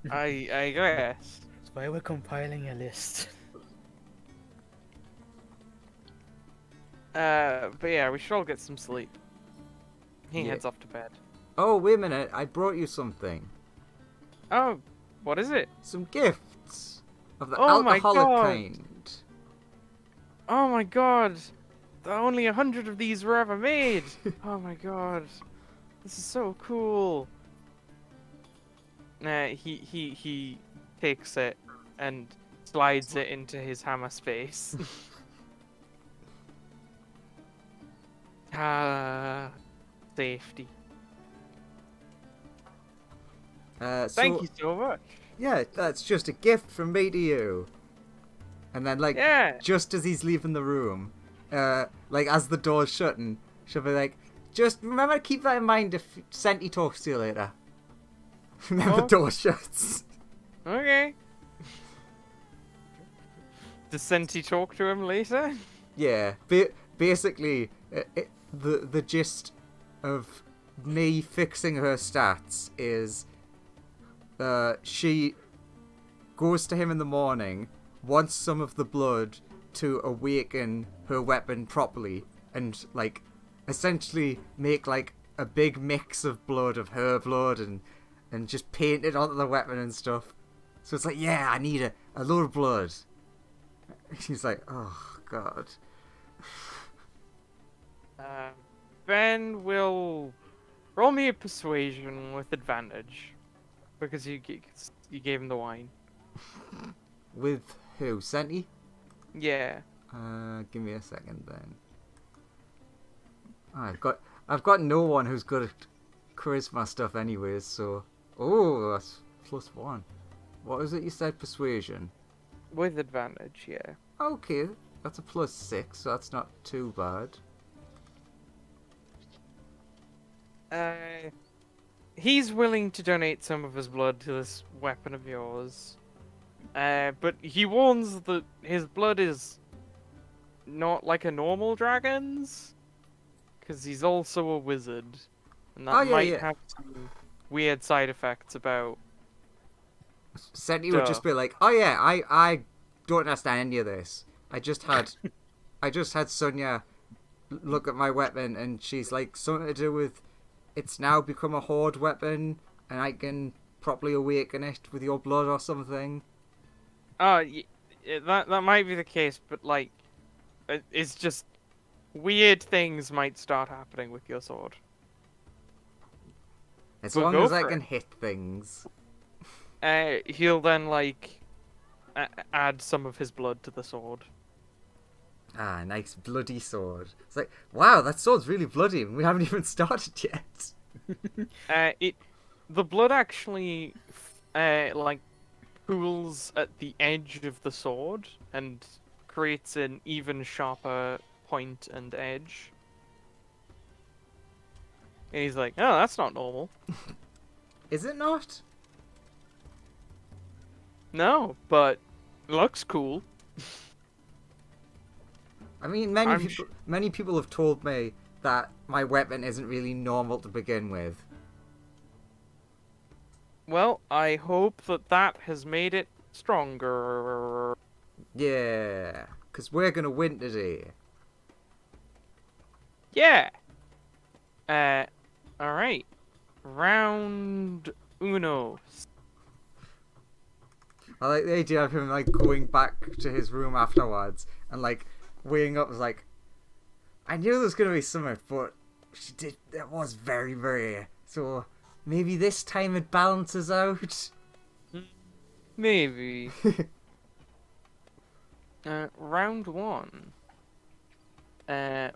I guess. That's why we're compiling a list. But yeah, we should all get some sleep. He Yeah. heads off to bed. Oh, wait a minute, I brought you something. Oh, what is it? Some gifts of the Oh my alcoholic God. kind. Oh my god! Only 100 of these were ever made! Oh my god. This is so cool. He takes it and slides it into his hammer space. Safety. Thank you so much. Yeah, that's just a gift from me to you. And then, like, Yeah. just as he's leaving the room, like, as the door's shutting, she'll be like, just remember to keep that in mind if Senti talks to you later. And then the Oh. door shuts. Okay. Does Senti talk to him later? Yeah, basically, the gist of me fixing her stats is she goes to him in the morning, wants some of the blood to awaken her weapon properly, and, like, essentially make, like, a big mix of blood, of her blood, and just paint it onto the weapon and stuff. So it's like, yeah, I need a load of blood. She's like, oh, God. Ben will roll me a persuasion with advantage because you gave him the wine. With who? Senti? Yeah. Give me a second then. I've got no one who's good at charisma stuff anyways, so... Oh, that's +1. What was it you said? Persuasion? With advantage, yeah. Okay, that's a +6, so that's not too bad. He's willing to donate some of his blood to this weapon of yours. But he warns that his blood is not like a normal dragon's, because he's also a wizard, and that might have some weird side effects about... Senti would just be like, oh yeah, I don't understand any of this. I just had Sonia look at my weapon, and she's like, something to do with it's now become a horde weapon, and I can properly awaken it with your blood or something. Oh, that might be the case, but like, it's just weird things might start happening with your sword. As Well, long go as I for can it. hit things. He'll then like add some of his blood to the sword. Ah, nice bloody sword. It's like, wow, that sword's really bloody, and we haven't even started yet. The blood actually like pools at the edge of the sword and creates an even sharper point and edge. And he's like, oh, that's not normal. Is it not? No, but looks cool. I mean, I'm many people have told me that my weapon isn't really normal to begin with. Well, I hope that has made it stronger. Yeah, because we're gonna win today. Yeah. Alright. Round Uno. I like the idea of him like going back to his room afterwards and like weighing up. Was like, I knew there was gonna be something, but she did. It was very rare. So maybe this time it balances out. Maybe. Round 1.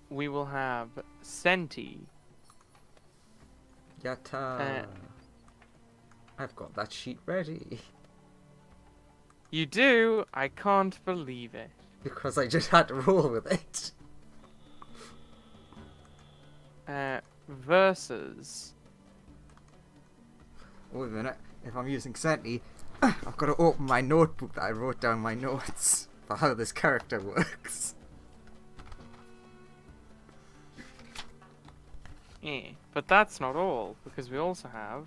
We will have Senti. Yatta. I've got that sheet ready. You do? I can't believe it. Because I just had to roll with it. Versus. Wait a minute. If I'm using Senti, I've got to open my notebook that I wrote down my notes for how this character works. But that's not all, because we also have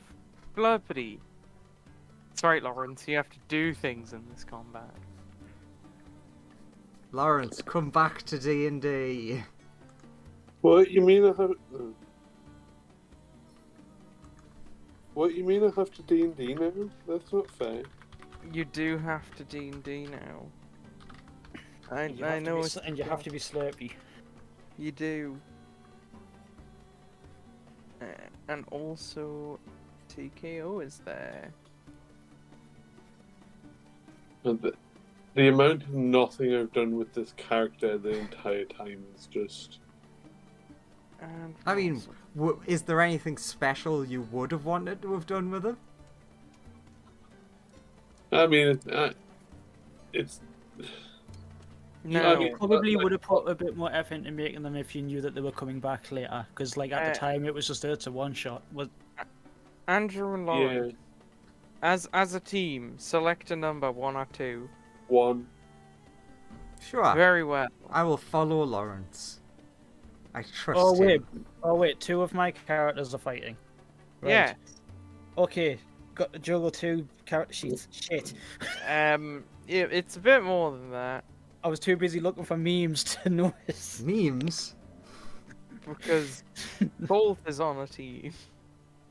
Blurpity. That's right, Lawrence, you have to do things in this combat. Lawrence, come back to D&D. What you mean I have? What you mean I have to D&D now? That's not fair. You do have to D&D now. I know it's... And you have to be Slurpy. You do. And also, TKO is there. And the amount of nothing I've done with this character the entire time is just... And I mean, also- is there anything special you would have wanted to have done with him? I mean, it's... no. mean- You probably would have put a bit more effort into making them if you knew that they were coming back later. Because, like, at the time, it was just it's a one-shot. Andrew and Lawrence, as a team, select a number, 1 or 2. 1. Sure. Very well. I will follow Lawrence. I trust him. Oh wait, 2 of my characters are fighting. Right. Yeah. Okay, got to juggle 2 character sheets. Shit. Yeah, it's a bit more than that. I was too busy looking for memes to notice. Memes? Because both is on a team.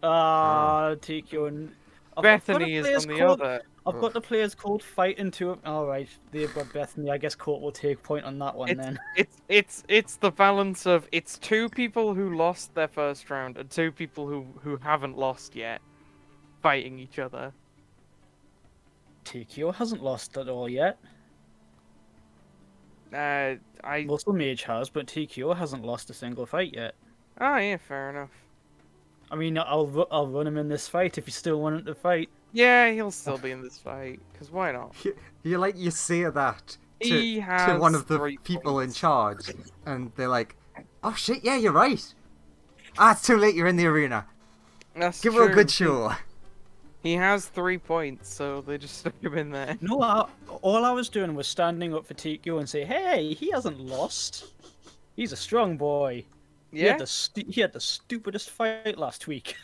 TQ and... Bethany is on the other. I've got the players called fighting 2 of... Alright, they've got Bethany. I guess Court will take point on that one then. It's the balance of it's 2 people who lost their first round and 2 people who haven't lost yet fighting each other. TQ hasn't lost at all yet. Muscle Mage has, but TQ hasn't lost a single fight yet. Oh yeah, fair enough. I mean, I'll run him in this fight if you still want him to fight. Yeah, he'll still be in this fight, because why not? You say that He to has one of the 3 people in points. charge, and they're like, "Oh shit, yeah, you're right. It's too late. You're in the arena. That's Give her a true. good show." He has 3 points, so they just stuck him in there. No, all I was doing was standing up for TQ and say, hey, he hasn't lost. He's a strong boy. Yeah, He had the stupidest fight last week.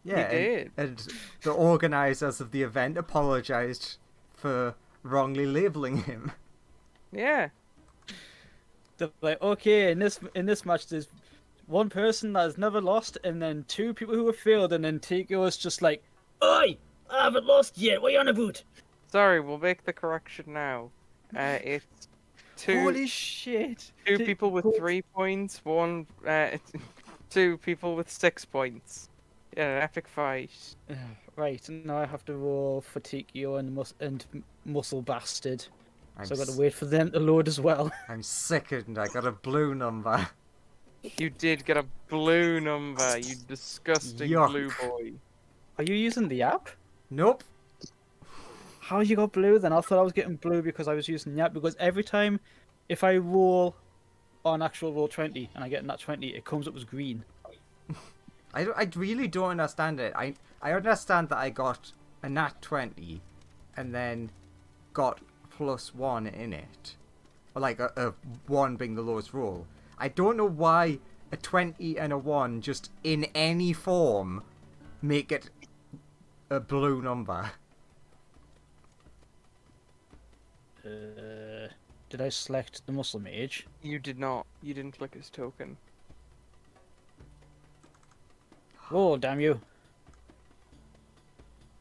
Yeah, He did. And the organisers of the event apologised for wrongly labelling him. yeah. They're like, okay, in this match, there's 1 person that has never lost, and then 2 people who have failed, and then TQ was just like, oi, I haven't lost yet. What are you on about? Sorry, we'll make the correction now. It's 2 Holy shit! 2 people with 3 points, 2 people with 6 points. Yeah, an epic fight. Right, now I have to roll for TQ and Muscle Bastard. I'm, So I've got to wait for them to load as well. I'm sickened. I got a blue number. You did get a blue number, you disgusting Yuck. blue boy. Are you using the app? Nope. How you got blue then? I thought I was getting blue because I was using the app, because every time if I roll on actual roll 20 and I get a nat 20, it comes up as green. I really don't understand it. I understand that I got a nat 20 and then got +1 in it. Or like a 1 being the lowest roll. I don't know why a 20 and a 1 just in any form make it a blue number. Did I select the Muscle Mage? You did not. You didn't click his token. Roll, damn you.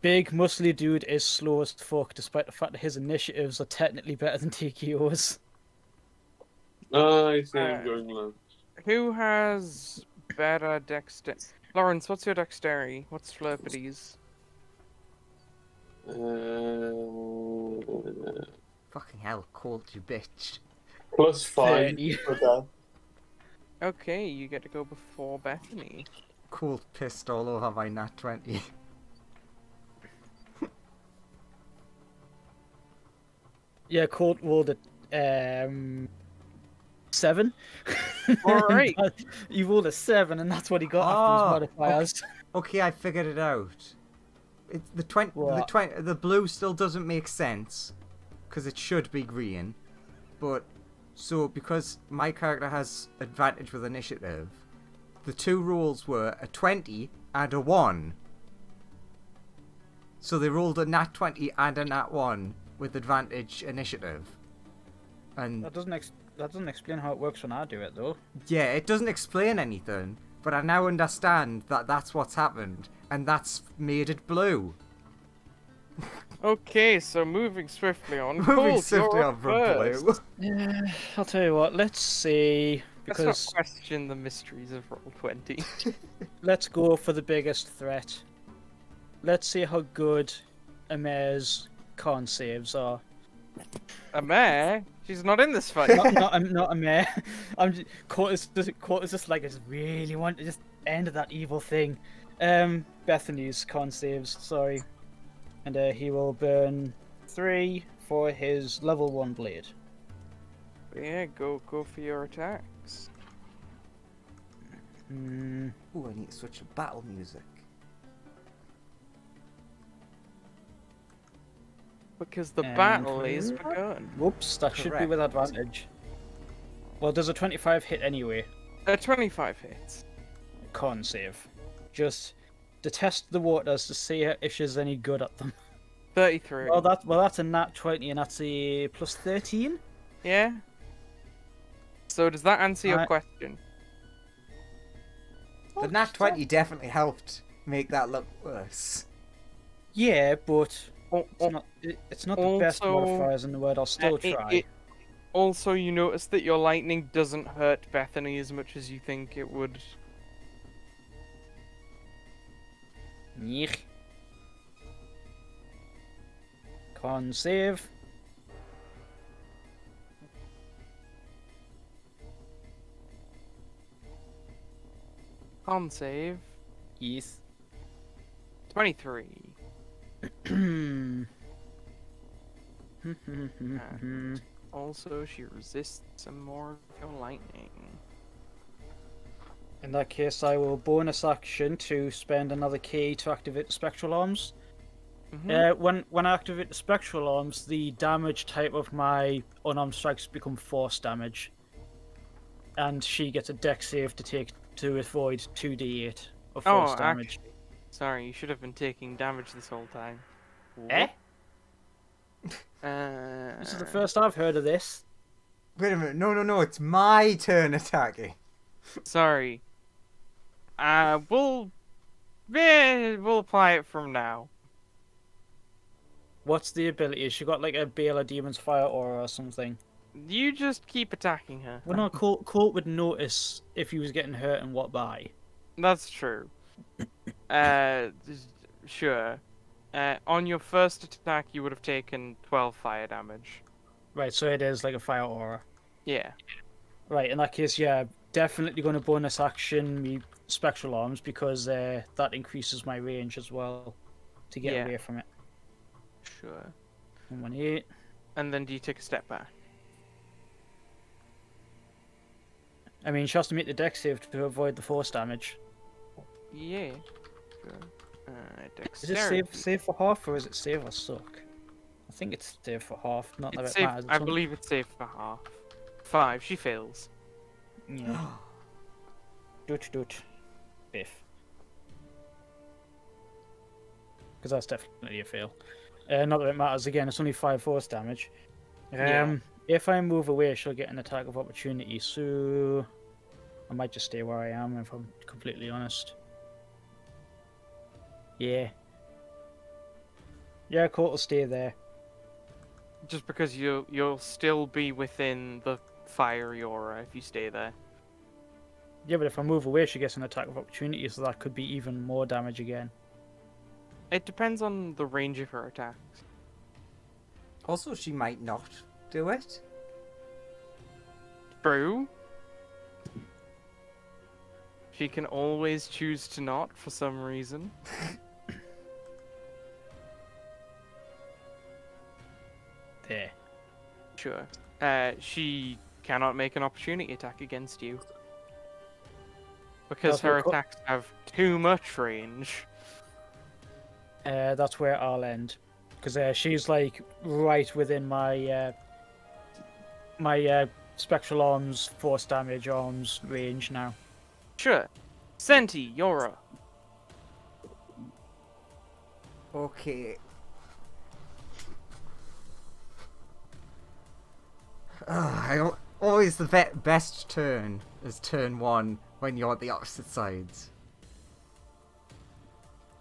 big muscly dude is slow as fuck, despite the fact that his initiatives are technically better than TKO's. I see Uh, I'm going low. Who has better dexterity? Lawrence, what's your dexterity? What's Flurpity's? Fucking hell, Colt, you bitch. +5 30. for that. Okay, you get to go before Bethany. Colt pissed all over my nat 20. Yeah, Colt rolled a 7. Alright. You rolled a 7, and that's what he got Oh, after his modifiers. Okay, I figured it out. It's What? the blue still doesn't make sense because it should be green, but so because my character has advantage with initiative, the two rules were a 20 and a 1. So they rolled a nat 20 and a nat 1 with advantage initiative. And That doesn't explain how it works when I do it, though. yeah, it doesn't explain anything, but I now understand that that's what's happened, and that's made it blue. Okay, so moving swiftly on. Moving Colt, swiftly you're on up from blue. first. Yeah, I'll tell you what. Let's see, Let's because not question the mysteries of Roll20. let's go for the biggest threat. Let's see how good Amer's con saves are. Amare? She's not in this fight. Not Amer. Court is just like I just really want to just end that evil thing. Bethany's con saves. Sorry, and he will burn 3 for his level 1 blade. Yeah, go for your attacks. Ooh, I need to switch to battle music. Because the And- battle is begun. Whoops, that should be with Correct. advantage. Well, does a 25 hit anyway? 25 hits. Con save. Just to test the waters to see if she's any good at them. 33. Well, that's a nat 20, and that's a plus 13. Yeah? So does that answer your Right. question? The nat 20 definitely helped make that look worse. Yeah, but Oh, it's not the best also, modifiers in the world. I'll still try. Also, you notice that your lightning doesn't hurt Bethany as much as you think it would. Nyeh. Con save. Con save. Yes. 23. In And also, she resists some more of your lightning. that case, I will bonus action to spend another key to activate the spectral arms. When I activate the spectral arms, the damage type of my unarmed strikes become force damage, and she gets a dex save to avoid 2d8 of force damage. Actually, sorry, you should have been taking damage this whole time. Eh? Uh, This is the first I've heard of this. Wait a minute, no, it's my turn attacking. Sorry. We'll apply it from now. What's the ability? Has she got like a Bale of Demon's Fire aura or something? You just keep attacking her. Well, no, Colt would notice if he was getting hurt and what by. That's true. Sure. On your first attack, you would have taken 12 fire damage. Right, so it is like a fire aura. Yeah. Right, in that case, yeah, definitely going to bonus action me spectral arms because that increases my range as well to get Yeah. away from it. Sure. 118. And then do you take a step back? I mean, she has to make the dex save to avoid the force damage. Yeah. Sure. Is it Dexterity. save for half or is it save or suck? I think it's save for half. Not that It's it safe, matters. I believe it's safe for half. 5. She fails. Yeah. Doot. Biff. Because that's definitely a fail. Not that it matters. Again, it's only 5 force damage. Yeah. If I move away, she'll get an attack of opportunity. So I might just stay where I am if I'm completely honest. Yeah. Yeah, Colt will stay there. Just because you'll still be within the fire aura if you stay there. Yeah, but if I move away, she gets an attack of opportunity, so that could be even more damage again. It depends on the range of her attacks. Also, she might not do it. True. She can always choose to not for some reason. There. Sure. She cannot make an opportunity attack against you. Because That's what her attacks have too much range. That's where I'll end. Because she's like right within my spectral arms, force damage arms range now. Sure. Senti, you're up. Okay. Always the best turn is turn 1 when you're on the opposite sides.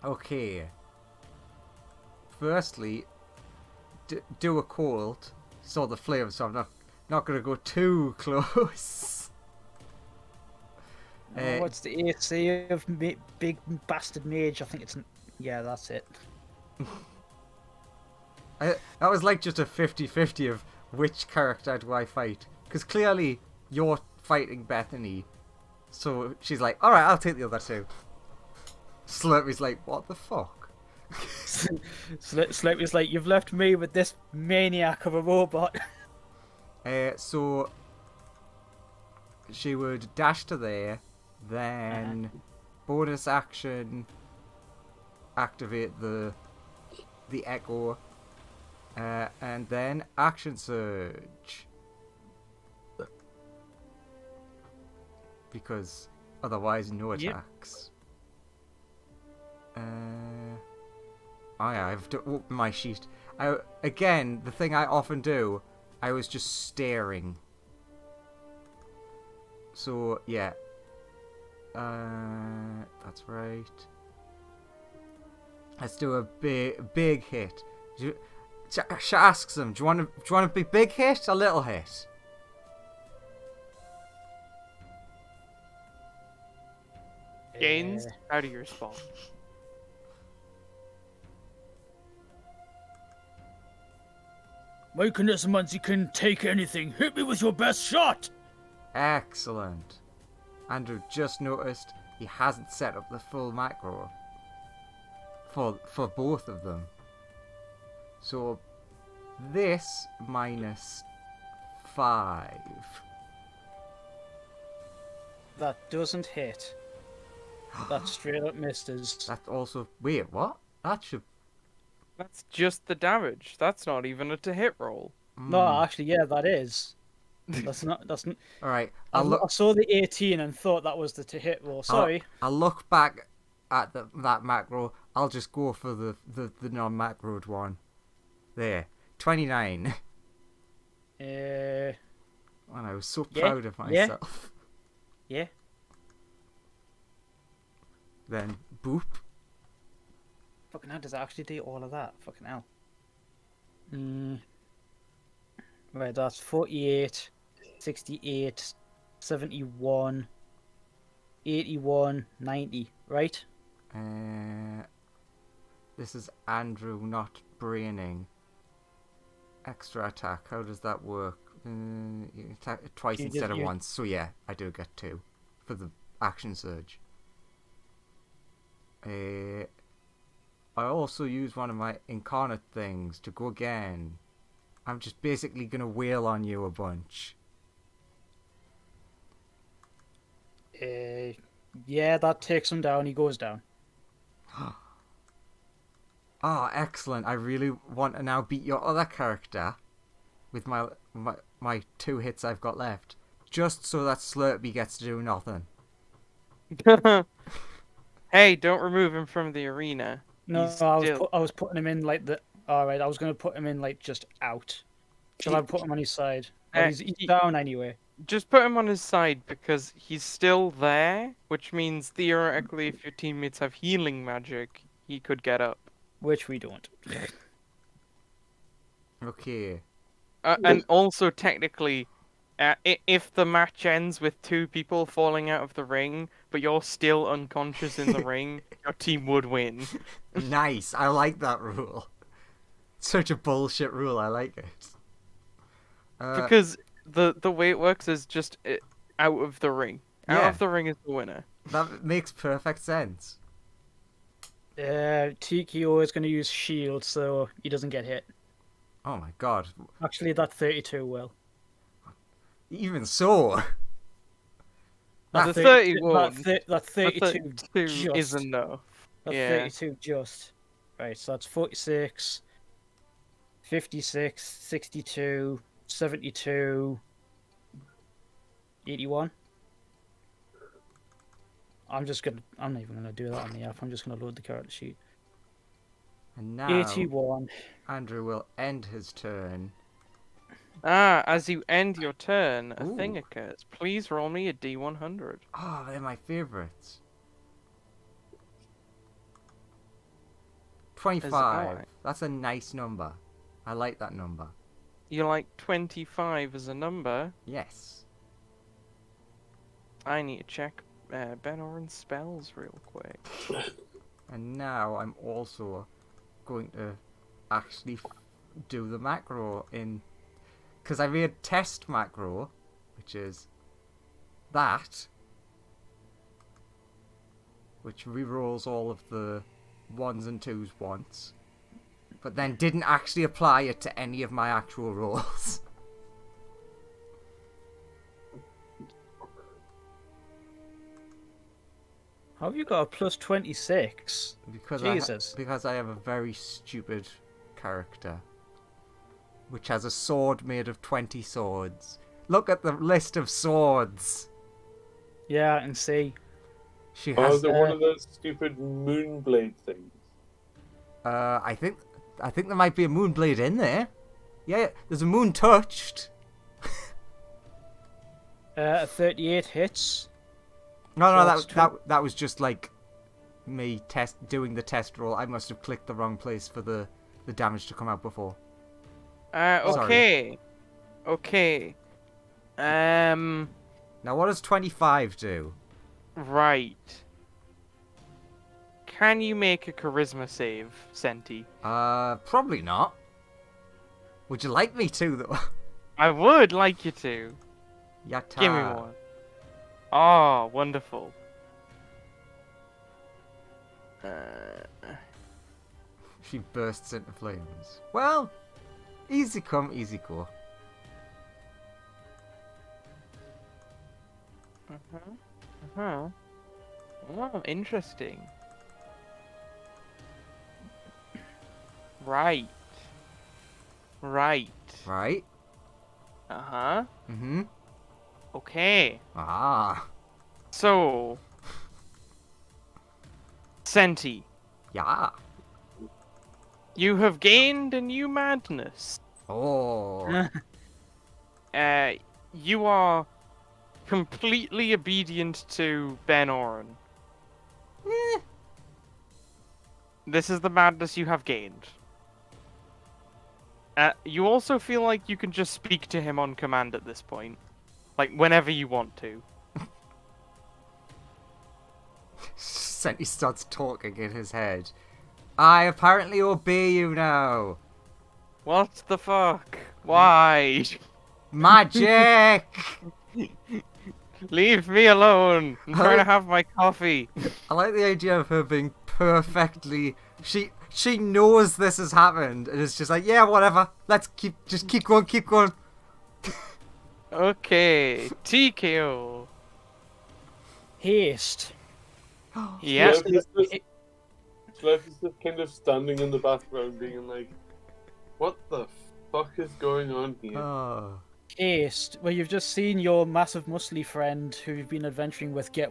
Okay. Firstly, do a cold. Saw the flame, so I'm not gonna go too close. What's the AC of big bastard mage? I think it's yeah, that's it. That was like just a 50-50 of which character do I fight, because clearly you're fighting Bethany, so she's like, alright, I'll take the other two. Slurpy's like, what the fuck? Slurpy's like, you've left me with this maniac of a robot. So she would dash to there, then bonus action, activate the echo, and then action surge. Because otherwise, no attacks. Oh yeah, I have to open my sheet. Again, the thing I often do, I was just staring. So, yeah. That's right. Let's do a big hit. She asks them, do you want a big hit or little hit? Gains, how do you respond? My Kinesomancy can take anything. Hit me with your best shot! Excellent. Andrew just noticed he hasn't set up the full macro for both of them. So this minus 5. That doesn't hit. That straight up misses. That also wait, what? That should That's just the damage. That's not even a to hit roll. No, actually, yeah, that is. That's not. All right. I saw the 18 and thought that was the to hit roll. Sorry. I'll look back at that macro. I'll just go for the non-macroed one. There, 29. And I was so proud of myself. Yeah. Then boop. Fucking hell, does it actually do all of that? Fucking hell. Right, that's 48, 68, 71, 81, 90, right? This is Andrew not braining. Extra attack, how does that work? You attack twice instead of once, so yeah, I do get 2 for the action surge. I also use one of my incarnate things to go again. I'm just basically gonna wail on you a bunch. Yeah, that takes him down. He goes down. Oh, excellent. I really want to now beat your other character with my 2 hits I've got left. Just so that Slurpy gets to do nothing. Hey, don't remove him from the arena. No, I was putting him in like the... Alright, I was going to put him in like just out. Shall I put him on his side? Well, he's down anyway. Just put him on his side because he's still there, which means theoretically if your teammates have healing magic, he could get up. Which we don't. Okay. And also technically, if the match ends with 2 people falling out of the ring, but you're still unconscious in the ring, your team would win. Nice. I like that rule. Such a bullshit rule. I like it. Because the way it works is just out of the ring. Out Yeah. of the ring is the winner. That makes perfect sense. TKO is going to use shield, so he doesn't get hit. Oh my god. Actually, that 32 will. Even so. The 30 31. That 32 32 is just. enough. That Yeah. 32 just. Right, so that's 46, 56, 62, 72, 81. I'm not even gonna do that on the app. I'm just gonna load the character sheet. And now 81. Andrew will end his turn. As you end your turn, a thing Ooh. occurs. Please roll me a D100. Oh, they're my favourites. 25. alright. That's a nice number. I like that number. You like 25 as a number? Yes. I need to check Ben Oren's spells real quick. And now I'm also going to actually do the macro in... Because I made test macro, which is that, which rerolls all of the 1s and 2s once, but then didn't actually apply it to any of my actual rolls. How have you got a plus 26? Because Jesus. because I have a very stupid character, which has a sword made of 20 swords. Look at the list of swords. Yeah, I can see. She Oh, has. is it one of those stupid moonblade things? I think there might be a moonblade in there. Yeah, there's a moon touched. 38 hits. No, So that it's that was just like me doing the test roll. I must have clicked the wrong place for the damage to come out before. Okay. Okay. Now, what does 25 do? Right. Can you make a charisma save, Senti? Probably not. Would you like me to, though? I would like you to. Yatta. Give me one. Oh, wonderful. She bursts into flames. Well, easy come, easy go. Oh, interesting. Right. Right. Uh-huh. Mm-hmm. Okay. Ah. So... Senti, Yeah. you have gained a new madness. Oh. You are completely obedient to Ben Oren. This is the madness you have gained. You also feel like you can just speak to him on command at this point. Like, whenever you want to. Senti starts talking in his head. I apparently obey you now. What the fuck? Why? Magic! Leave me alone! I'm trying to have my coffee. I like the idea of her being perfectly... She knows this has happened, and it's just like, yeah, whatever. Let's keep going. Okay, TKO. Haste. Yeah. Slurp is just kind of standing in the background being like, what the fuck is going on here? Oh. Haste, where you've just seen your massive muscly friend who you've been adventuring with get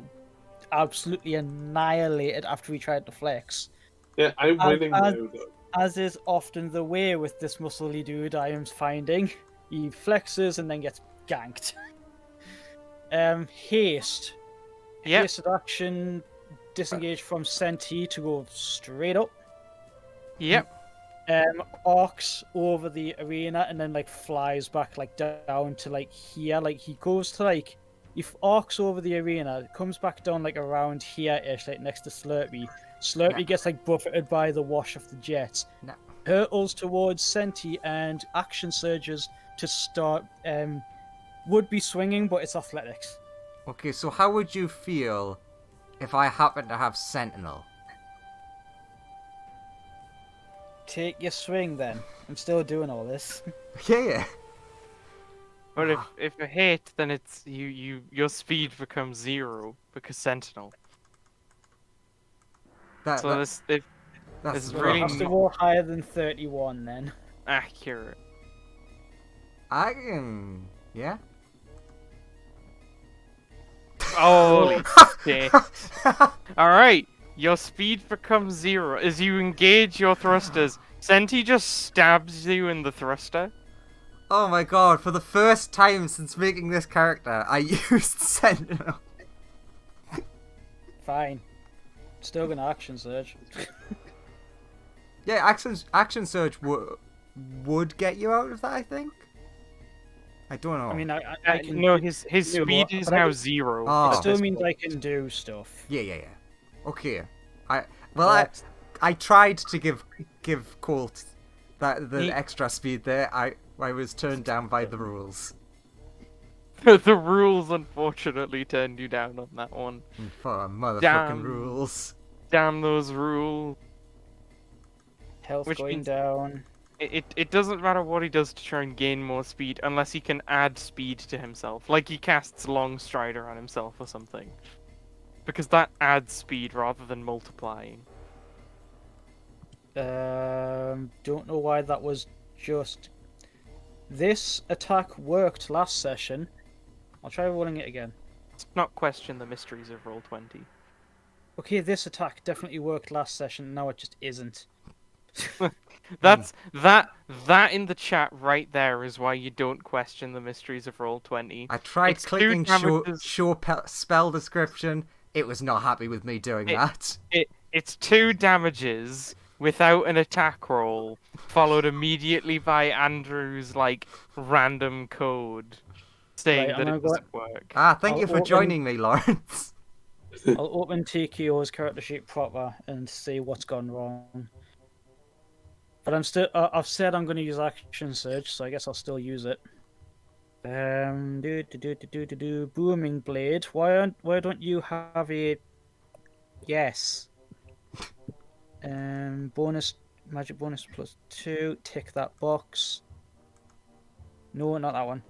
absolutely annihilated after he tried to flex. Yeah, I'm winning now, though. As is often the way with this muscly dude I am finding, he flexes and then gets ganked. Haste. Yep. Haste action, disengage from Senti to go straight up. Yep. arcs over the arena and then like flies back like down to like here. Like he goes to like he arcs over the arena, comes back down like around here-ish, like next to Slurpee. Slurpee gets like buffeted by the wash of the jets. No. Hurtles towards Senti and action surges to start. Would be swinging, but it's athletics. Okay, so how would you feel if I happen to have Sentinel? Take your swing then. I'm still doing all this. Yeah. But if you hit, then it's your speed becomes 0 because Sentinel. That's It's really Has to roll higher than 31 then. accurate. I can. Yeah. Holy shit! All right, your speed becomes 0 as you engage your thrusters. Senti just stabs you in the thruster. Oh my god! For the first time since making this character, I used Sentinel. Fine. Still gonna action surge. Yeah, action surge would get you out of that. I think. I don't know. I mean, I can. No, his you know speed what, is but I now can- 0. Oh. It at still this means point. I can do stuff. Yeah. Okay. I But tried to give Colt the He- extra speed there. I was turned down by the rules. The rules unfortunately turned you down on that one. For motherfucking Damn. rules. Damn those rules. health which going means- down. It doesn't matter what he does to try and gain more speed unless he can add speed to himself. Like he casts Long Strider on himself or something. Because that adds speed rather than multiplying. Don't know why that was just. This attack worked last session. I'll try rolling it again. Let's not question the mysteries of Roll20. Okay, this attack definitely worked last session. Now it just isn't. That's that in the chat right there is why you don't question the mysteries of Roll20. I tried It's two clicking damages. show spell description. It was not happy with me doing that. It's 2 damages without an attack roll, followed immediately by Andrew's like random code saying Right, I'm that it gonna go- doesn't work. Ah, thank I'll you for open- joining me, Lawrence. I'll open TKO's character sheet proper and see what's gone wrong. But I've said I'm going to use action surge, so I guess I'll still use it. Booming blade. Why don't you have a? Yes. Bonus magic bonus +2. Tick that box. No, not that one.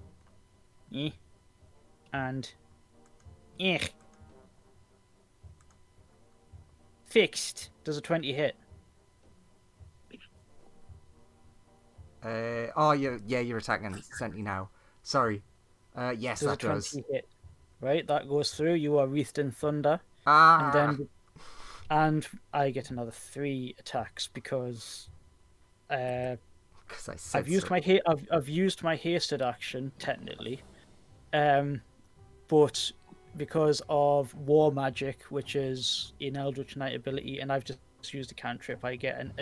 And. Fixed. Does a 20 hit? You're attacking Senti now. Sorry. Yes, Does a that 20 does. hit? Right, that goes through. You are wreathed in thunder, Ah, and I get another 3 attacks because 'cause I said I've used so. my I've used my hasted action technically, but because of war magic, which is an Eldritch Knight ability, and I've just used a cantrip, I get an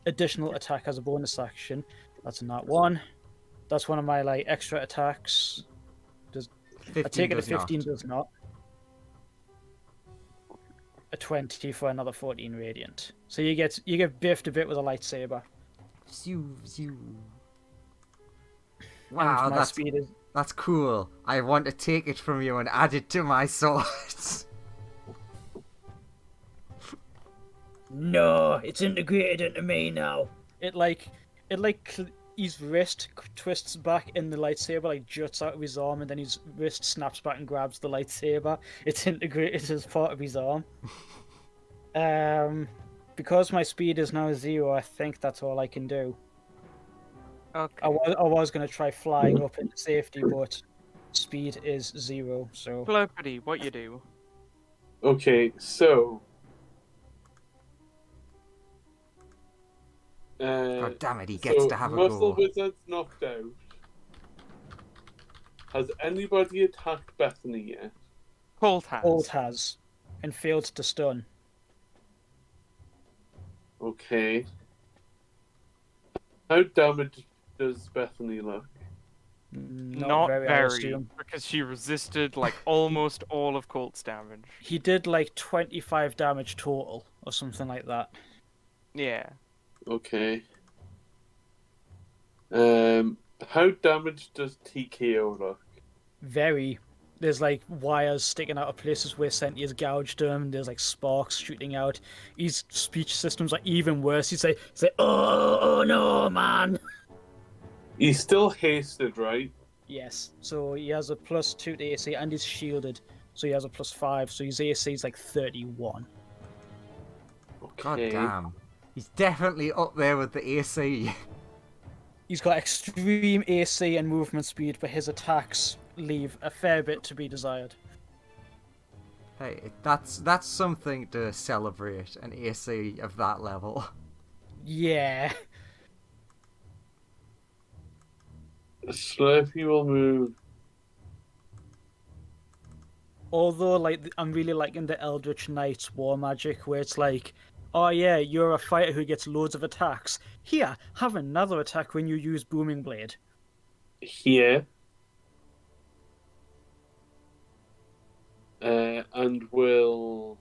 additional attack as a bonus action. That's a nat 1. That's one of my like extra attacks. I 15 take it a does not. 15 does not. A 20 for another 14 radiant. So you get biffed a bit with a lightsaber. Zew. And Wow, my speed is that's cool. I want to take it from you and add it to my sword. no, it's integrated into me now. It his wrist twists back and the lightsaber like juts out of his arm, and then his wrist snaps back and grabs the lightsaber. It's integrated as part of his arm. Because my speed is now 0, I think that's all I can do. Okay. I was going to try flying up into safety, but speed is 0, so... Flurpity, what you do? Okay, so. God damn it, he gets so to have a Muscle go. Wizard's knocked out. Has anybody attacked Bethany yet? Colt has. Old has, and failed to stun. Okay. How damaged does Bethany look? Not very, I assume. because she resisted like almost all of Colt's damage. He did like 25 damage total or something like that. Yeah. Okay. How damaged does TKO look? Very. There's like wires sticking out of places where Sentia's gouged him. There's like sparks shooting out. His speech system's like even worse. He's like, oh no, man. He's still hasted, right? Yes. So he has a +2 to AC and he's shielded. So he has a +5. So his AC is like 31. God Okay. damn. He's definitely up there with the AC. He's got extreme AC and movement speed, but his attacks leave a fair bit to be desired. Hey, that's something to celebrate, an AC of that level. Yeah. Slurpee will move. Although, like, I'm really liking the Eldritch Knight's war magic, where it's like, oh yeah, you're a fighter who gets loads of attacks. Here, have another attack when you use Booming Blade. Here. And will...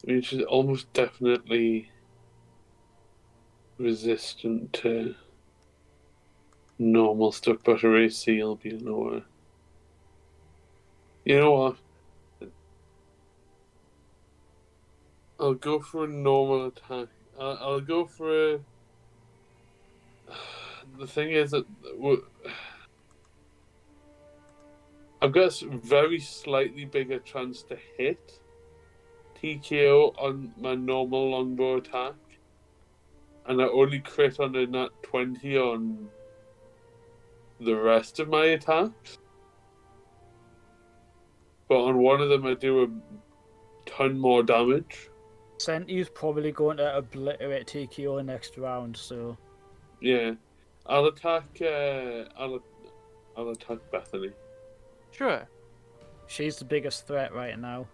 which is almost definitely resistant to normal stuff, but her AC will be lower. You know what? I'll go for a normal attack. I'll go for a... The thing is that I've got a very slightly bigger chance to hit TKO on my normal longbow attack, and I only crit on a nat 20 on the rest of my attacks. But on one of them I do a ton more damage. Senti's probably going to obliterate TKO next round, so... Yeah. I'll attack Bethany. Sure. She's the biggest threat right now.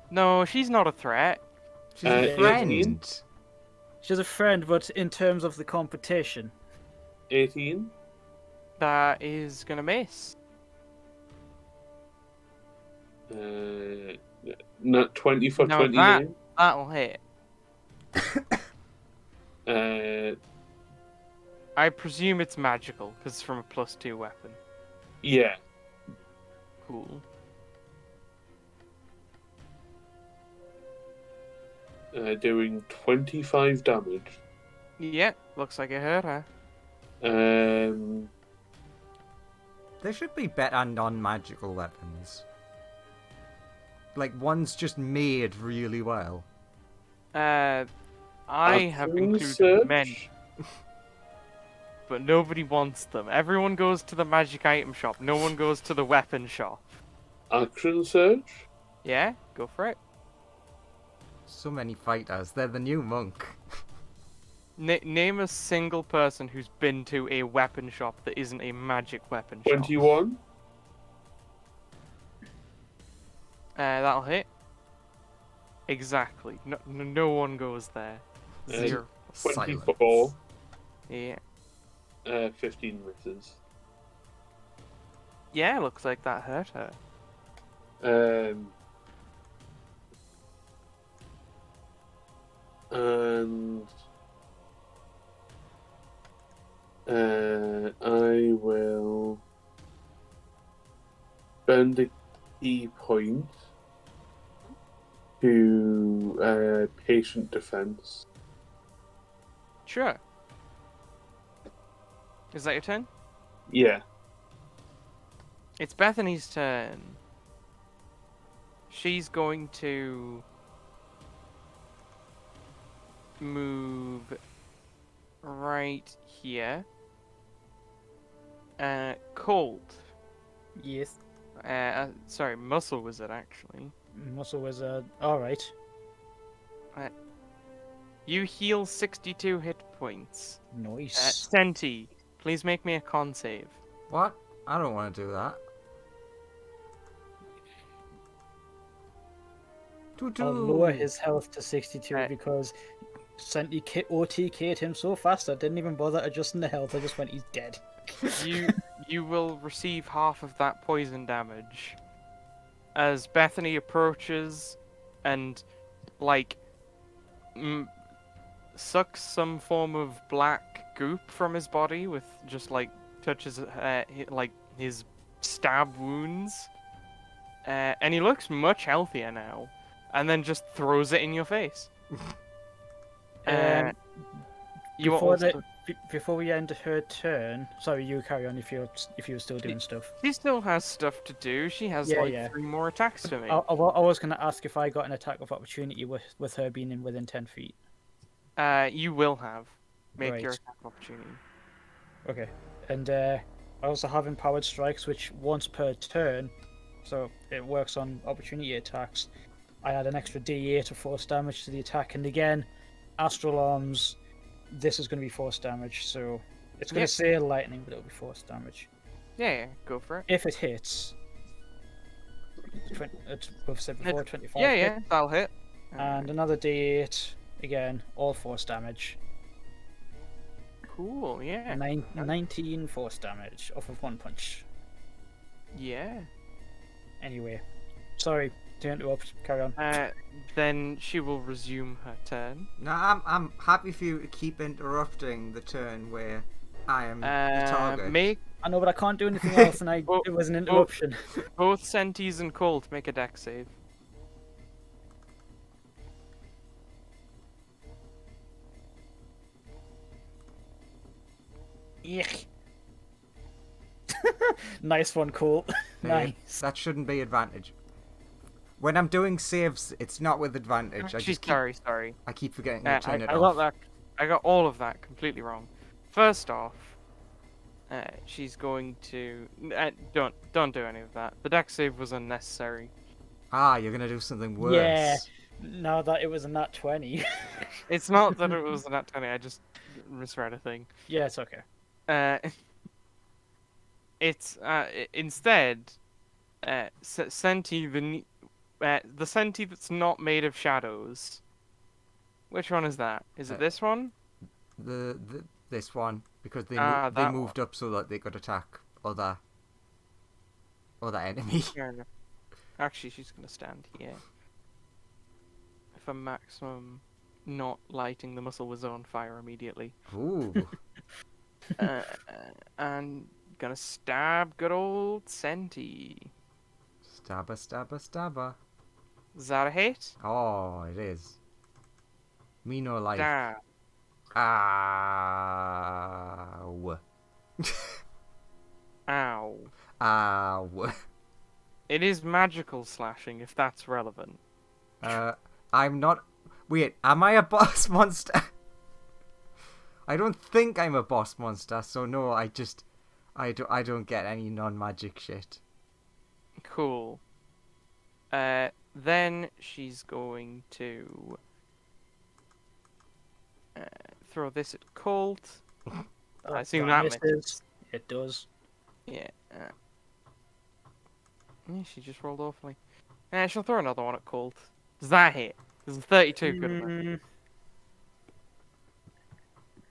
No, she's not a threat. She's a friend. 18? She's a friend, but in terms of the competition... 18? That is gonna miss. Not 20 for No, 29? That'll hit. I presume it's magical, because it's from a +2 weapon. Yeah. Cool. Doing 25 damage. Yeah, looks like it hurt her. There should be better non-magical weapons. Like, one's just made really well. I have Arcane included Search? many. But nobody wants them. Everyone goes to the magic item shop. No one goes to the weapon shop. Action Surge? Yeah, go for it. So many fighters. They're the new monk. Name a single person who's been to a weapon shop that isn't a magic weapon shop. 21? That'll hit. Exactly. No one goes there. 0. 24. Yeah. 15 misses. Yeah, looks like that hurt her. And I will spend a key point to patient defense. Sure. Is that your turn? Yeah. It's Bethany's turn. She's going to move right here. Cold. Yes. Sorry, Muscle Wizard, actually. Muscle Wizard. Alright. You heal 62 hit points. Nice. Senti, please make me a con save. What? I don't want to do that. I'll lower his health to 62 because Senti OTK'd him so fast I didn't even bother adjusting the health. I just went, he's dead. You will receive half of that poison damage as Bethany approaches and like sucks some form of black goop from his body with just like touches like his stab wounds, and he looks much healthier now, and then just throws it in your face. You Before we end her turn, sorry, you carry on if you're still doing stuff. She still has stuff to do. She has 3 more attacks to me. I was going to ask if I got an attack of opportunity with her being within 10 feet. You will have. Make Right. your attack of opportunity. Okay, and I also have empowered strikes, which once per turn, so it works on opportunity attacks. I add an extra D8 of force damage to the attack, and again, astral arms. This is going to be force damage, so it's going to say lightning, but it'll be force damage. Yeah, go for it. If it hits, we've said before, 25. Yeah, that'll hit. And another D8, again, all force damage. Cool, yeah. 19 force damage off of one punch. Yeah. Anyway, sorry to interrupt. Carry on. Then she will resume her turn. No, I'm happy for you to keep interrupting the turn where I am the target. I know, but I can't do anything else, and it was an interruption. Both Sentis and Colt make a dex save. Yuck. Nice one, Colt. Nice. That shouldn't be advantage. When I'm doing saves, it's not with advantage. Sorry. I keep forgetting to turn it off. got that. I got all of that completely wrong. First off, she's going to don't do any of that. The dex save was unnecessary. You're gonna do something worse. Yeah. Now that it was a nat 20. It's not that it was a nat 20. I just misread a thing. Yeah, it's okay. It's instead Senti the Senti that's not made of shadows. Which one is that? Is it this one? This one, because they moved up so that they could attack other enemy. Fair enough. Actually, she's gonna stand here. If a maximum not lighting the muscle was on fire immediately. Ooh. And gonna stab good old Senti. Stabber. Is that a hit? Oh, it is. Me no life. Stab. Ow. Ow. It is magical slashing, if that's relevant. I'm not... Wait, am I a boss monster? I don't think I'm a boss monster, so no, I don't get any non-magic shit. Cool. Then she's going to throw this at Colt. I assume that misses. It does. Yeah. She just rolled awfully. She'll throw another one at Colt. Does that hit? This is 32 good enough.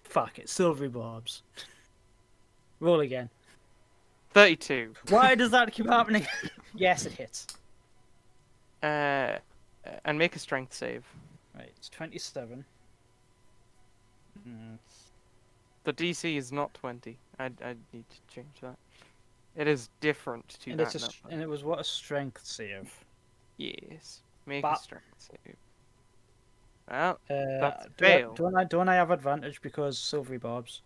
Fuck it, silvery barbs. Roll again. 32. Why does that keep happening? Yes, it hits. And make a strength save. Right, it's 27. The DC is not 20. I need to change that. It is different to And that. And it was what, a strength save? Yes. Make a strength save. Well, that's a do fail. Don't I have advantage because silvery barbs?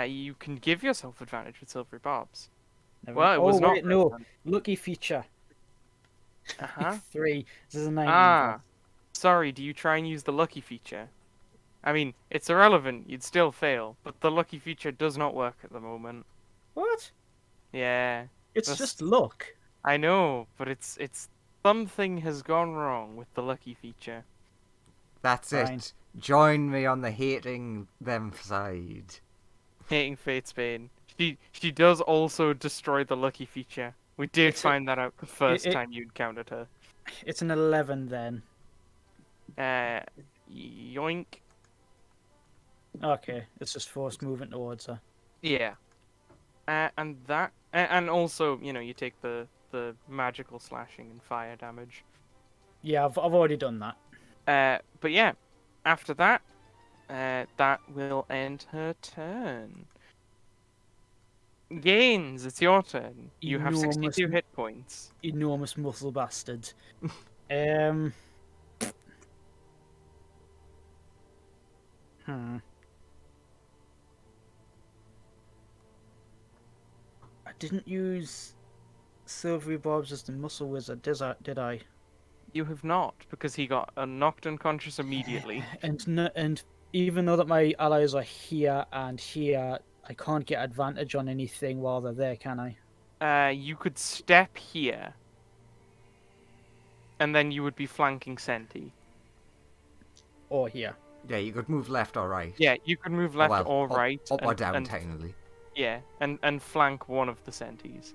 You can give yourself advantage with silvery barbs. Never Well, it was not. Wait, no. Lucky feature. 3. This is a 19. Sorry, do you try and use the lucky feature? I mean, it's irrelevant, you'd still fail, but the lucky feature does not work at the moment. What? Yeah. It's just luck. I know, but it's something has gone wrong with the lucky feature. That's Fine. it. Join me on the hating them side. Hating Fate's Bane. She does also destroy the lucky feature. We did find that out the first time you encountered her. It's an 11 then. Yoink. Okay, it's just forced movement towards her. Yeah. And that, and also, you take the magical slashing and fire damage. Yeah, I've already done that. But yeah, after that, that will end her turn. Gains, it's your turn. You have Enormous 62 hit points. Enormous muscle bastard. Hmm. I didn't use Silvery Bobs as the muscle wizard, did I? You have not, because he got knocked unconscious immediately. And even though that my allies are here and here, I can't get advantage on anything while they're there, can I? You could step here, and then you would be flanking Senti. Or here. Yeah, you could move left or right. Yeah, you could move left Well, or right. Up or down, technically. Yeah, and flank one of the Sentis.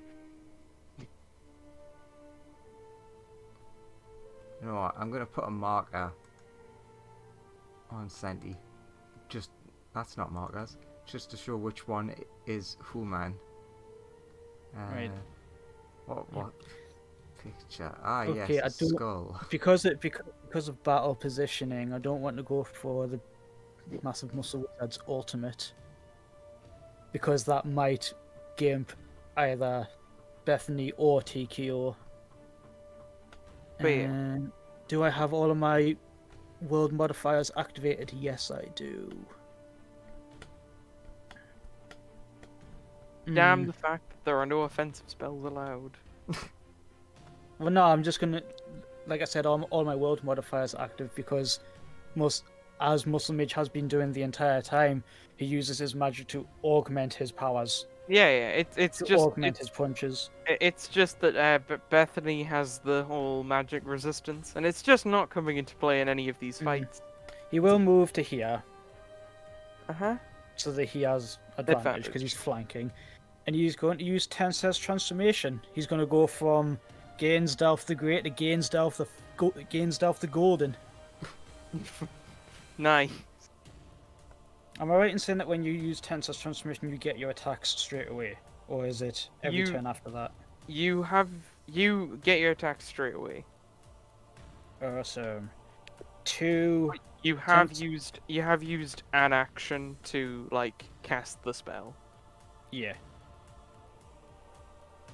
You know what? I'm gonna put a marker on Senti. That's not markers. Just to show which one is Human. Right. What picture? Ah, Okay, yes, skull. Because of battle positioning, I don't want to go for the massive muscle wizard's ultimate, because that might gimp either Bethany or TKO. Wait. Do I have all of my world modifiers activated? Yes, I do. Damn the fact that there are no offensive spells allowed. Well, no, I'm just gonna, like I said, all my world modifiers are active because as Muscle Mage has been doing the entire time, he uses his magic to augment his powers. Yeah, it's to just augment his punches. It's just that Bethany has the whole magic resistance, and it's just not coming into play in any of these fights. He will move to here, So that he has advantage because he's flanking, and he's going to use Tenser's transformation. He's going to go from Gainsdalf the Great to Gainsdalf the Golden. Nice. Am I right in saying that when you use Tenser's transformation, you get your attacks straight away, or is it every turn after that? You get your attacks straight away. Awesome. Two. You have used an action to cast the spell. Yeah.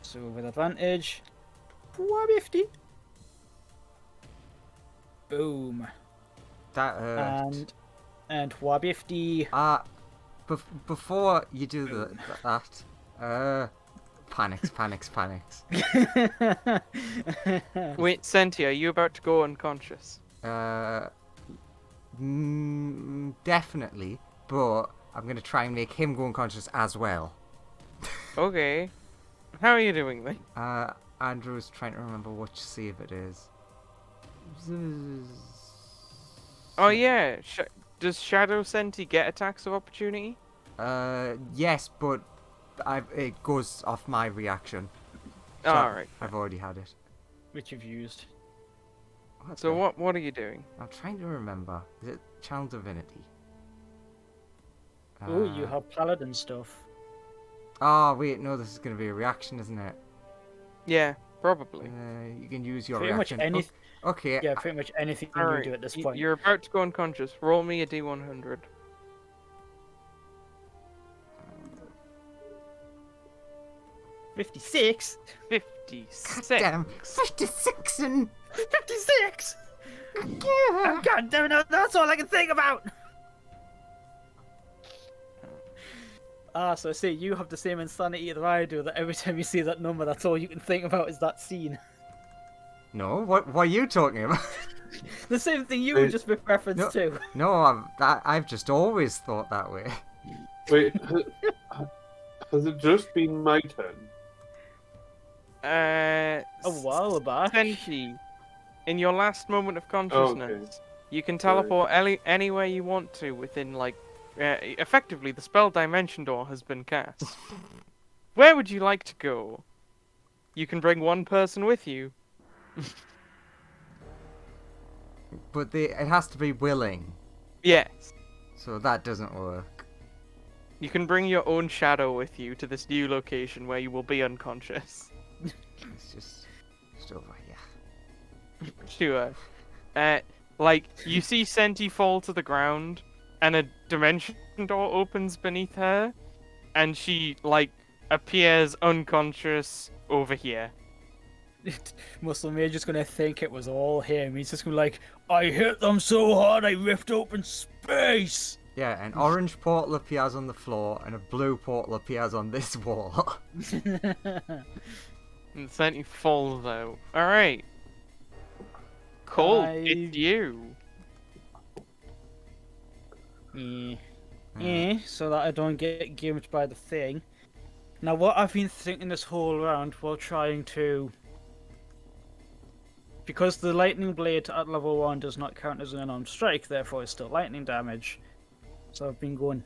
So with advantage, 150. Boom. That hurt. And 150. Before you do that, panics. Wait, Senti, are you about to go unconscious? Definitely, but I'm gonna try and make him go unconscious as well. Okay. How are you doing then? Andrew's trying to remember which save it is. Oh yeah, does Shadow Senti get attacks of opportunity? Yes, but it goes off my reaction. So Alright. I've already had it. Which you've used. So what are you doing? I'm trying to remember. Is it Channel Divinity? Oh, you have Paladin stuff. Oh, wait, no, this is going to be a reaction, isn't it? Yeah, probably. You can use your Pretty reaction. much anything. Okay. Yeah, pretty much anything you do at this point. You're about to go unconscious. Roll me a D100. 56? 56. Damn, 56 and 56! God damn it, that's all I can think about! So see, you have the same insanity that I do, that every time you see that number, that's all you can think about is that scene. No, what are you talking about? The same thing you were just with reference to. No, I've just always thought that way. Wait, has it just been my turn? A while back. Senti, in your last moment of consciousness, you can teleport anywhere you want to within, effectively, the spell Dimension Door has been cast. Where would you like to go? You can bring one person with you. But it has to be willing, Yes. so that doesn't work. You can bring your own shadow with you to this new location where you will be unconscious. It's just over here. Sure. Like, you see Senti fall to the ground, and a dimension door opens beneath her, and she, like, appears unconscious over here. Muscle Major's gonna think it was all him. He's just gonna be like, I hit them so hard I ripped open space! Yeah, an orange portal appears on the floor, and a blue portal appears on this wall. And Senti falls out. Alright. Colt, I- it's you. So that I don't get gimped by the thing. Now, what I've been thinking this whole round while trying to... Because the lightning blade at level 1 does not count as an unarmed strike, therefore it's still lightning damage. So I've been going,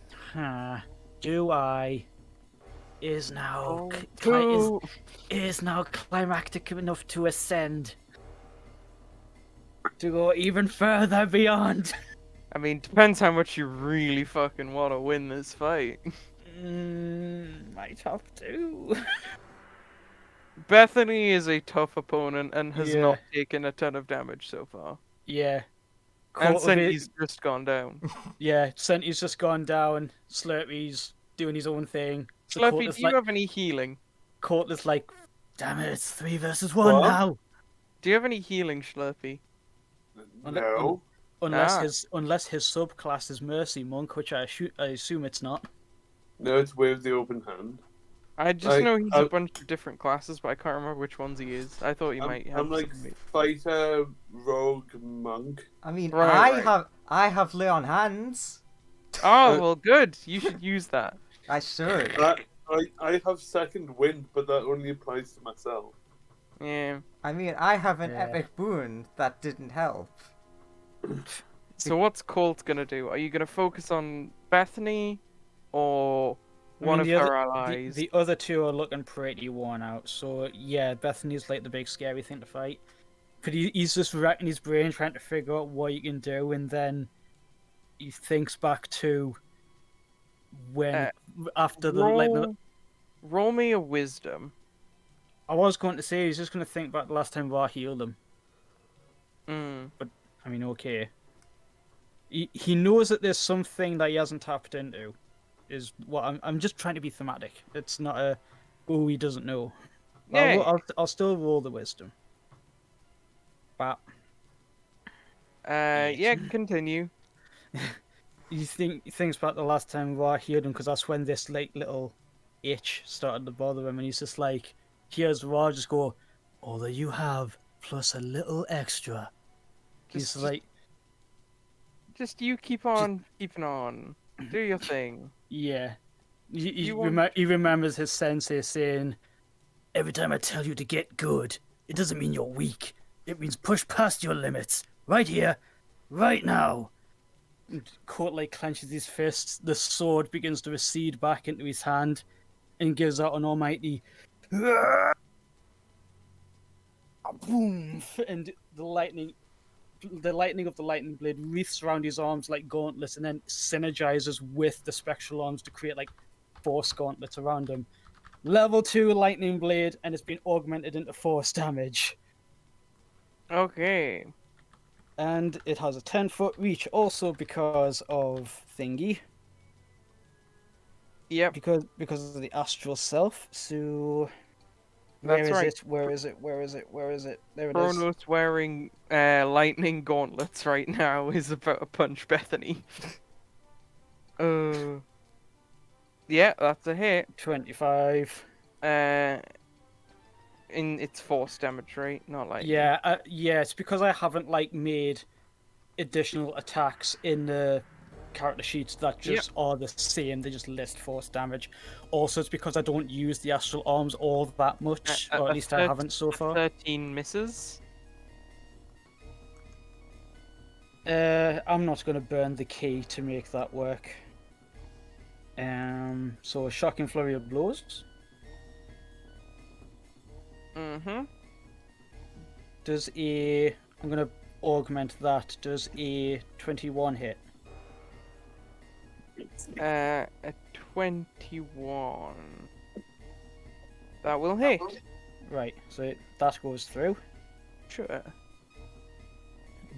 do I... Is now climactic enough to ascend? To go even further beyond? I mean, depends how much you really fucking want to win this fight. Might have to. Bethany is a tough opponent and has Yeah. not taken a ton of damage so far. Yeah. And Court of it- Senti's just gone down. Yeah, Senti's just gone down. Slurpy's doing his own thing. So Court Slurpy, is do you have any healing? Court is like, damn it, it's 3 versus 1 What? now. Do you have any healing, Slurpy? No. Unless his subclass is Mercy Monk, which I assume it's not. No, it's Wave the Open Hand. I just know he's a I- bunch of different classes, but I can't remember which ones he is. I thought he might have I'm like something. fighter, rogue, monk. I mean, Right. I have lay on hands. Oh, well, good. You should use that. I should. I have second wind, but that only applies to myself. Yeah. I mean, I have an Yeah. epic boon that didn't help. So what's Colt gonna do? Are you gonna focus on Bethany or one of her allies? The other two are looking pretty worn out. So yeah, Bethany's like the big scary thing to fight. But he's just racking his brain trying to figure out what you can do, and then he thinks back to when after the Roll me a wisdom. I was going to say he's just going to think back the last time Ra healed him. But I mean, okay. He knows that there's something that he hasn't tapped into. Is what I'm just trying to be thematic. It's not a he doesn't know. Yeah. I'll still roll the wisdom. But Yeah, continue. he thinks back the last time Ra healed him because that's when this like little itch started to bother him, and he's just like, hears Ra just go, all that you have plus a little extra. He's like, Just you keep on keeping on. Do your thing. yeah. He want- remembers his sensei saying, every time I tell you to get good, it doesn't mean you're weak. It means push past your limits. Right here, right now. Court like clenches his fists. The sword begins to recede back into his hand and gives out an almighty boom, and the lightning of the lightning blade wreaths around his arms like gauntlets and then synergizes with the spectral arms to create like force gauntlets around him. Level 2 lightning blade, and it's been augmented into force damage. Okay. And it has a 10-foot reach also because of thingy. Yep. Because of the astral self. So That's right. Where is it? There it is. Kronos wearing lightning gauntlets right now is about to punch Bethany. Yeah, that's a hit. 25. In its force damage, right? Not like Yeah, it's because I haven't like made additional attacks in the character sheets that just are the same. They just list force damage. Also, it's because I don't use the astral arms all that much, or at least I haven't so far. 13 misses. I'm not going to burn the key to make that work. So a shocking flurry of blows. Mm-hmm. I'm gonna augment that. Does a 21 hit? A 21. That will hit. Right, so that goes through. Sure.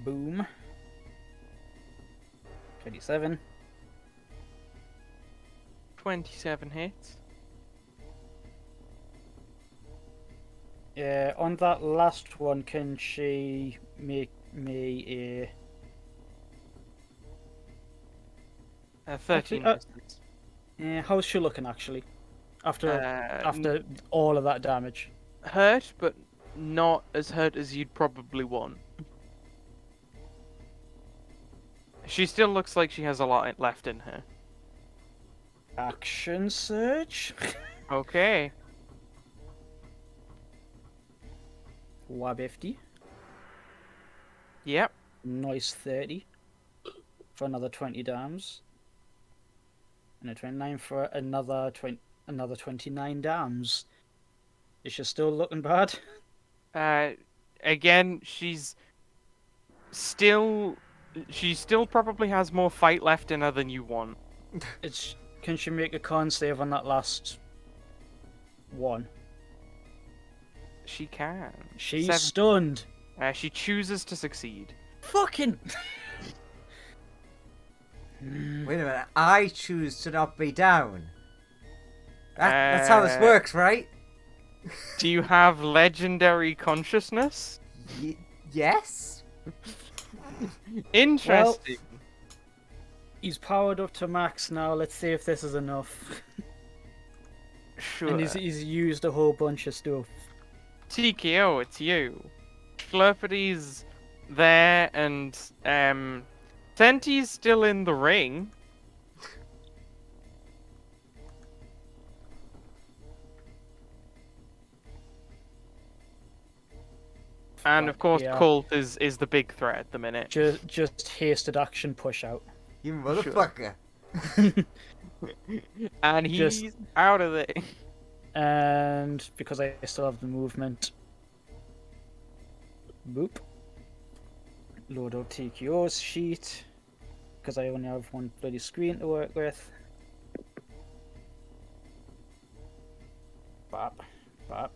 Boom. 27. 27 hits. On that last one, can she make me A 13 Actually, misses. how's she looking actually? After Uh, all of that damage. hurt, but not as hurt as you'd probably want. She still looks like she has a lot left in her. Action search. Okay. Wab 50. Yep. Nice 30. For another 20 dams. And a 29 for another 29 dams. Is she still looking bad? Again, she still probably has more fight left in her than you want. Can she make a con save on that last one? She can. She's 7. stunned. She chooses to succeed. Fucking. Wait a minute. I choose to not be down. That's how this works, right? Do you have legendary consciousness? Yes. Interesting. He's powered up to max now. Let's see if this is enough. Sure. And he's used a whole bunch of stuff. TKO, it's you. Slurpity's there, and Senti's still in the ring. And of course, Yeah. Colt is the big threat at the minute. Just hasted action push out. You motherfucker. And he's out of there. And because I still have the movement, boop. Load up TQO's sheet because I only have one bloody screen to work with. Bop, bop,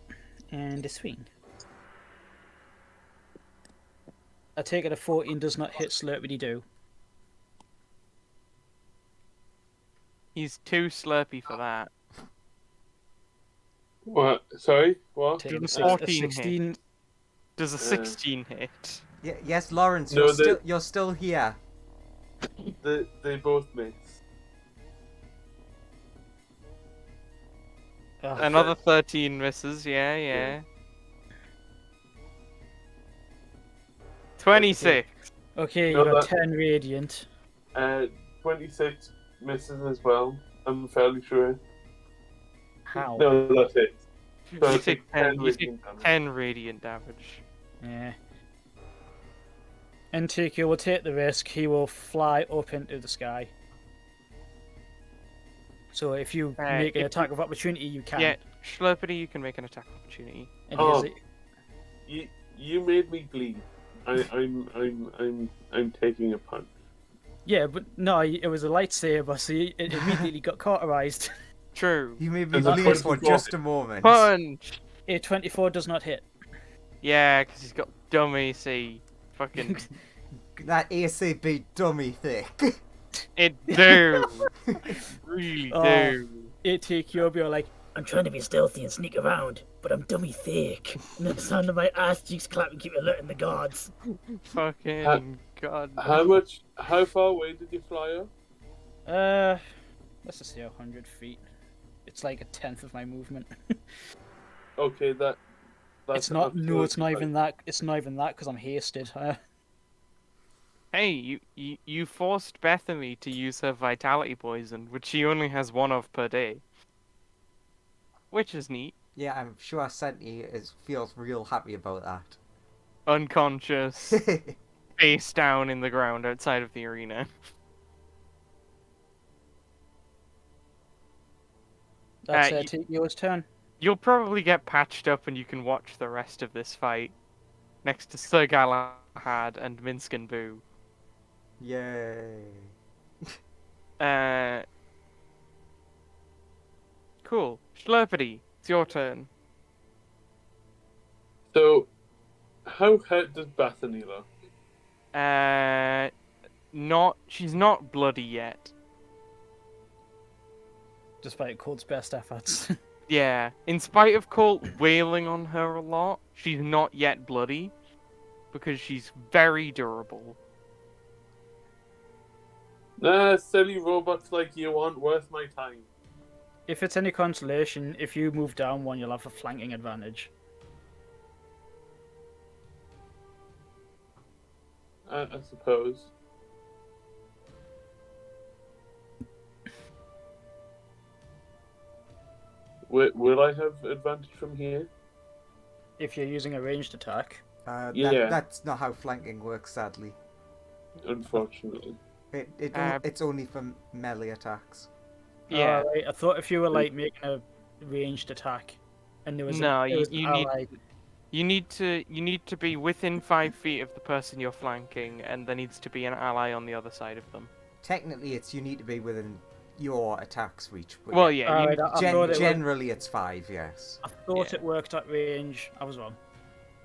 and a swing. I take it a 14 does not hit Slurpity do. He's too slurpy for that. What? Sorry? What? Take Does a a 14 16. hit? Does a 16 hit? Yes, Lawrence, No, you're still here. They both miss. Ugh. Another 13 misses, yeah. 26. Okay, No, you got that- 10 radiant. 26 misses as well. I'm fairly sure. How? No, that's it. So You I take 10, you take radiant damage. 10 radiant damage. Yeah. And TQ will take the risk. He will fly up into the sky. So if you make an if attack of opportunity, you can. Yeah, Slurpity, you can make an attack opportunity. And Oh. here's You made me bleed. I'm taking a punch. yeah, but no, it was a lightsaber, so it immediately got cauterized. True. You made me Is that bleed for 24? just a moment. Punch! A 24 does not hit. Yeah, because he's got dumb AC. Fucking. That ACB dummy thick. It do! Really Oh. do. It TQ will be all like, I'm trying to be stealthy and sneak around, but I'm dummy thick. And the sound of my ass cheeks clap and keep alerting the guards. Fucking god. How far away did you fly up? Let's just say 100 feet. It's like a tenth of my movement. Okay, that's It's not. No, it's not absolutely even that. It's not even that because I'm hasted. Hey, you forced Bethany to use her vitality poison, which she only has one of per day. Which is neat. Yeah, I'm sure Senti feels real happy about that. Unconscious, face down in the ground outside of the arena. That's Uh, TQ's turn. You'll probably get patched up and you can watch the rest of this fight next to Sir Galahad and Minsk and Boo. Yay. Cool. Schlurpity, it's your turn. So, how hurt does Bethany look? She's not bloody yet. Despite Colt's best efforts. Yeah, in spite of Colt wailing on her a lot, she's not yet bloody because she's very durable. Silly robots like you aren't worth my time. If it's any consolation, if you move down one, you'll have a flanking advantage. I suppose. Will I have advantage from here? If you're using a ranged attack. Yeah. That's not how flanking works, sadly. Unfortunately. It's only for melee attacks. Yeah. Right. I thought if you were like making a ranged attack, and there was you need to be within 5 feet of the person you're flanking, and there needs to be an ally on the other side of them. Technically, you need to be within your attack's reach. But Well, yeah. generally, it's 5. Yes. I thought it worked at range. I was wrong.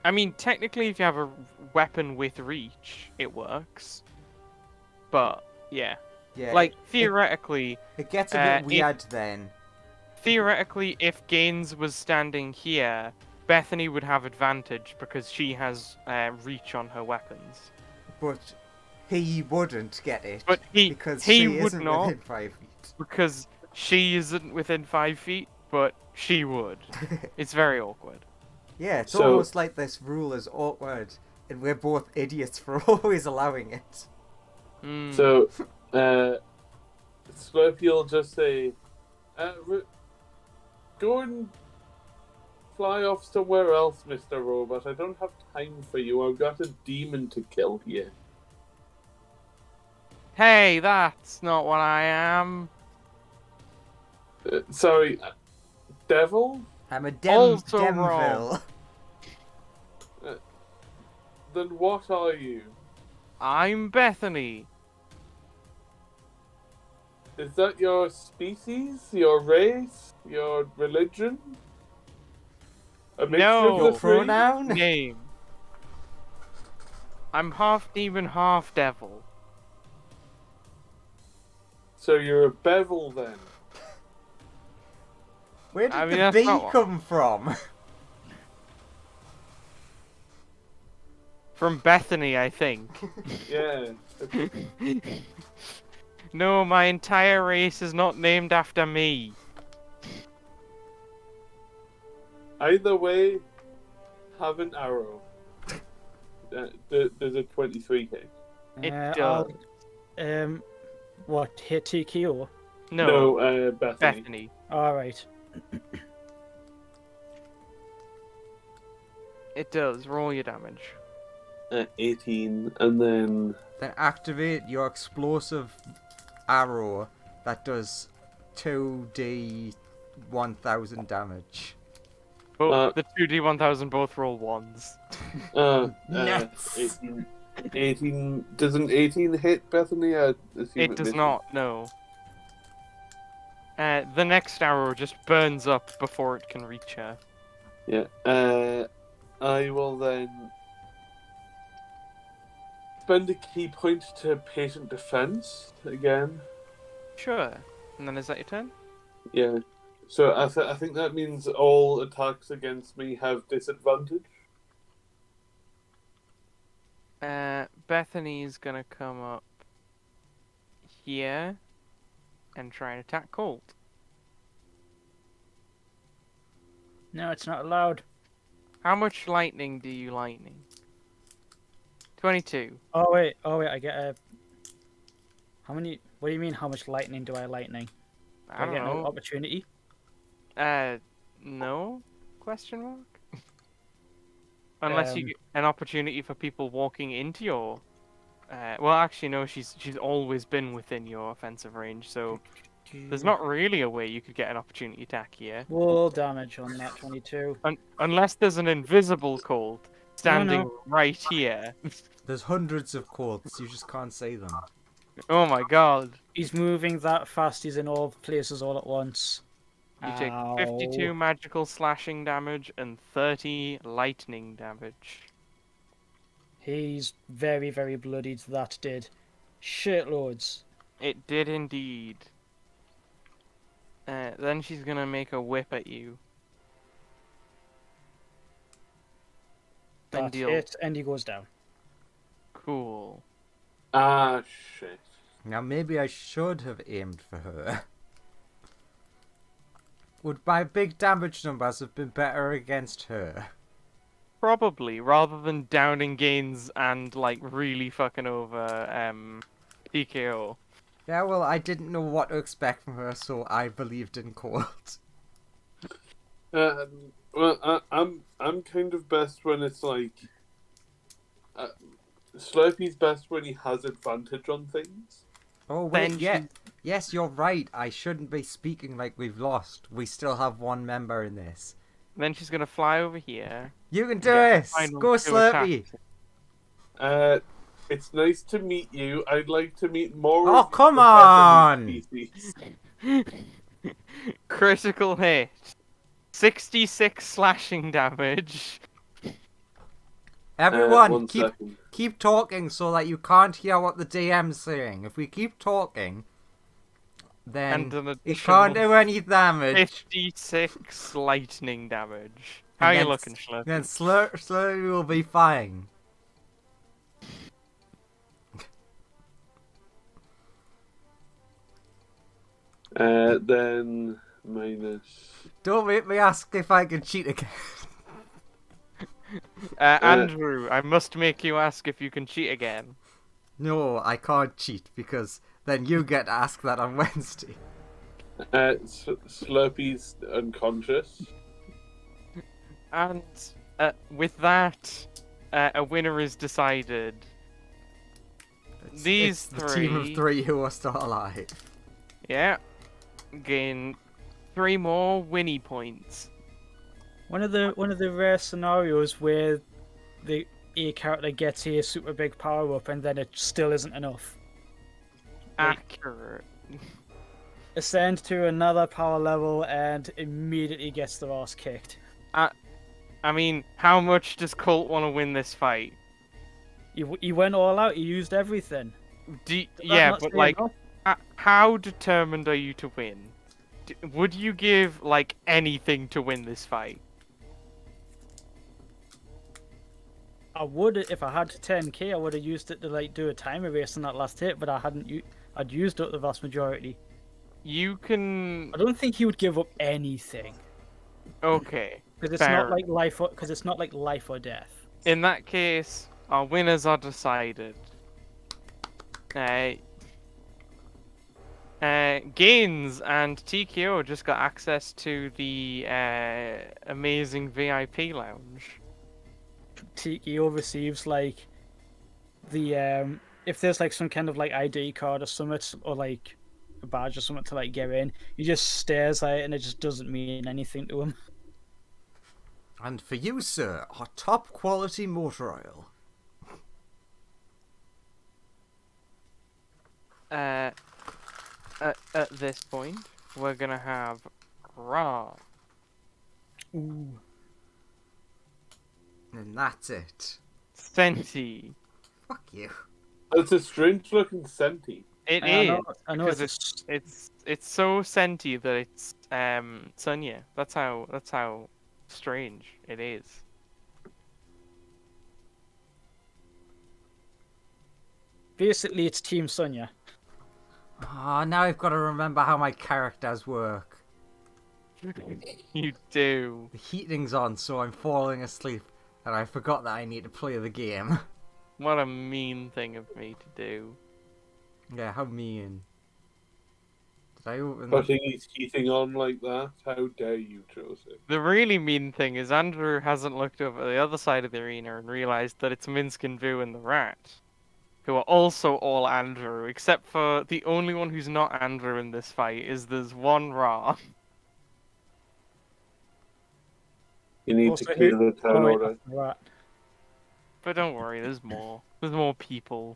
I mean, technically, if you have a weapon with reach, it works. But yeah. Yeah. Like theoretically, it gets a bit weird then. Theoretically, if Gaines was standing here, Bethany would have advantage because she has reach on her weapons. But he wouldn't get it. But he would isn't not within 5 feet. because she isn't within 5 feet, but she would. It's very awkward. Yeah, it's almost like this rule is awkward, and we're both idiots for always allowing it. Mm. So, Slurpy will just say, go and fly off somewhere else, Mr. Robot. I don't have time for you. I've got a demon to kill here. Hey, that's not what I am. Sorry, devil? I'm a Also Demville. wrong. Then what are you? I'm Bethany. Is that your species, your race, your religion? A mixture No. of Your the three? pronoun? Name. I'm half demon, half devil. So you're a bevel then? Where did I mean, the that's bee not- come from? From Bethany, I think. Yeah. No, my entire race is not named after me. Either way, have an arrow. There's a 23 hit. It I'll- does. What, hit TKO? No, Bethany. Bethany. Alright. It does. Roll your damage. 18, and then... Then activate your explosive arrow that does 2d 1000 damage. Both the 2d1000 both roll ones. Nuts. 18. Does an 18 hit Bethany? I assume It does misses. not. No. The next arrow just burns up before it can reach her. Yeah. I will then spend a key point to patient defense again. Sure. And then is that your turn? Yeah. So I think that means all attacks against me have disadvantage. Bethany's gonna come up here and try and attack Colt. No, it's not allowed. How much lightning do you lightning? 22. Oh wait, I get a... How many... What do you mean, how much lightning do I lightning? Do I don't get an know. opportunity? No? Question mark? Unless you get an opportunity for people walking into your... well, actually, no, she's always been within your offensive range, so there's not really a way you could get an opportunity attack here. Roll damage on that 22. Unless there's an invisible Colt standing no. right here. There's hundreds of quotes. You just can't say them. Oh my god. He's moving that fast. He's in all places all at once. You take Ow. 52 magical slashing damage and 30 lightning damage. He's very, very bloodied. That did shitloads. It did indeed. Then she's gonna make a whip at you. And That deal. hit, and he goes down. Cool. Ah, shit. Now maybe I should have aimed for her. Would my big damage numbers have been better against her? Probably, rather than downing gains and like really fucking over TKO. Yeah, well, I didn't know what to expect from her, so I believed in Colt. Well, I'm kind of best when it's like. Slurpy's best when he has advantage on things. Oh wait, Then yeah, yes, you're right. I shouldn't be speaking like we've lost. We still have one member in this. Then she's gonna fly over here. You can do Yeah, this. final Go, two Slurpy. It's nice to meet you. I'd like to meet more. Oh, of you come Japanese on! species. Critical hit. 66 slashing damage. Everyone, One keep second. keep talking so that you can't hear what the DM's saying. If we keep talking, then And an it can't additional do any damage. 56 lightning damage. How And you then looking, Schlurp? Then Slurpy will be fine. Then minus. Don't make me ask if I can cheat again. Andrew, I must make you ask if you can cheat again. No, I can't cheat because then you get to ask that on Wednesday. Slurpy's unconscious. And with that, a winner is decided. These it's the team of three- three who are still alive. Yeah. Gain 3 more Winnie points. One of the rare scenarios where a character gets a super big power up and then it still isn't enough. Accurate. Ascend to another power level and immediately gets their ass kicked. I mean, how much does Colt want to win this fight? He went all out. He used everything. Does that Yeah, not but say like, enough? how determined are you to win? Would you give like anything to win this fight? I would if I had 10k. I would have used it to like do a time erase on that last hit, but I hadn't. I'd used up the vast majority. You can. I don't think he would give up anything Okay. because it's Fair. not like life. Because it's not like life or death. In that case, our winners are decided. Gaines and TKO just got access to the amazing VIP lounge. Tiki receives like the if there's like some kind of like ID card or something, or like a badge or something to like get in, he just stares at it and it just doesn't mean anything to him. And for you, sir, our top quality motor oil. At this point, we're gonna have Ra. Ooh. And that's it. Senti. Fuck you. It's a strange looking Senti. It I is. know because it's it's so senti that it's Sonya. That's how strange it is. basically it's Team Sonya. Ah, now I've got to remember how my characters work. You do. The heating's on, so I'm falling asleep, and I forgot that I need to play the game. What a mean thing of me to do. Yeah, how mean. Did I open Putting his heating on like that? How dare you, Joseph? The really mean thing is Andrew hasn't looked over the other side of the arena and realized that it's Minsk and Vu and the Rat, who are also all Andrew, except for the only one who's not Andrew in this fight is there's one Ra. You need Also to clear the town Oh, wait, order. right. But don't worry, there's more. There's more people.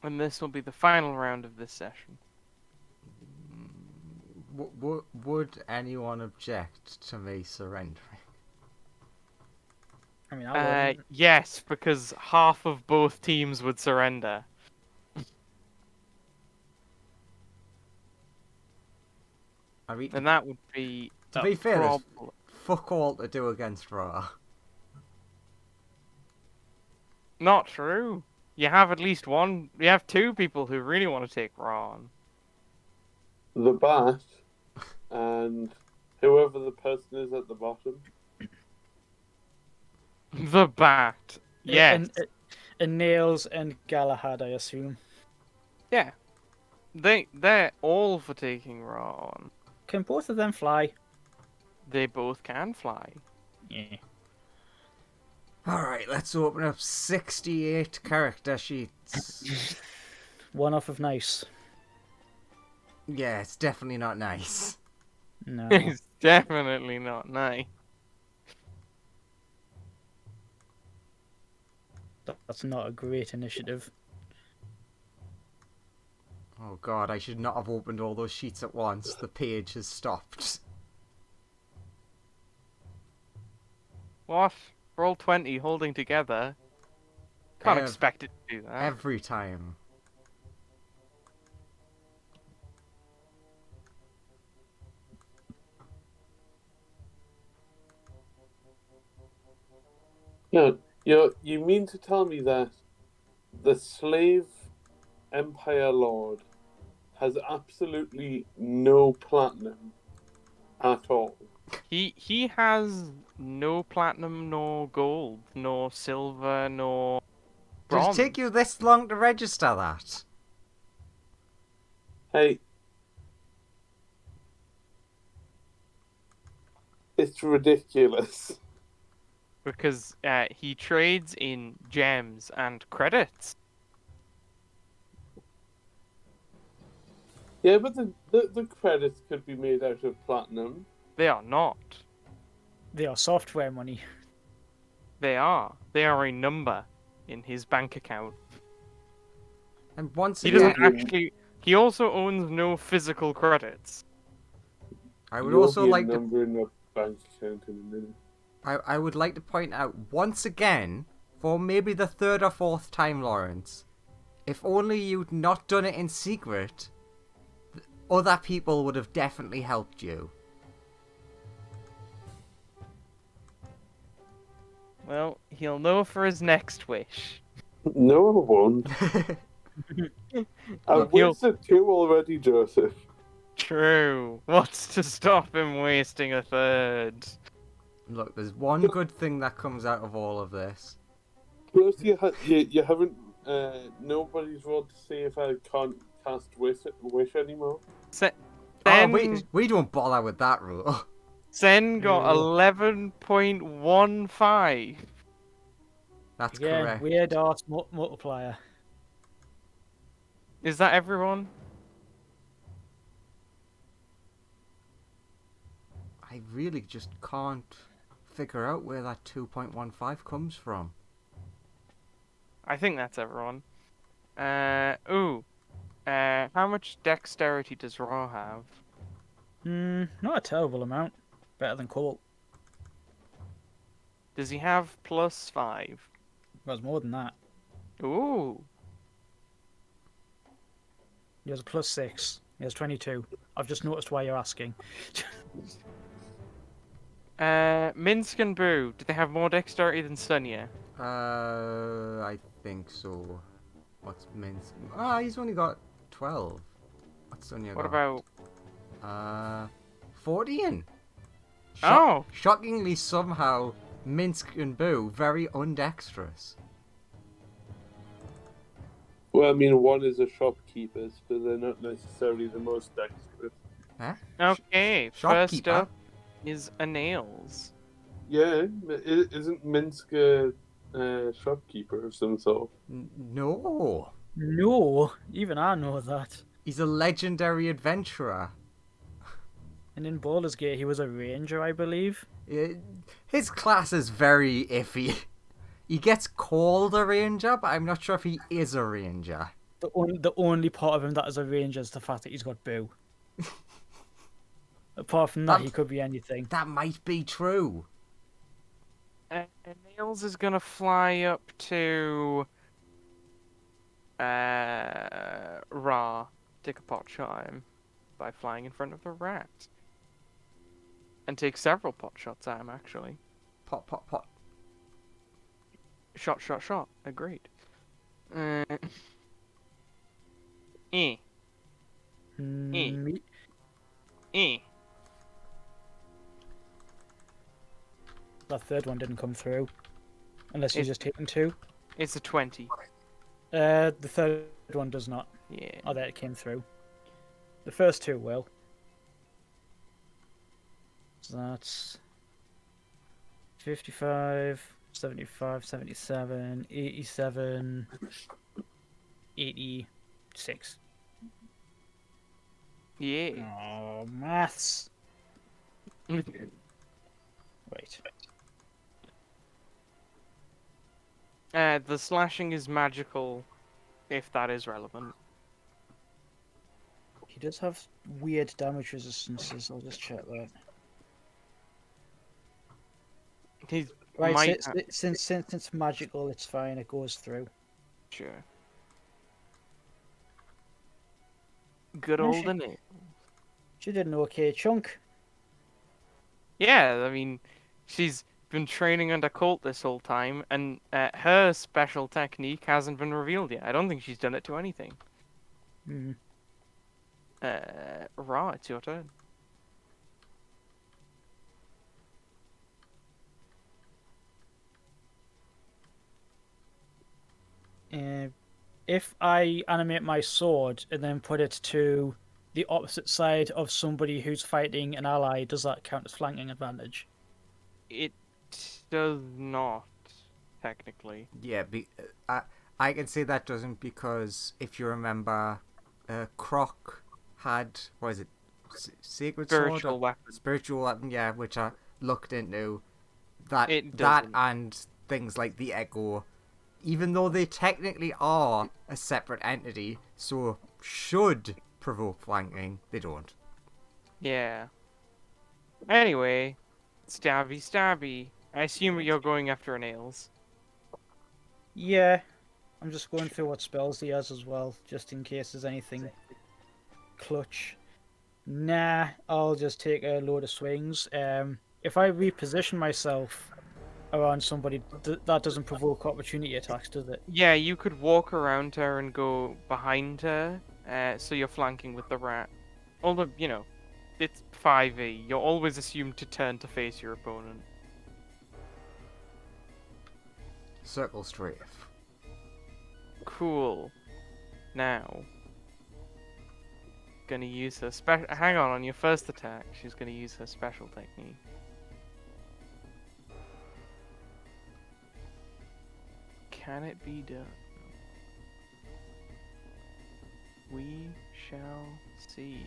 And this will be the final round of this session. Would anyone object to me surrendering? I mean, I wouldn't. Yes, because half of both teams would surrender. I mean, And that would be to be fair, there's problem. fuck all to do against Raw. Not true. You have at least one. You have two people who really want to take Raw on. The Bat and whoever the person is at the bottom. The Bat. Yes. And Nails and Galahad, I assume. Yeah. They're all for taking Raw on. Can both of them fly? They both can fly. Yeah. Alright, let's open up 68 character sheets. One off of nice. Yeah, it's definitely not nice. No. It's definitely not nice. That's not a great initiative. Oh god, I should not have opened all those sheets at once. The page has stopped. What? Roll 20 holding together? Can't expect it to do that. Every time. No, you mean to tell me that the slave Empire Lord has absolutely no platinum at all? He has no platinum, nor gold, nor silver, nor Did it bronze. take you this long to register that? Hey, it's ridiculous. Because he trades in gems and credits. Yeah, but the credits could be made out of platinum. They are not. They are software money. They are. They are a number in his bank account. And once He again, doesn't actually. He also owns no physical credits. I would You'll also be a like to number in a bank account in a minute. I would like to point out once again, for maybe the third or fourth time, Lawrence, if only you'd not done it in secret, other people would have definitely helped you. Well, he'll know for his next wish. No, I won't. I've He'll- wasted 2 already, Joseph. True. What's to stop him wasting a third? Look, there's one good thing that comes out of all of this. Plus, you haven't. Nobody's rolled to see if I can't cast wish anymore. Sen Oh, we don't bother with that rule. Sen got 11.15. That's Again, correct. weird art multiplier. Is that everyone? I really just can't figure out where that 2.15 comes from. I think that's everyone. How much dexterity does Raw have? Not a terrible amount. Better than Colt. Does he have +5? Well, it's more than that. Ooh. He has a +6. He has 22. I've just noticed why you're asking. Minsk and Boo, do they have more dexterity than Sunya? I think so. What's Min's? He's only got 12. What's Sonia What got? about... 14. Oh! Shockingly, somehow, Minsk and Boo very undexterous. Well, I mean, one is a shopkeeper, so they're not necessarily the most dexterous. Huh? Okay, first Shopkeeper? up is a nails. Yeah, isn't Minsk a shopkeeper of some sort? No. No, even I know that. He's a legendary adventurer. And in Baldur's Gate, he was a ranger, I believe. His class is very iffy. He gets called a ranger, but I'm not sure if he is a ranger. The only part of him that is a ranger is the fact that he's got boo. Apart from that, he could be anything. That might be true. Nails is gonna fly up to Ra, take a pot shot at him by flying in front of the rat. And take several pot shots at him, actually. Pot, pot, pot. Shot, shot, shot. Agreed. Eh. Me- That third one didn't come through. Unless you're just hitting 2. It's a 20. The third one does not. Yeah. Oh, there it came through. The first 2 will. So that's 55, 75, 77, 87, 86. Yeah. Oh, maths. Wait. The slashing is magical, if that is relevant. He does have weird damage resistances. I'll just check that. He's Right, since it's magical, it's fine. It goes through. Sure. Good old Annette. She did an okay chunk. Yeah, I mean, she's been training under Colt this whole time, and her special technique hasn't been revealed yet. I don't think she's done it to anything. Hmm. Ra, it's your turn. If I animate my sword and then put it to the opposite side of somebody who's fighting an ally, does that count as flanking advantage? It does not, technically. Yeah, I can say that doesn't because if you remember, Croc had, what is it, Sacred Spiritual Sword? weapon. Spiritual weapon, yeah, which I looked into. That doesn't. and things like the Echo, even though they technically are a separate entity, so should provoke flanking, they don't. Yeah. Anyway, stabby stabby. I assume you're going after nails. Yeah. I'm just going through what spells he has as well, just in case there's anything clutch. Nah, I'll just take a load of swings. If I reposition myself around somebody, that doesn't provoke opportunity attacks, does it? Yeah, you could walk around her and go behind her, so you're flanking with the rat. Although, you know, it's 5e. You're always assumed to turn to face your opponent. Circle strafe. Cool. Now, gonna use her special. Hang on your first attack, she's gonna use her special technique. Can it be done? We shall see.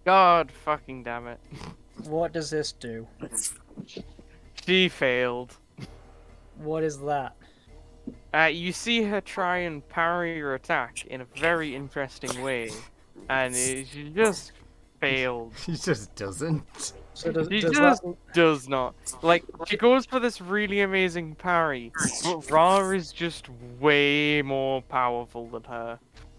God fucking damn it. What does this do? She failed. What is that? You see her try and parry your attack in a very interesting way, and she just failed. She just doesn't. So does Just that... does not. Like, she goes for this really amazing parry, but Ra is just way more powerful than her.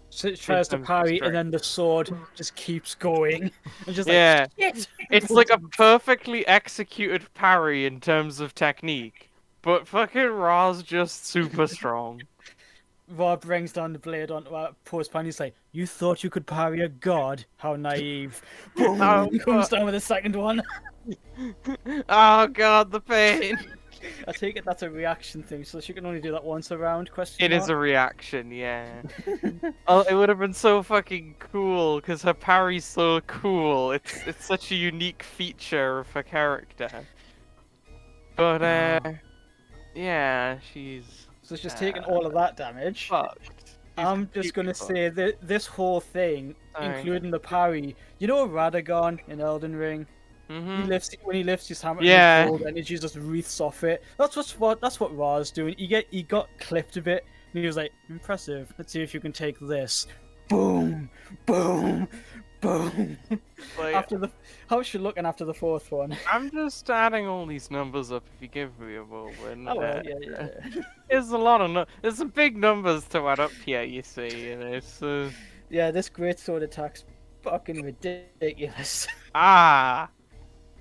So it tries to terms of parry, and strength. then the sword just keeps going. And just Yeah. like, shit! It's like a perfectly executed parry in terms of technique, but fucking Ra's just super strong. Rob brings down the blade onto our post pan. He's like, "You thought you could parry a god? How naive!" Boom! Oh, Comes down with the second one. Oh god, the pain. I take it that's a reaction thing, so she can only do that once a round. Question It is a mark? reaction, yeah. Oh, it would have been so fucking cool because her parry's so cool. It's such a unique feature of her character. But yeah, she's So it's just taking all of that damage. fucked. I'm just gonna say that this whole thing, Sorry. including the parry, you know Radagon in Elden Ring? Mm-hmm. When he lifts his hammer, Yeah. and the gold energy just wreaths off it. That's what Ra's doing. He got clipped a bit, and he was like, "Impressive. Let's see if you can take this." Boom, boom, boom. Like, How's she looking after the fourth one? I'm just adding all these numbers up. If you give me a moment. Oh well, yeah. There's a lot of there's some big numbers to add up here. You see, and it's Yeah, this great sword attack's fucking ridiculous.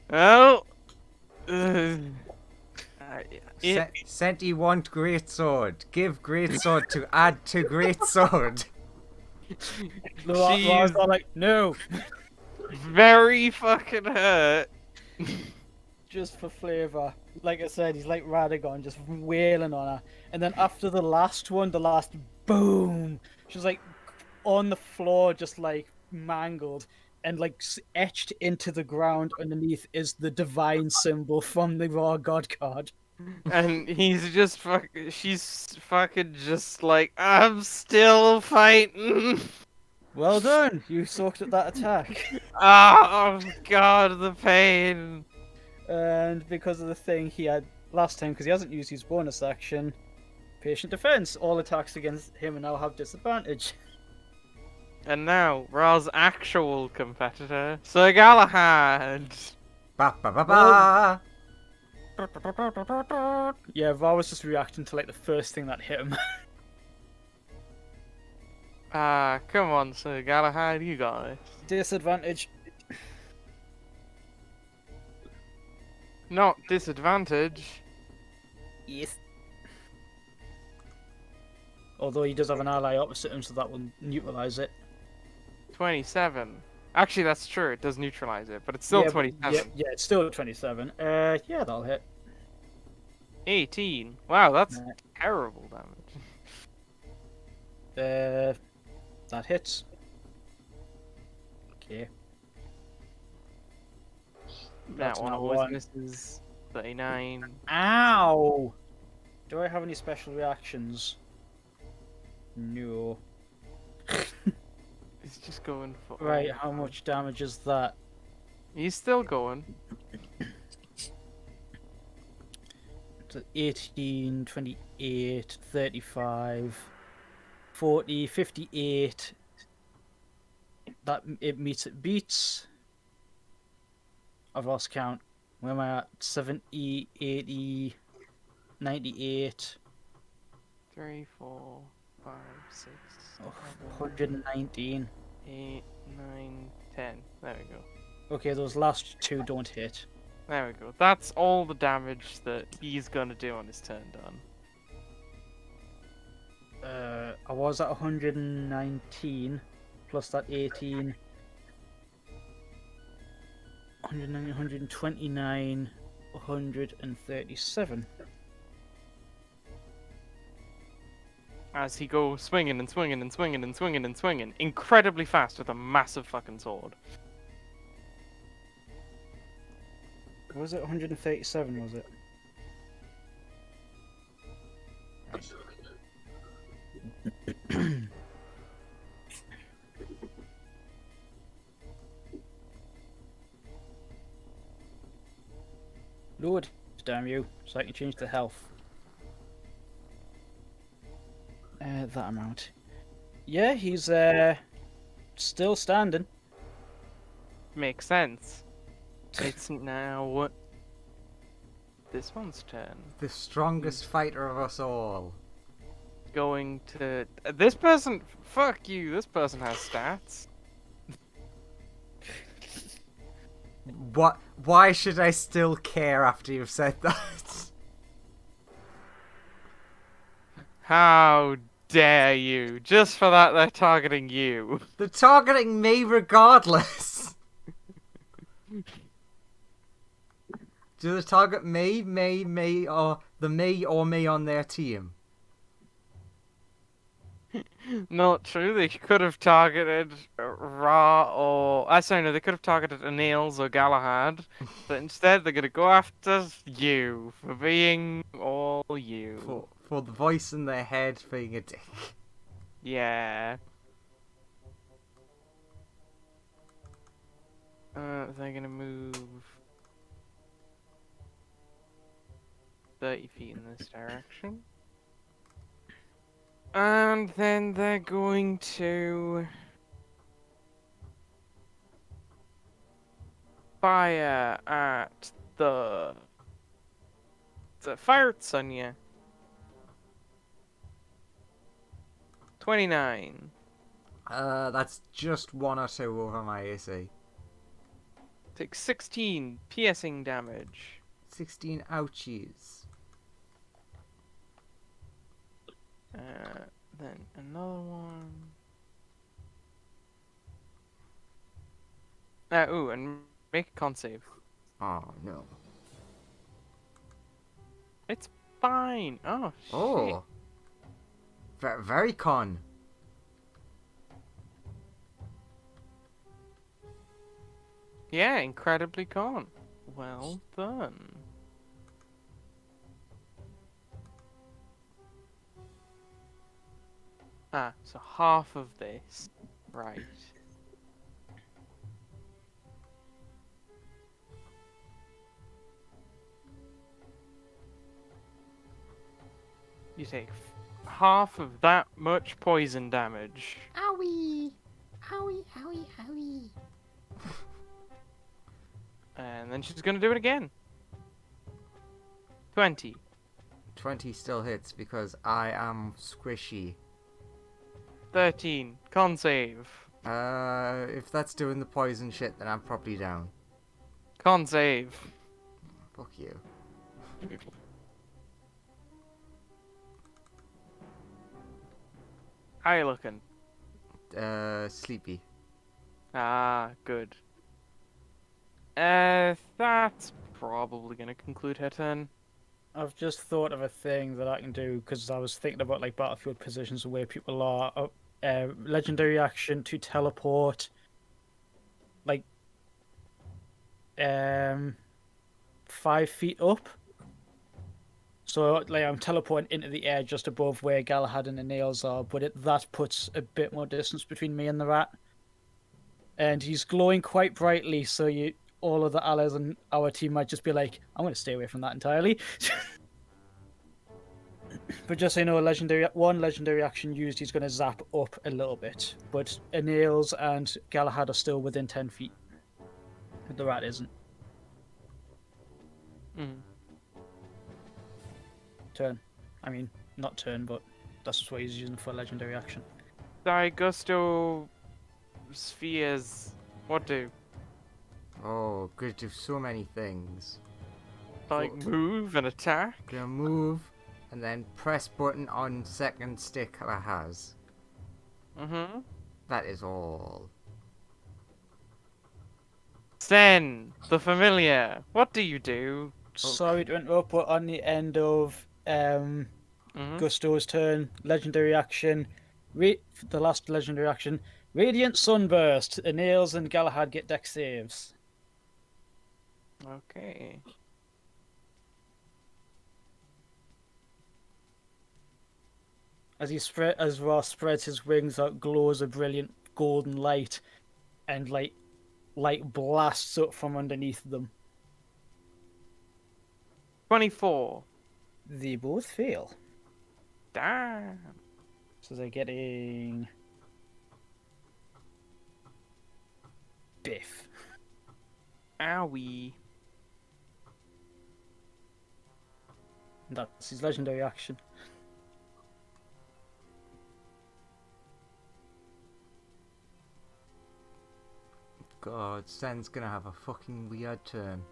well. Uh, it, Senti want greatsword. Give greatsword to add to greatsword. Ra's all like, "No." very fucking hurt. Just for flavour. Like I said, he's like Radagon, just wailing on her. And then after the last one, the last boom, she's like on the floor, just like mangled. And like etched into the ground underneath is the divine symbol from the Raw God card. And he's just she's fucking just like, I'm still fighting. Well done, you sucked at that attack. Oh god, the pain. And because of the thing he had last time, because he hasn't used his bonus action, patient defense, all attacks against him now have disadvantage. And now, Ra's actual competitor, Sir Galahad. Ba ba ba ba. Yeah, Ra was just reacting to like the first thing that hit him. Come on, Sir Galahad, you got it. Disadvantage. Not disadvantage. Yes. Although he does have an ally opposite him, so that will neutralize it. 27. Actually, that's true. It does neutralize it, but it's still Yeah, 27. Yeah, it's still 27. Yeah, that'll hit. 18. Wow, that's terrible damage. That hits. Okay. That one not always one. misses. 39. Ow! Do I have any special reactions? No. He's just going for. Right, how much damage is that? He's still going. So 18, 28, 35, 40, 58. That it beats. I've lost count. Where am I at? 70, 80, 98. 3, 4, 5, 6, Oh, 119. 8, 9, 10. There we go. Okay, those last two don't hit. There we go. That's all the damage that he's gonna do on his turn done. I was at 119 plus that 18. 109, 129, 137. As he goes swinging and swinging and swinging and swinging and swinging, incredibly fast with a massive fucking sword. Was it 137? Was it? Lord, damn you! So I can change the health. That amount. Yeah, he's still standing. Makes sense. It's now this one's turn. The strongest fighter of us all. Going to this person. Fuck you. This person has stats. What? Why should I still care after you've said that? How dare you? Just for that, they're targeting you. They're targeting me regardless. Do they target me, or me on their team? Not true. They could have targeted Ra or... sorry, no, they could have targeted Anils or Galahad. But instead, they're going to go after you for being all you. For the voice in their head being a dick. Yeah. They're going to move 30 feet in this direction. And then they're going to fire at fire at Sonya. 29. That's just 1 or 2 over my AC. Takes 16 piercing damage. 16 ouchies. Then another one. Ooh, and make a con save. Oh no. It's fine. Oh, shit. Oh. Very con. Yeah, incredibly con. Well done. So half of this. Right. You take half of that much poison damage. Owie! Owie, owie, owie. And then she's gonna do it again. 20. 20 still hits because I am squishy. 13. Con save. If that's doing the poison shit, then I'm probably down. Con save. Fuck you. How you looking? Sleepy. Ah, good. That's probably gonna conclude her turn. I've just thought of a thing that I can do because I was thinking about like battlefield positions and where people are. Legendary action to teleport, like 5 feet up. So like I'm teleporting into the air just above where Galahad and the nails are, but that puts a bit more distance between me and the rat. And he's glowing quite brightly, so all of the allies on our team might just be like, I'm going to stay away from that entirely. But just so you know, one legendary action used, he's going to zap up a little bit. But Aeneas and Galahad are still within 10 feet. But the rat isn't. Mm. Turn. I mean, not turn, but that's just what he's using for legendary action. Sorry, Gusto spheres. What do? Oh, could do so many things. Like move and attack? Gonna move, and then press button on second stick that has. Mm-hmm. That is all. Sen, the familiar. What do you do? Sorry to interrupt, but on the end of Gusto's turn, legendary action, the last legendary action, Radiant Sunburst. Aeneas and Galahad get dex saves. Okay. As Ross spreads his wings out, glows a brilliant golden light, and light blasts up from underneath them. 24. They both fail. Damn. So they're getting biff. Owie. That's his legendary action. God, Sen's gonna have a fucking weird turn.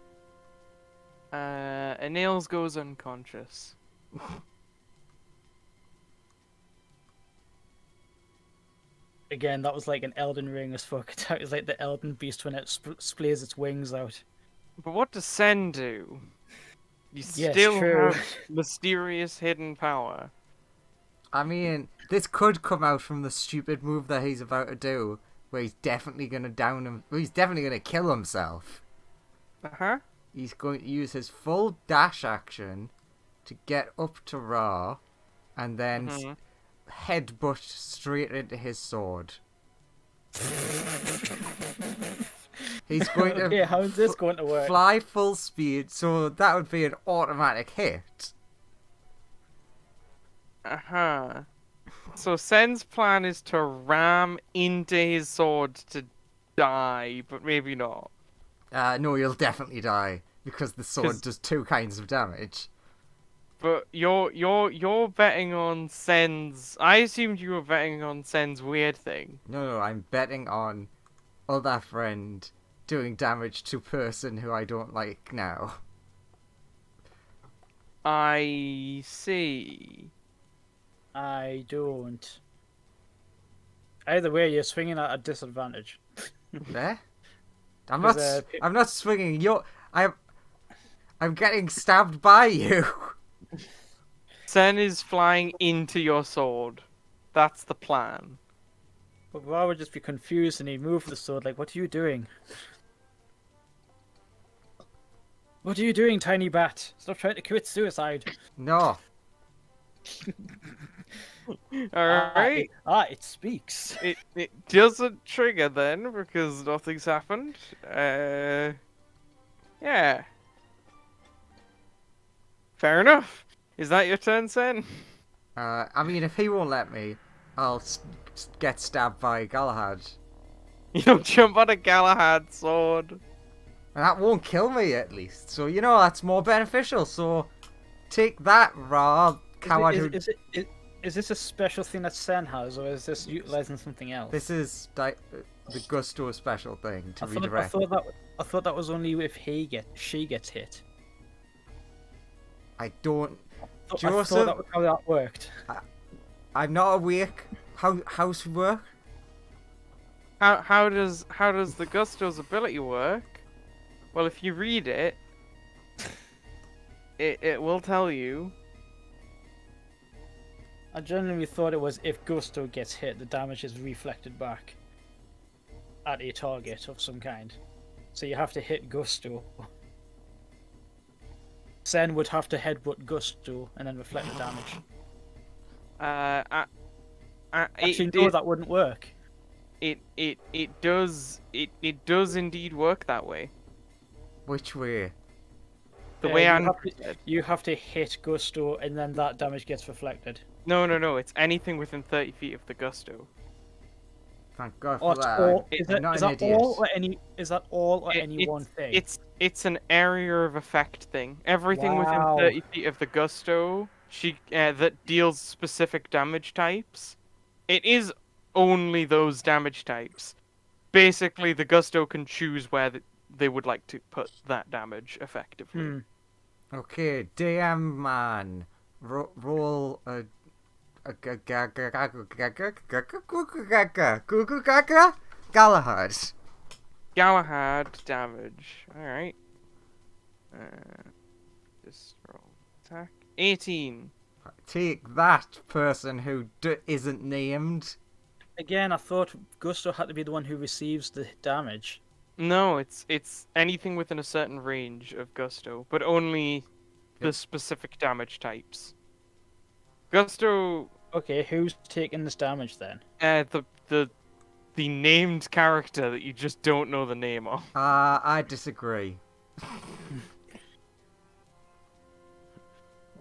Nails goes unconscious. Again, that was like an Elden Ring as fuck. That was like the Elden Beast when it splays its wings out. But what does Sen do? You Yes, still true. have mysterious hidden power. I mean, this could come out from the stupid move that he's about to do, where he's definitely gonna down him. Well, he's definitely gonna kill himself. Uh-huh. He's going to use his full dash action to get up to Ra, and then headbutt straight into his sword. He's going to Okay, how's this going to work? fly full speed, so that would be an automatic hit. Uh-huh. So Sen's plan is to ram into his sword to die, but maybe not. No, you'll definitely die because the sword 'Cause- does 2 kinds of damage. But you're betting on Sen's. I assumed you were betting on Sen's weird thing. No, I'm betting on other friend doing damage to person who I don't like now. I see. I don't. Either way, you're swinging at a disadvantage. Eh? I'm 'Cause, not. I'm not swinging. I'm getting stabbed by you. Sen is flying into your sword. That's the plan. But Ra would just be confused and he'd move the sword like, what are you doing? What are you doing, tiny bat? Stop trying to commit suicide. No. Alright. It speaks. It doesn't trigger then because nothing's happened. Yeah. Fair enough. Is that your turn, Sen? I mean, if he won't let me, I'll get stabbed by Galahad. You'll jump on a Galahad sword. And that won't kill me, at least. So, that's more beneficial. So, take that, Ra, coward. Is this a special thing that Sen has, or is this utilizing something else? This is the Gusto special thing to I redirect. thought that was only if she gets hit. I don't. I Joseph, thought that was how that worked. I'm not awake. How's it work? How does the Gusto's ability work? Well, if you read it, it will tell you. I genuinely thought it was if Gusto gets hit, the damage is reflected back at a target of some kind. So you have to hit Gusto. Sen would have to headbutt Gusto and then reflect the damage. Actually, no, that wouldn't work. It does indeed work that way. Which way? The way you have to hit Gusto and then that damage gets reflected. No. It's anything within 30 feet of the Gusto. Thank God for that. Is I'm not an that idiot. all or any one thing? It's an area of effect thing. Everything within 30 feet of the Gusto, that deals specific damage types. It is only those damage types. Basically, the Gusto can choose where they would like to put that damage effectively. Okay, DM man, roll a Galahad. Galahad damage. Alright. Just roll attack. 18. Take that, person who isn't named. Again, I thought Gusto had to be the one who receives the damage. No, it's anything within a certain range of Gusto, but only the specific damage types. Gusto. Okay, who's taking this damage then? The named character that you just don't know the name of. I disagree.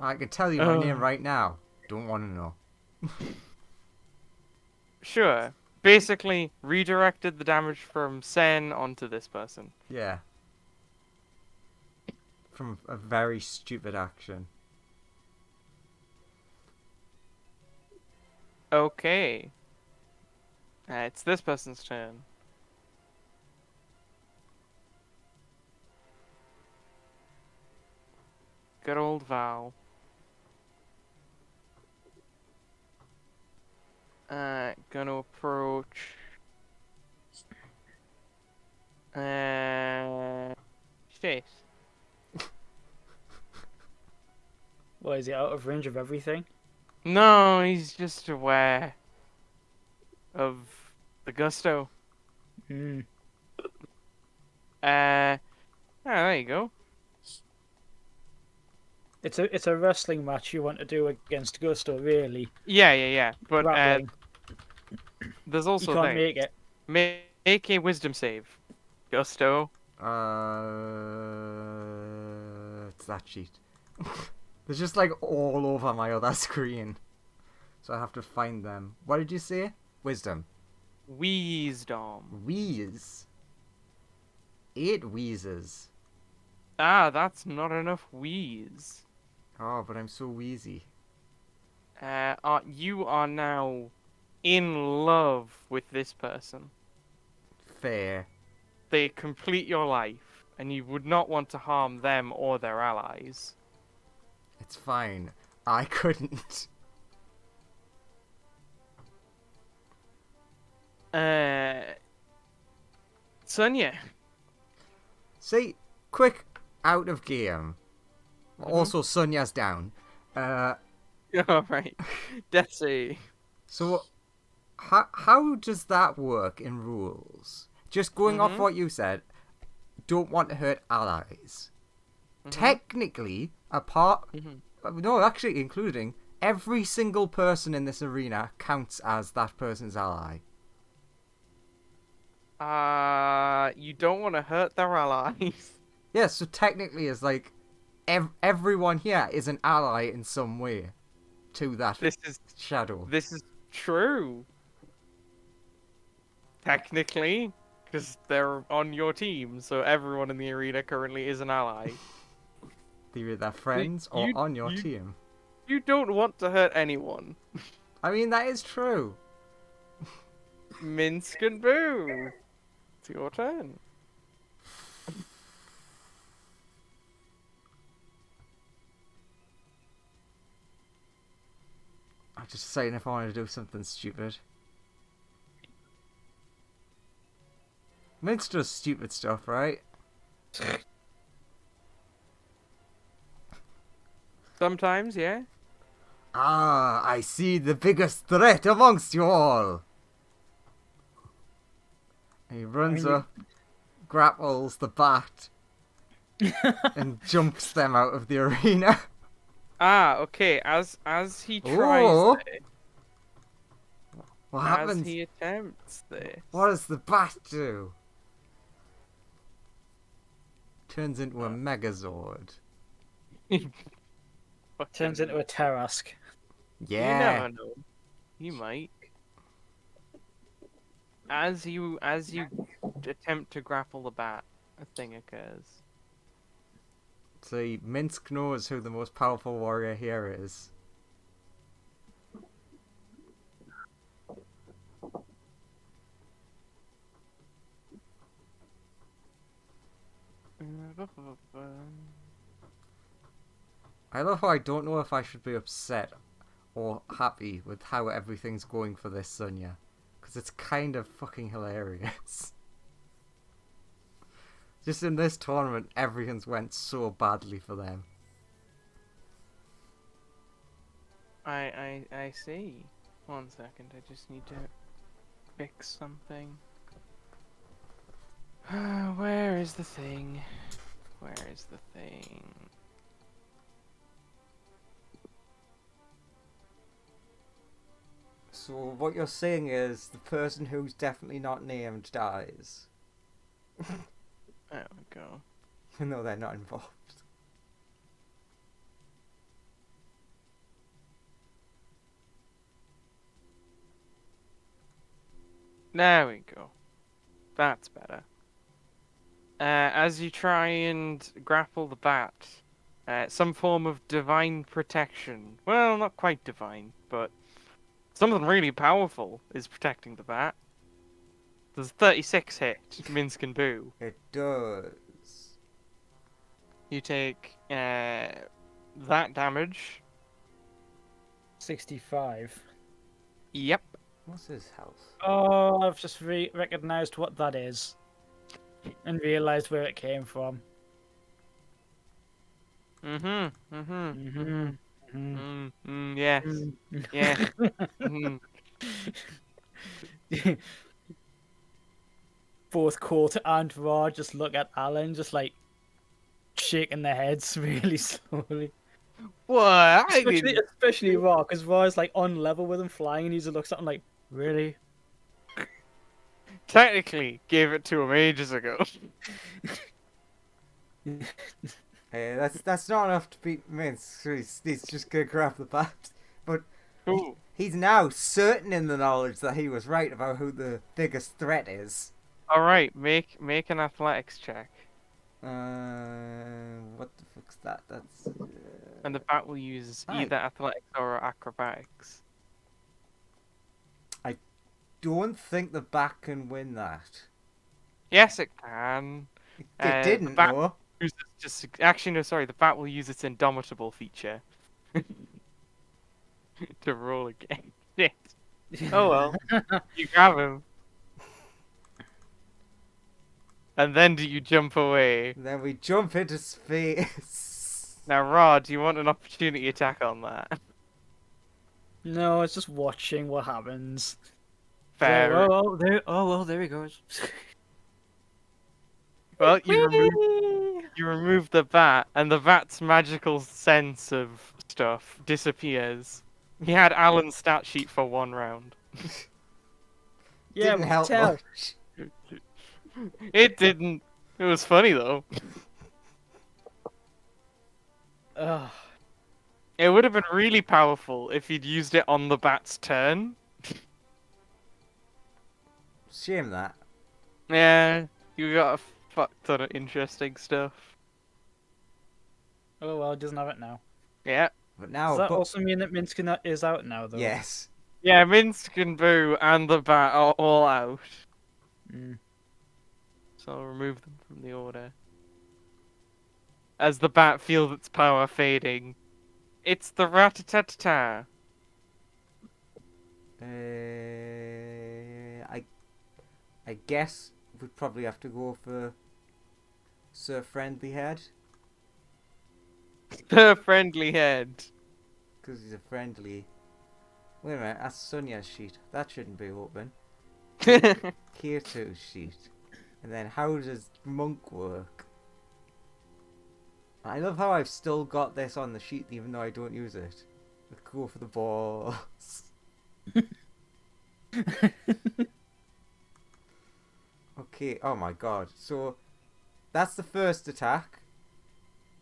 I can tell you my name right now. Don't want to know. Sure. Basically, redirected the damage from Sen onto this person. Yeah. From a very stupid action. Okay. It's this person's turn. Good old Val. Gonna approach. approach. Shit. What, is he out of range of everything? No, he's just aware of the gusto. Hmm. There you go. It's a wrestling match you want to do against Gusto, really. Yeah. But Grappling. there's You also can't things. make it. Make a wisdom save. Gusto. It's that sheet. They're just like all over my other screen. So I have to find them. What did you say? Wisdom. Wisdom. Wheeze. 8 wheezes. Ah, that's not enough wheeze. Oh, but I'm so wheezy. You are now in love with this person. Fair. They complete your life, and you would not want to harm them or their allies. It's fine. I couldn't. Sonia. See, quick out of game. Also, Sonya's down. Alright. Death save. So, how does that work in rules? Just going off what you said, don't want to hurt allies. Technically, no, actually including, every single person in this arena counts as that person's ally. You don't want to hurt their allies. Yeah, so technically it's like, everyone here is an ally in some way to that shadow. This is true. Technically, because they're on your team, so everyone in the arena currently is an ally. Either they're friends or on your team. You don't want to hurt anyone. I mean, that is true. Minsk and Boo. It's your turn. I'm just saying if I want to do something stupid. Minsk does stupid stuff, right? Sometimes, yeah. Ah, I see the biggest threat amongst you all. He runs up, grapples the bat, and jumps them out of the arena. Ah, okay. As he tries this, What happens? as he attempts this. What does the bat do? Turns into a Megazord. Turns into a Tarask. Yeah. You never know. You might. As you attempt to grapple the bat, a thing occurs. See, Minsk knows who the most powerful warrior here is. I love how I don't know if I should be upset or happy with how everything's going for this Sonya. Because it's kind of fucking hilarious. Just in this tournament, everything's went so badly for them. I see. 1 second, I just need to fix something. Where is the thing? Where is the thing? So what you're saying is the person who's definitely not named dies. There we go. Even though they're not involved. There we go. That's better. As you try and grapple the bat, some form of divine protection. Well, not quite divine, but something really powerful is protecting the bat. There's 36 hit, Minsk and Boo. It does. You take that damage. 65. Yep. What's his health? Oh, I've just recognized what that is and realized where it came from. Mm-hmm. Mm-hmm. Mm-hmm. Yes. Mm-hmm. Yeah. Mm-hmm. Both Court and Raw just look at Alan, just like shaking their heads really slowly. What? I Especially, didn't. especially Raw, because Raw is like on level with him flying, and he just looks at him like, really? Technically, gave it to him ages ago. Hey, that's not enough to beat Mince. He's just gonna grab the bat. But Cool. he's now certain in the knowledge that he was right about who the biggest threat is. All right, make an athletics check, What the fuck's that? That's. and the bat will use Aye. either athletics or acrobatics. I don't think the bat can win that. Yes, it can. It The didn't, bat though. uses actually no, sorry. The bat will use its indomitable feature to roll again. Shit. Oh well, you grab him, and then do you jump away? Then we jump into space. Now, Rod, do you want an opportunity attack on that? No, it's just watching what happens. Fair. Oh, there he goes. Well, you remove the bat, and the bat's magical sense of stuff disappears. He had Alan's stat sheet for 1 round. Yeah, Didn't we help tell. much. It didn't. It was funny though. Ugh. It would have been really powerful if you'd used it on the bat's turn. Shame that. Yeah, you got a fuck ton of interesting stuff. Oh well, it doesn't have it now. Yeah. But now, Does that also mean that Minskin is out now, though? yes. Yeah, Minsk and Boo and the bat are all out. Mm. So I'll remove them from the order. As the bat feels its power fading. It's the rat-a-tat-ta. I guess we'd probably have to go for Sir Friendly Head. The friendly head. Because he's a friendly. Wait a minute, that's Sonya's sheet. That shouldn't be open. K2's sheet. And then how does Monk work? I love how I've still got this on the sheet even though I don't use it. Let's go for the balls. Okay, oh my god. So, that's the first attack.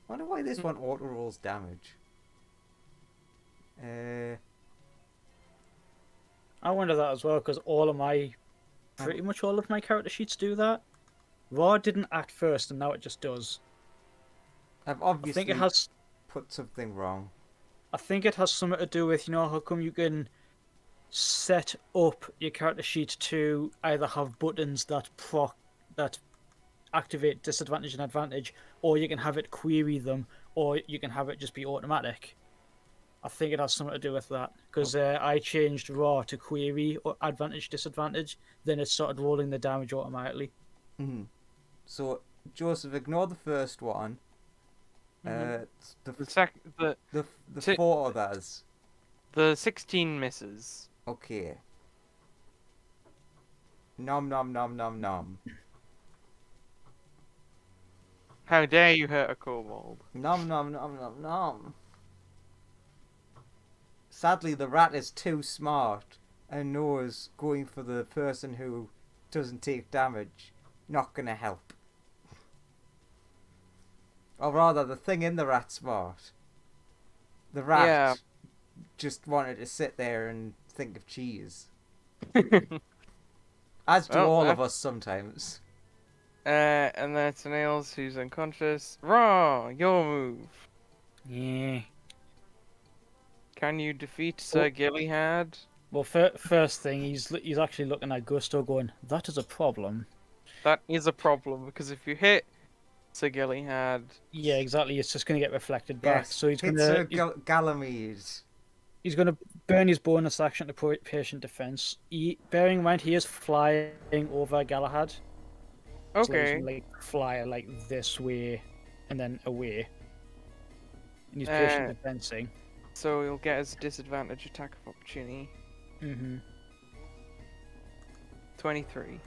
I wonder why this one auto rolls damage. I wonder that as well, because pretty much all of my character sheets do that. Raw didn't act first, and now it just does. I've I obviously think it has. put something wrong. I think it has something to do with, how come you can set up your character sheet to either have buttons that activate disadvantage and advantage, or you can have it query them, or you can have it just be automatic. I think it has something to do with that, because I changed Raw to query or advantage disadvantage, then it started rolling the damage automatically. Mm-hmm. So, Joseph, ignore the first one. The The four others. The 16 misses. Okay. Nom nom nom nom nom. How dare you hurt a kobold? Nom nom nom nom nom. Sadly, the rat is too smart and knows going for the person who doesn't take damage not gonna help. Or rather, the thing in the rat's smart. The rat just wanted to sit there and think of cheese. As do all of us sometimes. And that's Nails, who's unconscious. Raw, your move. Yeah. Can you defeat Sir Gillyhad? Well, first thing, he's actually looking at Gusto going, that is a problem. That is a problem, because if you hit Sir Gillyhad... Yeah, exactly, it's just going to get reflected back. Yes, So he's going Sir to... Galamede. He's going to burn his bonus action to put patient defense. Bearing in mind he is flying over Galahad. So he's Okay. gonna, like fly like this way and then away. And he's patient defensing. So he'll get his disadvantage attack of opportunity. Mm-hmm. 23.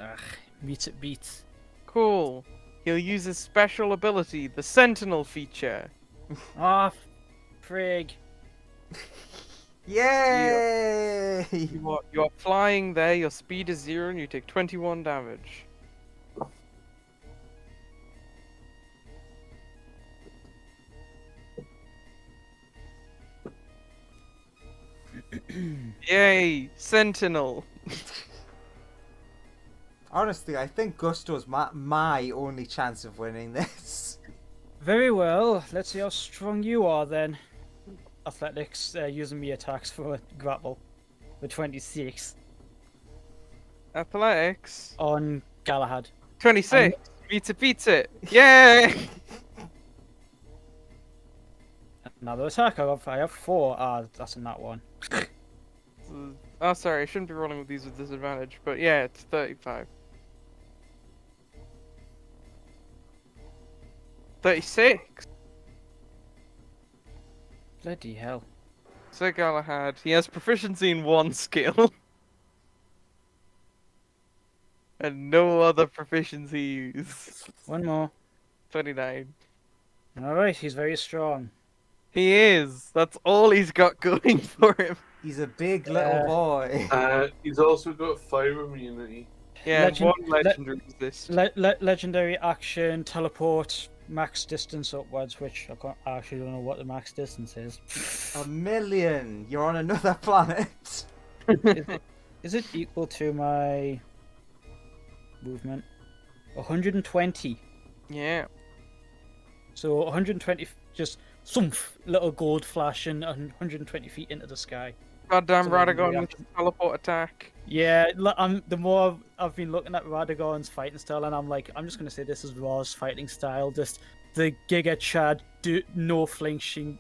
Ugh, meets it beats. Cool. He'll use his special ability, the Sentinel feature. Ah, frig. Yay! You are flying there, your speed is 0, and you take 21 damage. Yay! Sentinel! Honestly, I think Gusto's my only chance of winning this. Very well. Let's see how strong you are then. Athletics, using me attacks for grapple. For 26 Athletics. on Galahad. 26! Beats it! Yay! Another attack. I have 4. Ah, that's in that one. Oh, sorry, I shouldn't be rolling with these with disadvantage, but yeah, it's 35. 36! Bloody hell. So Galahad, he has proficiency in 1 skill. And no other proficiencies. One more. 29. Alright, he's very strong. He is! That's all he's got going for him. He's a big little boy. He's also got fire immunity. Yeah, one legendary resist. Legendary action, teleport, max distance upwards, which I actually don't know what the max distance is. 1,000,000! You're on another planet! Is it equal to my movement? 120. Yeah. So 120, just some little gold flash and 120 feet into the sky. Goddamn So then Radagon we with his teleport attack. Yeah, the more I've been looking at Radagon's fighting style, and I'm like, I'm just gonna say this is Raw's fighting style. Just the Giga Chad, no flinching,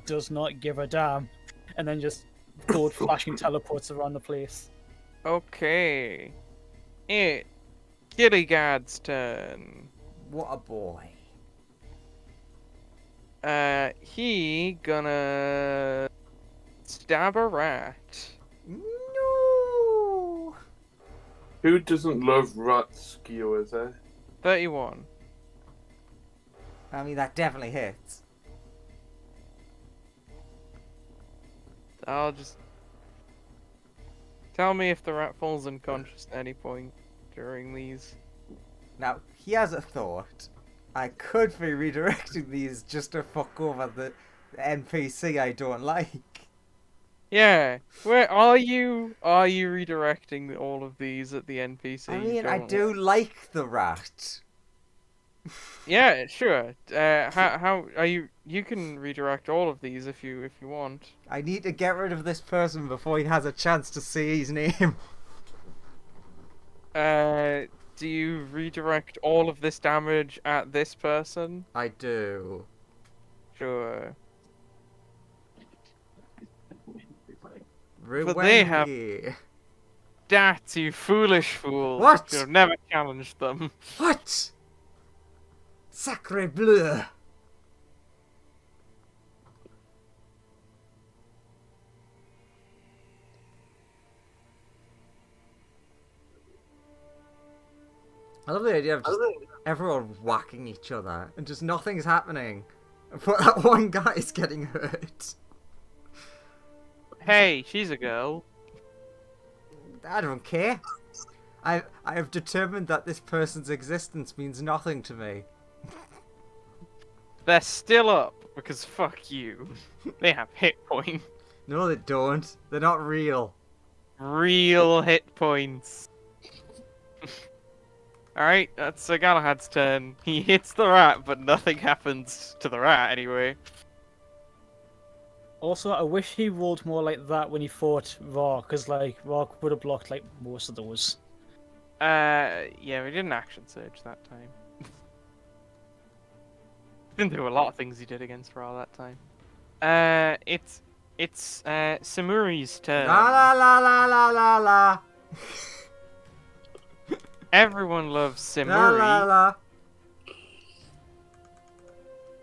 does not give a damn, and then just gold flashing teleports around the place. Okay. It. Gilligad's turn. What a boy. He gonna stab a rat. No! Who doesn't love rat skewers, eh? 31. I mean, that definitely hits. I'll just tell me if the rat falls unconscious at any point during these. Now, here's a thought. I could be redirecting these just to fuck over the NPC I don't like. Yeah, where are you? Are you redirecting all of these at the NPC? I mean, I do like the rat. Yeah, sure. How are you? You can redirect all of these if you want. I need to get rid of this person before he has a chance to say his name. Do you redirect all of this damage at this person? I do. Sure. But they have- Stats, you foolish fool! What? Should have never challenged them. What? Sacre bleu! I love the idea of just everyone whacking each other and just nothing's happening. But that one guy is getting hurt. Hey, she's a girl. I don't care. I have determined that this person's existence means nothing to me. They're still up because fuck you. They have hit points. No, they don't. They're not real. Real hit points. Alright, that's Galahad's turn. He hits the rat, but nothing happens to the rat anyway. Also, I wish he rolled more like that when he fought Raw, because like Raw would have blocked like most of those. Yeah, we didn't action surge that time. Didn't do a lot of things he did against Ra that time. It's It's Samuri's turn. La la la la la la la. Everyone loves La Samuri, la la.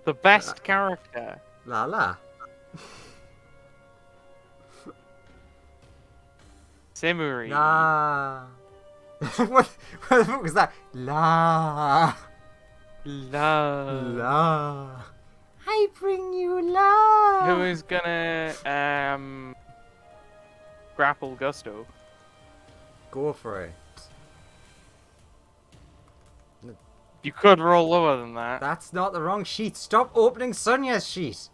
the best character. La la. Samuri. La. what the fuck was that? La. Love. La. I bring you love. Who is gonna grapple Gusto? Go for it. You could roll lower than that. That's not the wrong sheet. Stop opening Sonia's sheet.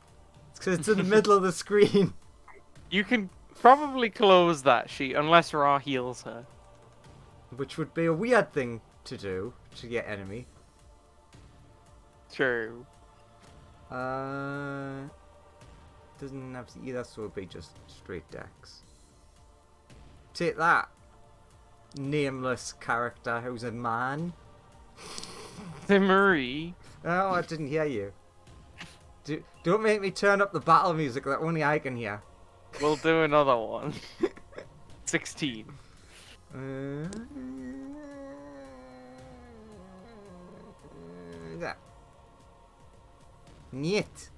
It's because it's in the middle of the screen. You can probably close that sheet unless Ra heals her. Which would be a weird thing to do to get enemy. True. Doesn't have to either, so it'll be just straight decks. Take that, nameless character who's a man. Samuri. Oh, I didn't hear you. Don't make me turn up the battle music that only I can hear. We'll do another one. 16. That. Niet.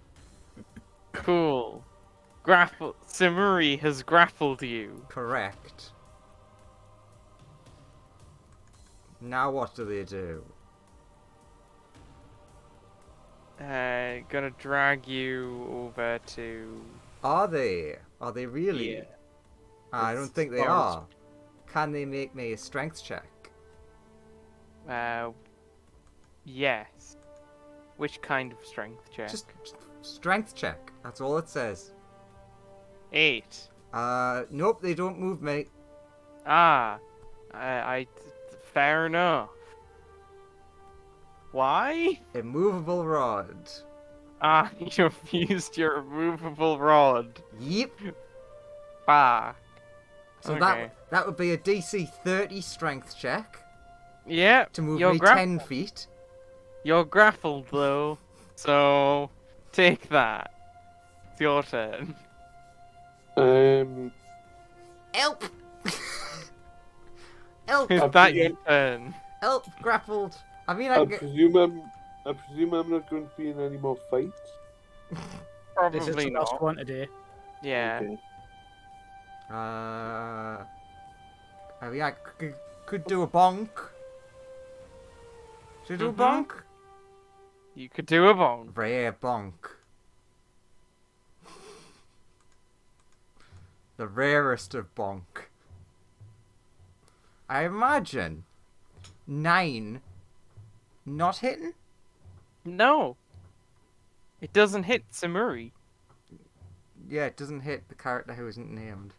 Cool. Samuri has grappled you. Correct. Now what do they do? Gonna drag you over to... Are they? Are they really? Yeah. I don't think they are. Can they make me a strength check? Yes. Which kind of strength check? Just strength check. That's all it says. 8. Nope, they don't move me. Ah. Fair enough. Why? Immovable rod. Ah, you've used your removable rod. Yep. Ah. So Okay. that would be a DC 30 strength check Yeah. to move you're me grappled. 10 feet. You're grappled though, so take that. It's your turn. Help! Help! Is that your turn? Help! Grappled. I mean, I presume I'm not going to be in any more fights. This is Probably the last not. one today. Yeah. Okay. I mean, I could do a bonk. Should I do a bonk? You could do a bone. Rare bonk. The rarest of bonk. I imagine 9 not hitting? No. It doesn't hit Samuri. Yeah, it doesn't hit the character who isn't named.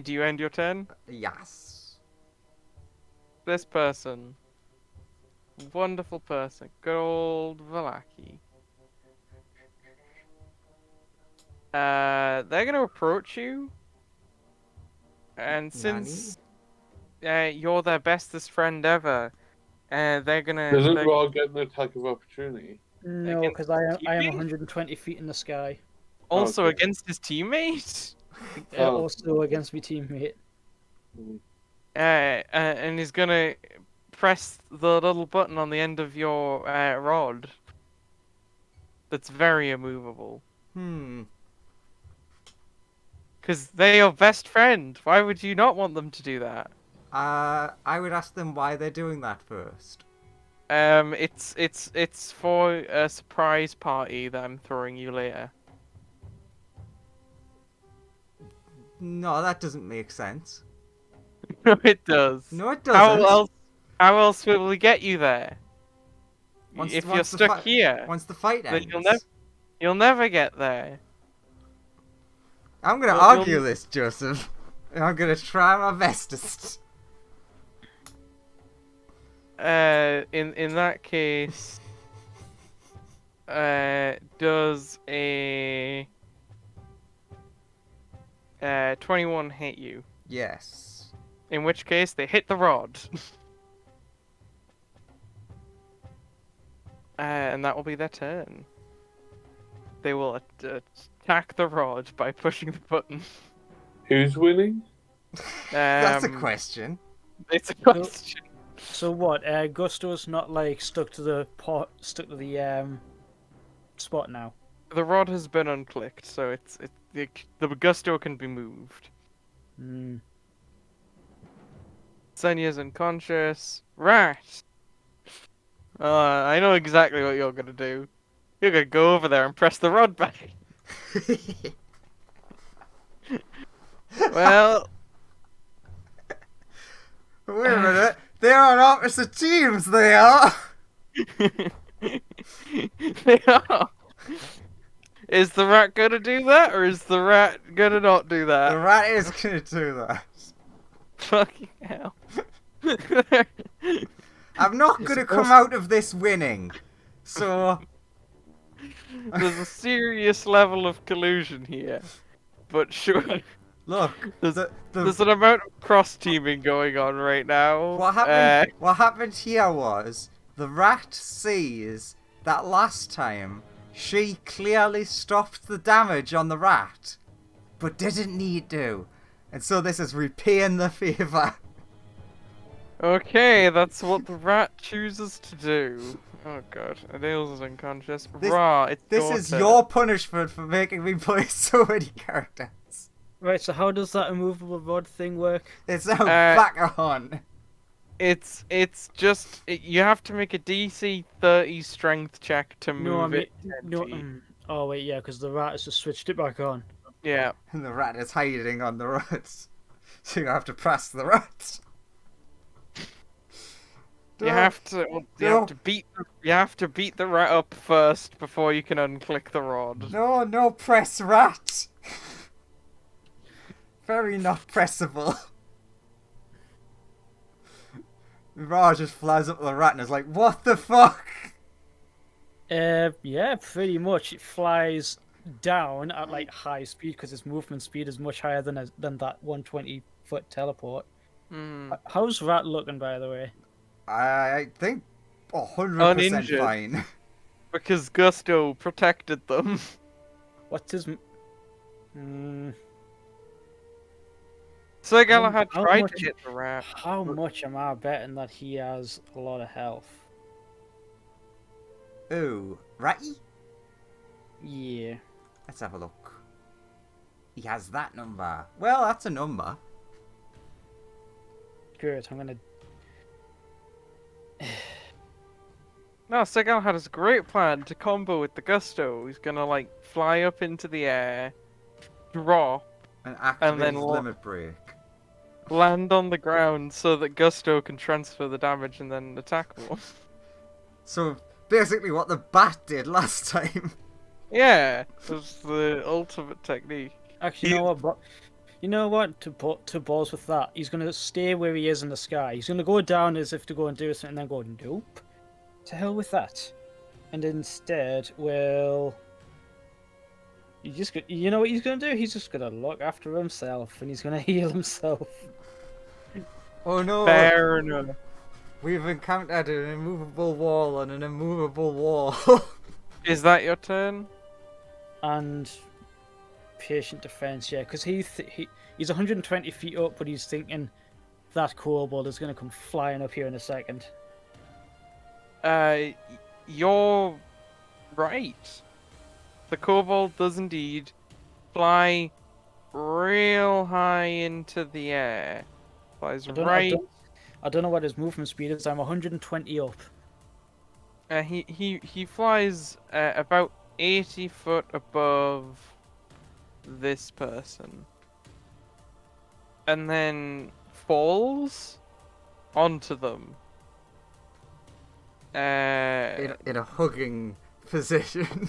Do you end your turn? Yes. This person. Wonderful person. Good old Valaki. They're gonna approach you. And since you're their bestest friend ever, they're gonna... Doesn't Raw get an attack of opportunity? No, Against because I am teammates? 120 feet in the sky. Also Okay. against his teammate? Oh. Also against my teammate. And he's gonna press the little button on the end of your rod. That's very immovable. Because they're your best friend. Why would you not want them to do that? I would ask them why they're doing that first. It's for a surprise party that I'm throwing you later. No, that doesn't make sense. No, it does. No, it doesn't. How else will we get you there? Once- If you're once the stuck fi- here, Once the fight then ends. you'll never get there. I'm gonna you'll- argue you'll- this, Joseph. And I'm gonna try my bestest. In that case, does a 21 hit you? Yes. In which case, they hit the rod. and that will be their turn. They will attack the rod by pushing the button. Who's winning? That's a question. It's a question. So what? Gusto's not like stuck to the spot now. The rod has been unclicked, so the Gusto can be moved. Hmm. Senya's unconscious. Right. I know exactly what you're gonna do. You're gonna go over there and press the rod back. Well. Wait a minute. They're on opposite teams, they are! They are. Is the rat gonna do that, or is the rat gonna not do that? The rat is gonna do that. Fucking hell. I'm not gonna come out of this winning. So... There's a serious level of collusion here. But sure. Look, There's an amount of cross-teaming going on right now. What happened here was, the rat sees that last time she clearly stopped the damage on the rat, but didn't need to. And so this is repaying the favour. Okay, that's what the rat chooses to do. Oh god, Adele's is unconscious. This is your punishment for making me play so many characters. Right, so how does that immovable rod thing work? It's now back on. It's just you have to make a DC 30 strength check to move it. Oh wait, yeah, because the rat has just switched it back on. Yeah. And the rat is hiding on the rods, so you have to press the rat. You have to beat the rat up first before you can unclick the rod. No, press rat. Very not pressable. Ra just flies up to the rat and is like, "What the fuck?" Yeah, pretty much. It flies down at like high speed because its movement speed is much higher than that 120-foot teleport. How's rat looking, by the way? I think 100% fine. Because Gusto protected them. What's his... So Galahad tried to hit the rat. How much am I betting that he has a lot of health? Ooh, ratty? Yeah. Let's have a look. He has that number. Well, that's a number. Good, I'm gonna... No, Galahad has a great plan to combo with the Gusto. He's gonna like fly up into the air, drop, and activate then his limit break. Land on the ground so that Gusto can transfer the damage and then attack more. So basically what the bat did last time. Yeah, it was the ultimate technique. Actually, you know what? To balls with that, he's gonna stay where he is in the sky. He's gonna go down as if to go and do something, and then go, nope. To hell with that. And instead, you know what he's gonna do? He's just gonna look after himself, and he's gonna heal himself. Oh no! Fair enough. We've encountered an immovable wall and an immovable wall. Is that your turn? And patient defense, yeah, because he's 120 feet up, but he's thinking that kobold is gonna come flying up here in a second. You're right. The kobold does indeed fly real high into the air. Flies right. I don't know what his movement speed is. I'm 120 up. He flies about 80 foot above this person, and then falls onto them. In a hugging position.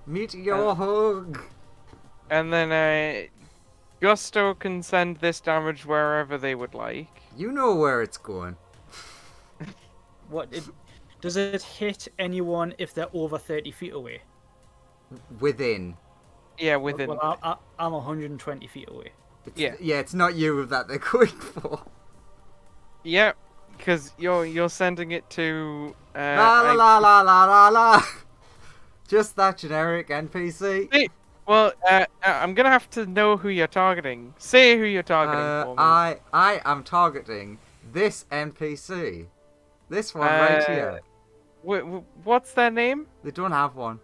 Meet your hug. And then Gusto can send this damage wherever they would like. You know where it's going. Does it hit anyone if they're over 30 feet away? Within. Yeah, within. Well, I'm 120 feet away. Yeah, it's not you that they're going for. Yep. because you're sending it to. La la la la la la la. Just that generic NPC. Well, I'm gonna have to know who you're targeting. Say who you're targeting for me. I am targeting this NPC. This one right here. What's their name? They don't have one.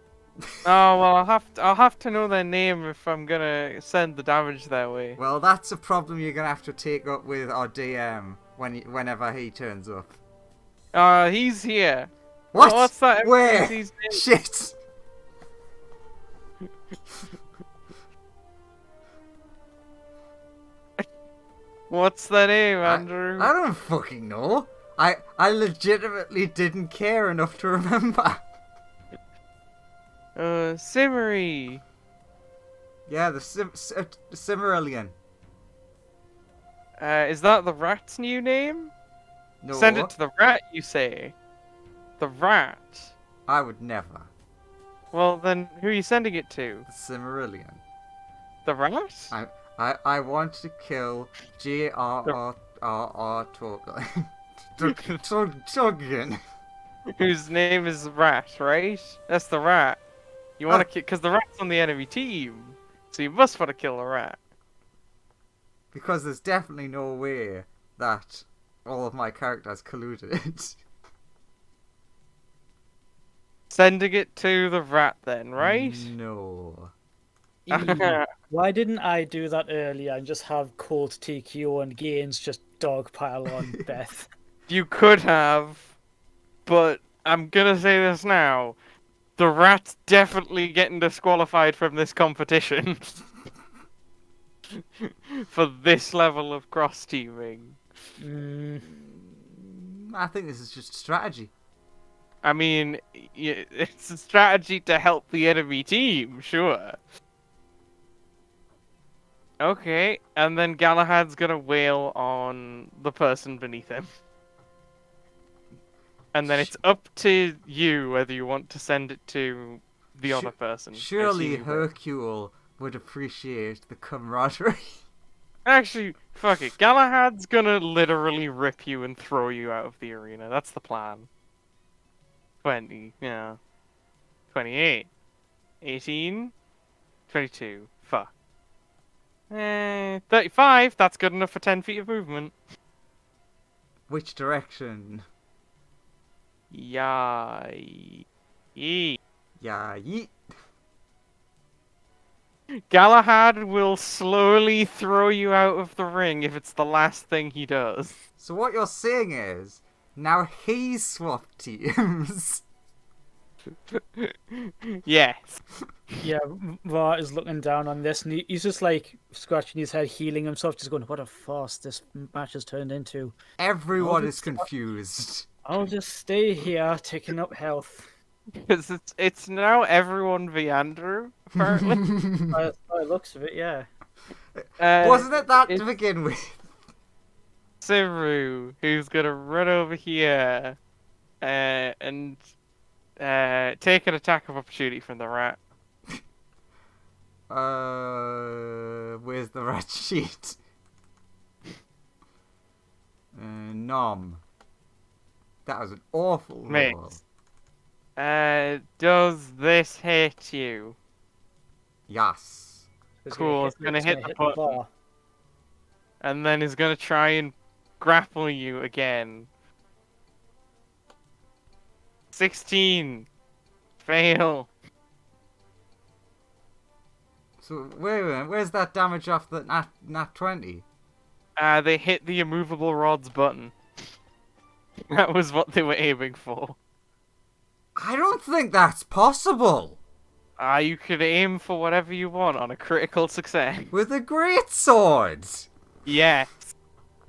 Oh well, I'll have to know their name if I'm gonna send the damage their way. Well, that's a problem you're gonna have to take up with our DM whenever he turns up. He's here. What? What's that? Where? NPC's name? Shit. What's their name, Andrew? I don't fucking know. I legitimately didn't care enough to remember. Simmery. Yeah, the Cimmerillion. Is that the rat's new name? No. Send it to the rat, you say? The rat? I would never. Well, then who are you sending it to? The Cimmerillion. The rat? I want to kill J.R.R.R. Tolkien. Whose name is Rat, right? That's the rat. You want to kill, because the rat's on the enemy team, so you must want to kill the rat. Because there's definitely no way that all of my characters colluded. Sending it to the rat then, right? No. Why didn't I do that earlier and just have Colt TKO and Gaines just dogpile on Beth? You could have, but I'm gonna say this now. The rat's definitely getting disqualified from this competition. For this level of cross-teaming. I think this is just strategy. I mean, it's a strategy to help the enemy team, sure. Okay, and then Galahad's gonna wail on the person beneath him. And then it's up to you whether you want to send it to the other person. Surely Hercule would appreciate the camaraderie. Actually, fuck it. Galahad's gonna literally rip you and throw you out of the arena. That's the plan. 20, yeah. 28. 18. 22. Fuck. 35. That's good enough for 10 feet of movement. Which direction? Yay. Yeah, yeet. Galahad will slowly throw you out of the ring if it's the last thing he does. So what you're saying is, now he's swapped teams. Yes. Yeah, Ra is looking down on this, and he's just like scratching his head, healing himself, just going, "What a farce this match has turned into." Everyone is confused. I'll just stay here, taking up health. Because it's now everyone v Andrew, apparently. By the looks of it, yeah. Wasn't it that to begin with? Siru, who's gonna run over here and take an attack of opportunity from the rat. Where's the rat sheet? Nom. That was an awful Mate. roll. Does this hit you? Yes. Cool, it's gonna hit the button. bar. And then he's gonna try and grapple you again. 16. Fail. So wait a minute, where's that damage off the nat 20? They hit the immovable rods button. That was what they were aiming for. I don't think that's possible. You could aim for whatever you want on a critical success. With a great sword. Yes.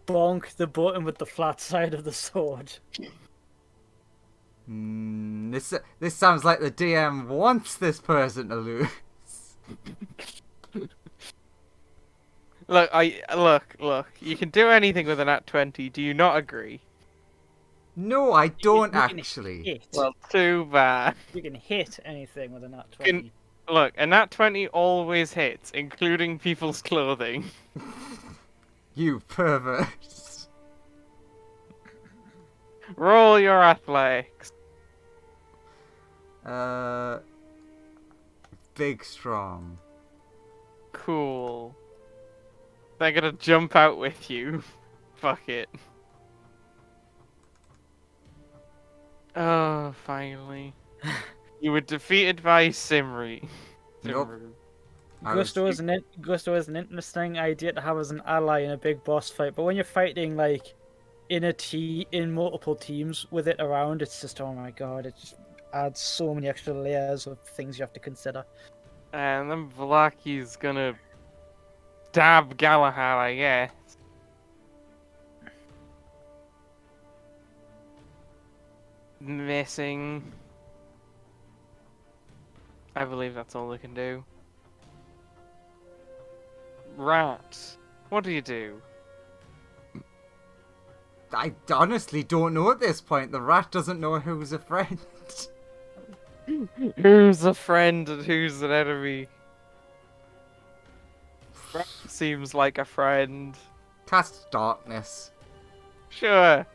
Bonk the button with the flat side of the sword. This sounds like the DM wants this person to lose. Look. You can do anything with a nat 20. Do you not agree? No, I don't You can actually. hit. Well, too bad. You can hit anything with a nat 20. Look, a nat 20 always hits, including people's clothing. You pervert. Roll your athletics. Big strong. Cool. They're gonna jump out with you. Fuck it. Oh, finally. You were defeated by Simri. Nope. Simru. Gusto is an interesting idea to have as an ally in a big boss fight, but when you're fighting like in multiple teams with it around, it's just, oh my god, it just adds so many extra layers of things you have to consider. And then Vlaki's gonna stab Galahad, I guess. Missing. I believe that's all they can do. Rat, what do you do? I honestly don't know at this point. The rat doesn't know who's a friend. Who's a friend and who's an enemy? Rat seems like a friend. Cast darkness. Sure.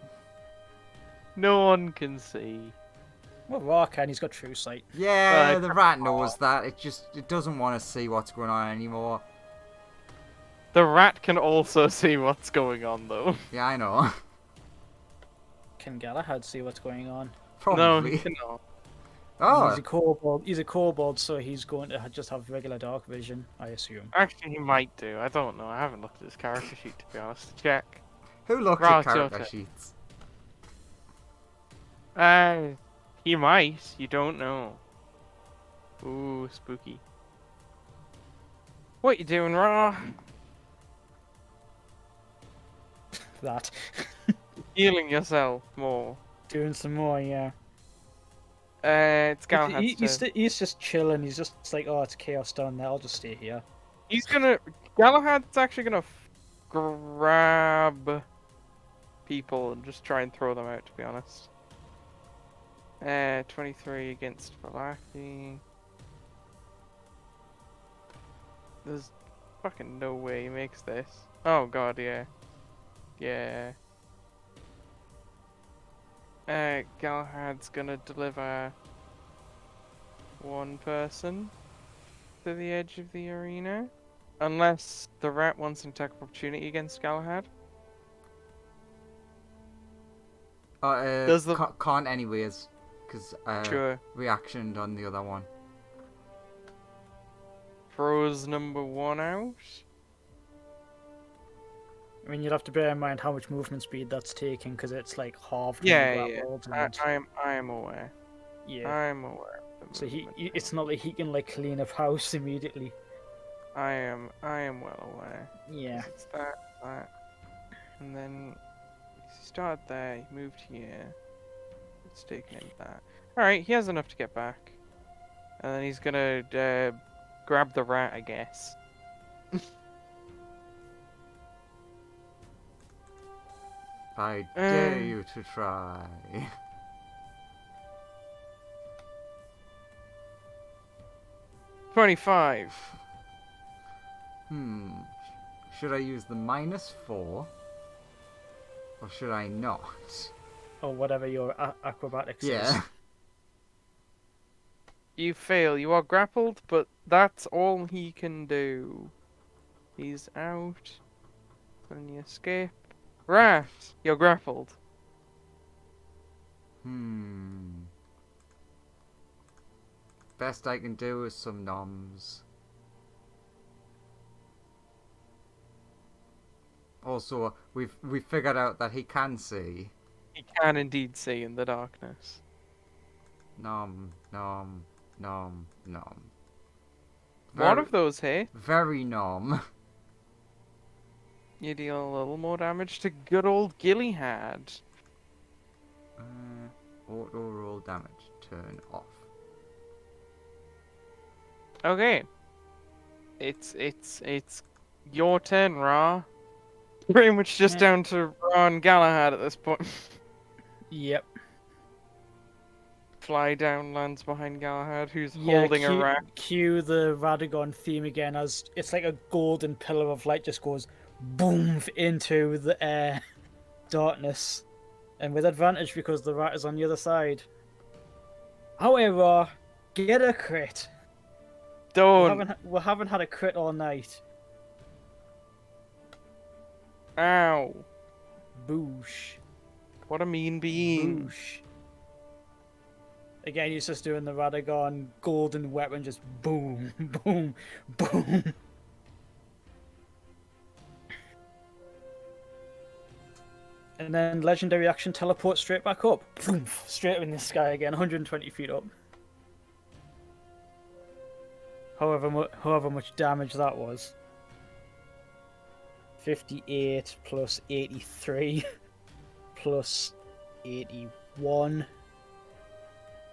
No one can see. Well, Rock, and he's got true sight. Yeah, the rat knows that. It doesn't want to see what's going on anymore. The rat can also see what's going on, though. Yeah, I know. Can Galahad see what's going on? No, Probably. he cannot. Oh, He's a kobold. He's a kobold, so he's going to just have regular dark vision, I assume. Actually, he might do. I don't know. I haven't looked at his character sheet, to be honest. Check. who looked Right, at character okay. sheets? He might. You don't know. Ooh, spooky. What you doing, Raw? That. Healing yourself more. Doing some more, yeah. It's Galahad's turn. He's just chilling. He's just like, oh, it's chaos down there. I'll just stay here. He's gonna... Galahad's actually gonna grab people and just try and throw them out, to be honest. 23 against Valaki. There's fucking no way he makes this. Oh god, yeah. Yeah. Galahad's gonna deliver one person to the edge of the arena. Unless the rat wants an attack of opportunity against Galahad. Does the- Can't anyways, because Sure. reactioned on the other one. Throws number 1 out. I mean, you'd have to bear in mind how much movement speed that's taking, because it's like halved. when Yeah, you yeah. grappled I am aware. yeah. I'm aware of the So movement. it's not like he can like clean up house immediately. I am well aware. Yeah. It's that, and then he started there, he moved here. It's taken him that. Alright, he has enough to get back. And then he's gonna grab the rat, I guess. I dare you to try. 25. Should I use the -4? Or should I not? Or whatever your acrobatics is. Yeah. You fail. You are grappled, but that's all he can do. He's out. And you escape. Rat, you're grappled. Best I can do is some noms. Also, we've figured out that he can see. He can indeed see in the darkness. Nom, nom, nom, nom. One of those hit. Very nom. You deal a little more damage to good old Gillyhad. Auto roll damage. Turn off. Okay. It's your turn, Ra. Pretty much just down to Ra and Galahad at this point. Yep. Fly down, lands behind Galahad, who's holding a rat. Cue the Radagon theme again, as it's like a golden pillar of light just goes boom into the darkness. And with advantage because the rat is on the other side. However, get a crit. Don't. We haven't had a crit all night. Ow. Boosh. What a mean being. Boosh. Again, he's just doing the Radagon golden weapon, just boom, boom, boom. And then legendary action teleport straight back up. Boom, straight up in the sky again, 120 feet up. However much damage that was. 58 plus 83 plus 81.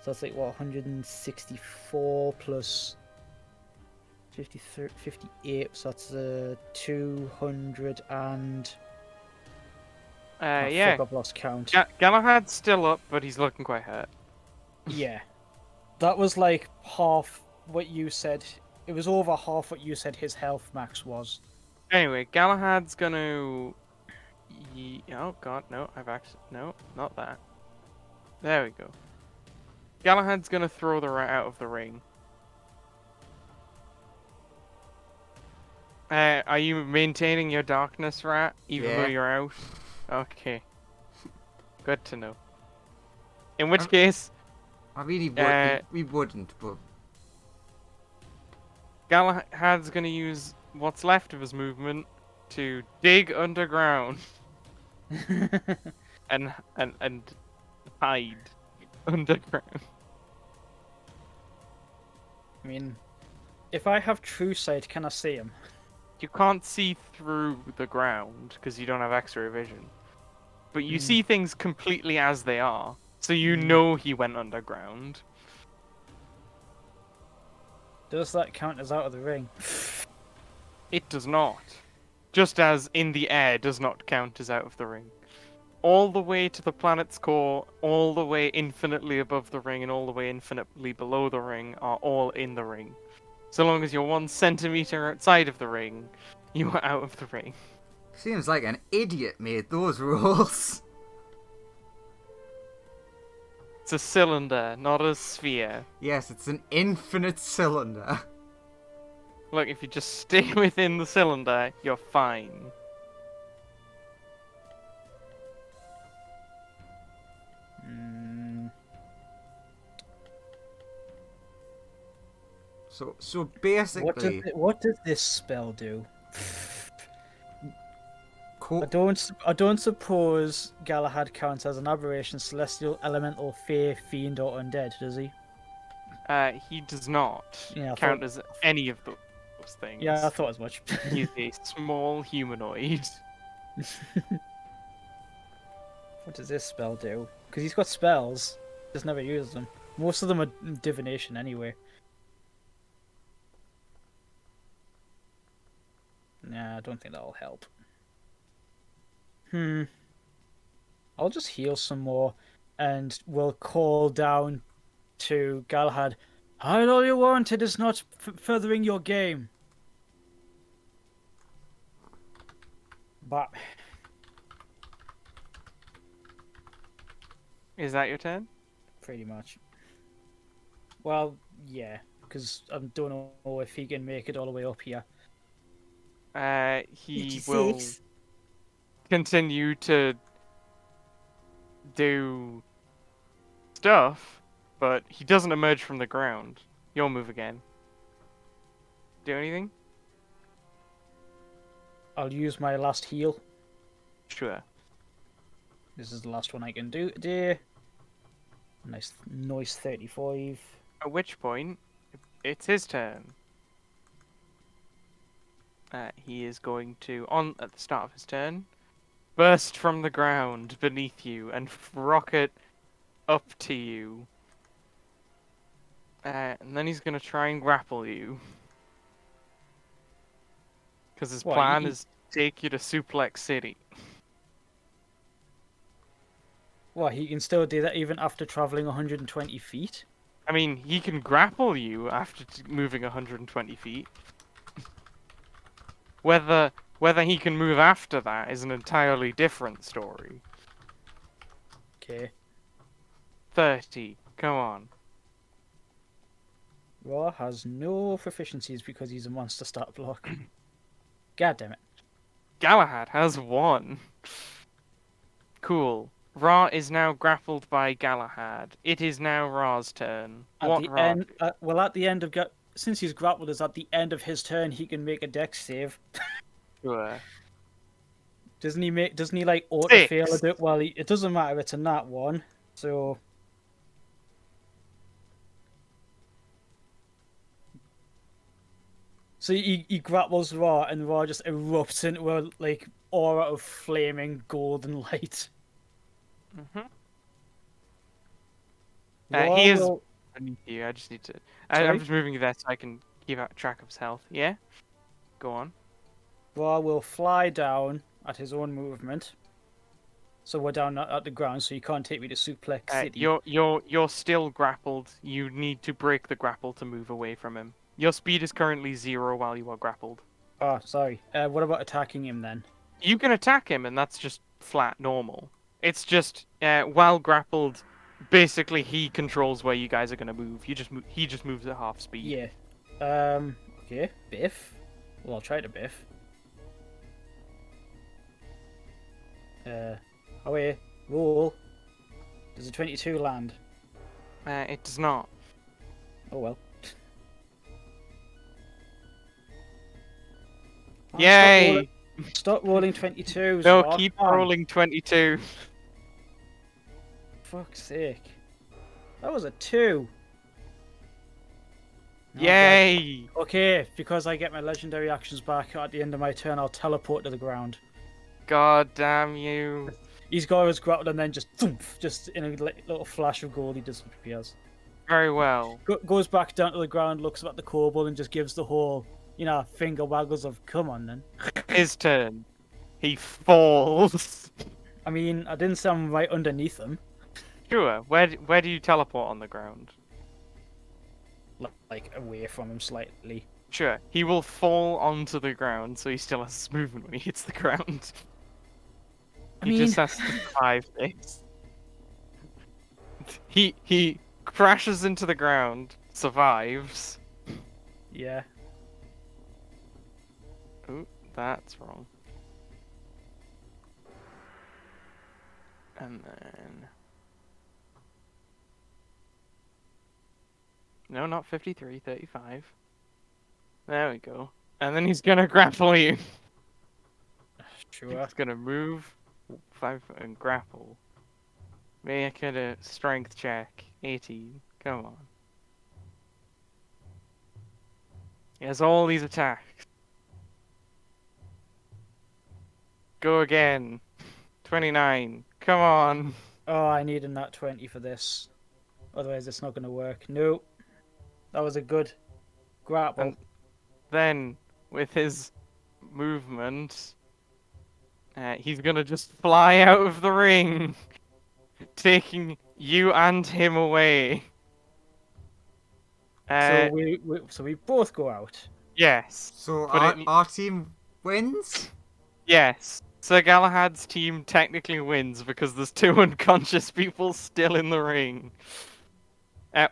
So that's like, what, 164 plus 53, 58, so that's 200 and... yeah. I've lost count. Galahad's still up, but he's looking quite hurt. Yeah. That was like half what you said. It was over half what you said his health max was. Anyway, Galahad's gonna... Oh god, no, No, not that. There we go. Galahad's gonna throw the rat out of the ring. Are you maintaining your darkness, rat, even though you're out? Okay. Good to know. In which case... I mean, we wouldn't, but... Galahad's gonna use what's left of his movement to dig underground. and hide underground. I mean, if I have true sight, can I see him? You can't see through the ground because you don't have X-ray vision. But you see things completely as they are, so you know he went underground. Does that count as out of the ring? It does not. Just as in the air does not count as out of the ring. All the way to the planet's core, all the way infinitely above the ring, and all the way infinitely below the ring are all in the ring. So long as you're 1 centimeter outside of the ring, you are out of the ring. Seems like an idiot made those rules. It's a cylinder, not a sphere. Yes, it's an infinite cylinder. Look, if you just stay within the cylinder, you're fine. So basically, what does this spell do? I don't suppose Galahad counts as an aberration, celestial, elemental, fey, fiend, or undead, does he? He does not count as any of those things. Yeah, I thought as much. He's a small humanoid. What does this spell do? Because he's got spells, just never uses them. Most of them are divination anyway. Nah, I don't think that'll help. I'll just heal some more, and we'll call down to Galahad. Hide all you want, it is not furthering your game. But... Is that your turn? Pretty much. Well, yeah, because I don't know if he can make it all the way up here. He will continue to do stuff, but he doesn't emerge from the ground. You'll move again. Do anything? I'll use my last heal. Sure. This is the last one I can do today. Nice 35. At which point, it's his turn. He is going to, at the start of his turn, burst from the ground beneath you and rocket up to you. And then he's going to try and grapple you. Because his plan is to take you to Suplex City. What, he can still do that even after travelling 120 feet? I mean, he can grapple you after moving 120 feet. Whether he can move after that is an entirely different story. Okay. 30. Come on. Raw has no proficiencies because he's a monster stat block. God damn it. Galahad has 1. Cool. Ra is now grappled by Galahad. It is now Ra's turn. At What the Ra? end, at the end of since he's grappled us, at the end of his turn, he can make a dex save. Sure. Doesn't he make? Doesn't he like auto fail 6. a bit? Well, it doesn't matter. It's a nat 1, so. So he grapples Ra, and Ra just erupts into a like aura of flaming golden light. Mm-hmm. Ra He is will- beneath you. I just need to. Sorry? I'm just moving you there so I can keep track of his health. Yeah. Go on. Ra will fly down at his own movement. So we're down at the ground, so you can't take me to Suplex City. You're still grappled. You need to break the grapple to move away from him. Your speed is currently 0 while you are grappled. Oh, sorry. What about attacking him then? You can attack him, and that's just flat normal. It's just while grappled, basically he controls where you guys are gonna move. He just moves at half speed. Yeah. Okay. Biff. Well, I'll try to biff. Away. Roll. Does a 22 land? It does not. Oh well. Yay! Stop rolling 22s. No, Rock. keep Come on. rolling 22. Fuck's sake. That was a 2. Oh, Yay! God. Okay, because I get my legendary actions back at the end of my turn, I'll teleport to the ground. God damn you! He's got his grapple and then just thump, just in a little flash of gold, he disappears. Very well. Goes back down to the ground, looks at the kobold, and just gives the whole, finger waggles of "come on, then." His turn. He falls. I mean, I didn't say I'm right underneath him. Sure. Where do you teleport on the ground? Like away from him slightly. Sure. He will fall onto the ground, so he still has movement when he hits the ground. He just has to survive this. He crashes into the ground, survives. Yeah. Ooh, that's wrong. And then... No, not 53, 35. There we go. And then he's gonna grapple you. Sure. He's gonna move 5 foot and grapple. Make it a strength check. 18. Come on. He has all these attacks. Go again. 29. Come on. Oh, I need a nat 20 for this. Otherwise, it's not going to work. Nope. That was a good grapple. And then, with his movement, he's gonna just fly out of the ring, taking you and him away. So we both go out. Yes. So But our team wins? Yes. Sir Galahad's team technically wins because there's 2 unconscious people still in the ring.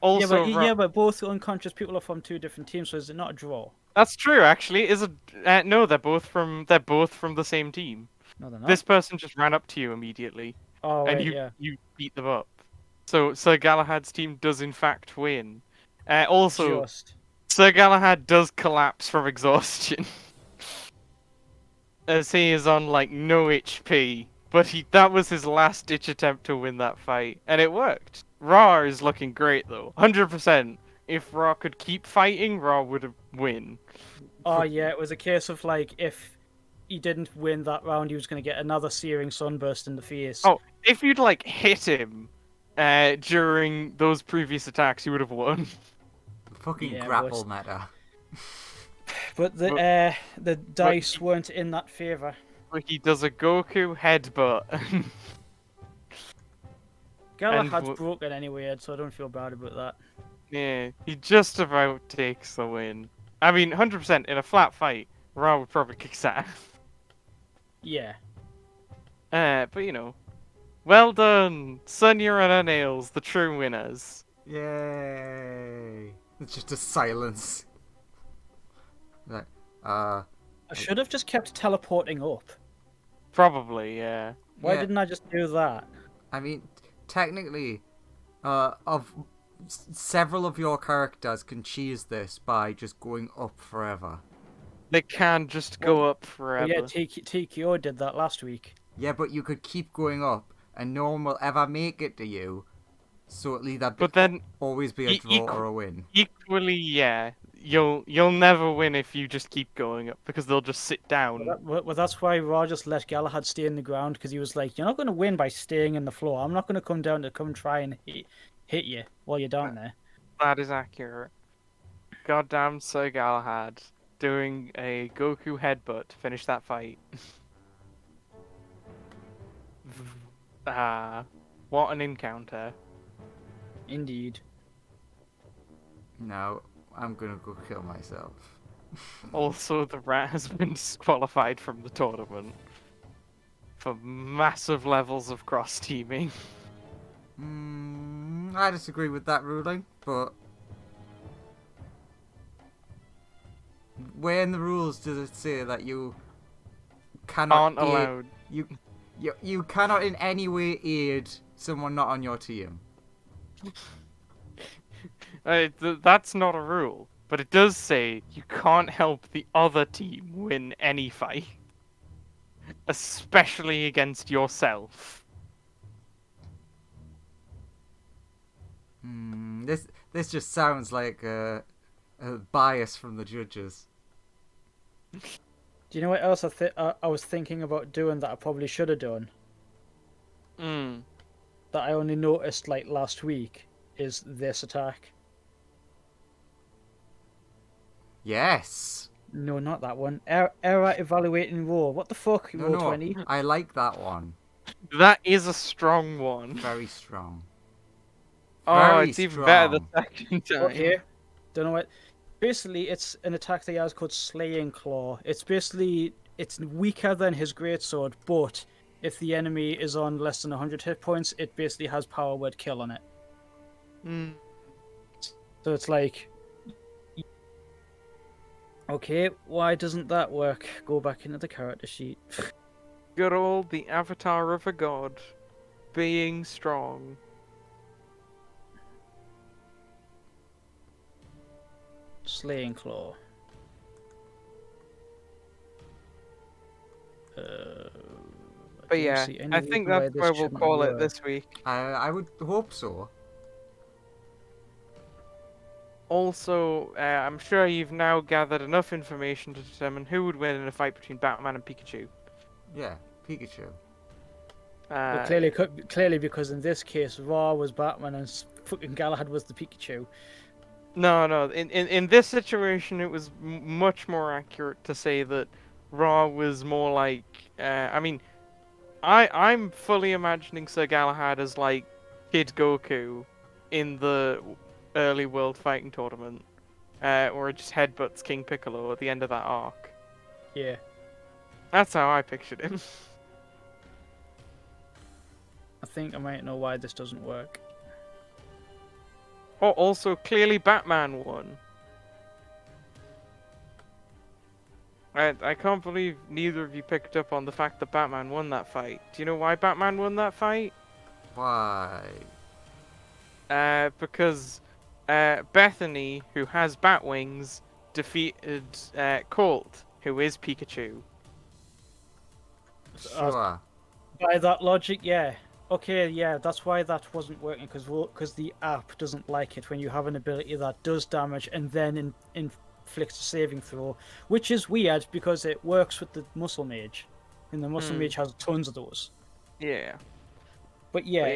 Also, but both unconscious people are from 2 different teams, so is it not a draw? that's true. Actually, is it? No, they're both from the same team. No, they're not. This person just ran up to you immediately, Oh, and wait, you beat them up. So Sir Galahad's team does in fact win. Also, Just. Sir Galahad does collapse from exhaustion, as he is on like no HP. But that was his last ditch attempt to win that fight, and it worked. Ra is looking great though, 100%. If Ra could keep fighting, Ra would win. Oh, yeah, it was a case of like, if he didn't win that round, he was going to get another searing sunburst in the face. Oh, if you'd like hit him during those previous attacks, you would have won. Fucking Yeah, grapple meta. But the dice weren't in that favour. But he does a Goku headbutt. Galahad's broken anyway, so I don't feel bad about that. Yeah, he just about takes the win. I mean, 100% in a flat fight, Ra would probably kick his ass. Yeah. But Well done, Sonia and Nails, the true winners. Yay! It's just a silence. Like, I should have just kept teleporting up. Probably, yeah. Why yeah, didn't I just do that? I mean, technically, several of your characters can cheese this by just going up forever. They can just go up forever. Yeah, TKO did that last week. Yeah, but you could keep going up, and no one will ever make it to you. So it'll either But then always be a draw or a win. Equally, yeah. You'll never win if you just keep going up because they'll just sit down. Well, that's why Raw just let Galahad stay in the ground because he was like, "You're not going to win by staying in the floor. I'm not going to come down to come try and hit you while you're down there." That is accurate. Goddamn Sir Galahad doing a Goku headbutt to finish that fight. What an encounter. Indeed. Now, I'm gonna go kill myself. Also, the rat has been disqualified from the tournament for massive levels of cross-teaming. I disagree with that ruling, but where in the rules does it say that you cannot Aren't allowed. You cannot in any way aid someone not on your team? That's not a rule, but it does say you can't help the other team win any fight, especially against yourself. This just sounds like a bias from the judges. Do you know what else I was thinking about doing that I probably should have done? That I only noticed like last week is this attack. Yes. No, not that one. Error evaluating roll. What the fuck? No, Roll no. 20. I like that one. That is a strong one. Very strong. Oh, Very it's even better the strong. second time. Okay. Don't know what. Basically, it's an attack that he has called Slaying Claw. It's weaker than his greatsword, but if the enemy is on less than 100 hit points, it basically has power word kill on it. So it's like, okay, why doesn't that work? Go back into the character sheet. Good old the avatar of a god, being strong. Slaying Claw. But yeah, I think that's where we'll call it this week. I would hope so. Also, I'm sure you've now gathered enough information to determine who would win in a fight between Batman and Pikachu. Yeah, Pikachu. Well, clearly, because in this case, Ra was Batman and fucking Galahad was the Pikachu. No. In this situation, it was much more accurate to say that Ra was more like. I mean, I'm fully imagining Sir Galahad as like Kid Goku in the early World Fighting Tournament, where it just headbutts King Piccolo at the end of that arc. Yeah. That's how I pictured him. I think I might know why this doesn't work. Oh, also, clearly Batman won. I can't believe neither of you picked up on the fact that Batman won that fight. Do you know why Batman won that fight? Why? Because Bethany, who has bat wings, defeated Colt, who is Pikachu. Sure. By that logic, yeah. Okay, yeah, that's why that wasn't working, because the app doesn't like it when you have an ability that does damage and then inflicts a saving throw, which is weird because it works with the Muscle Mage, and the Muscle Mage has tons of those. Yeah. But yeah,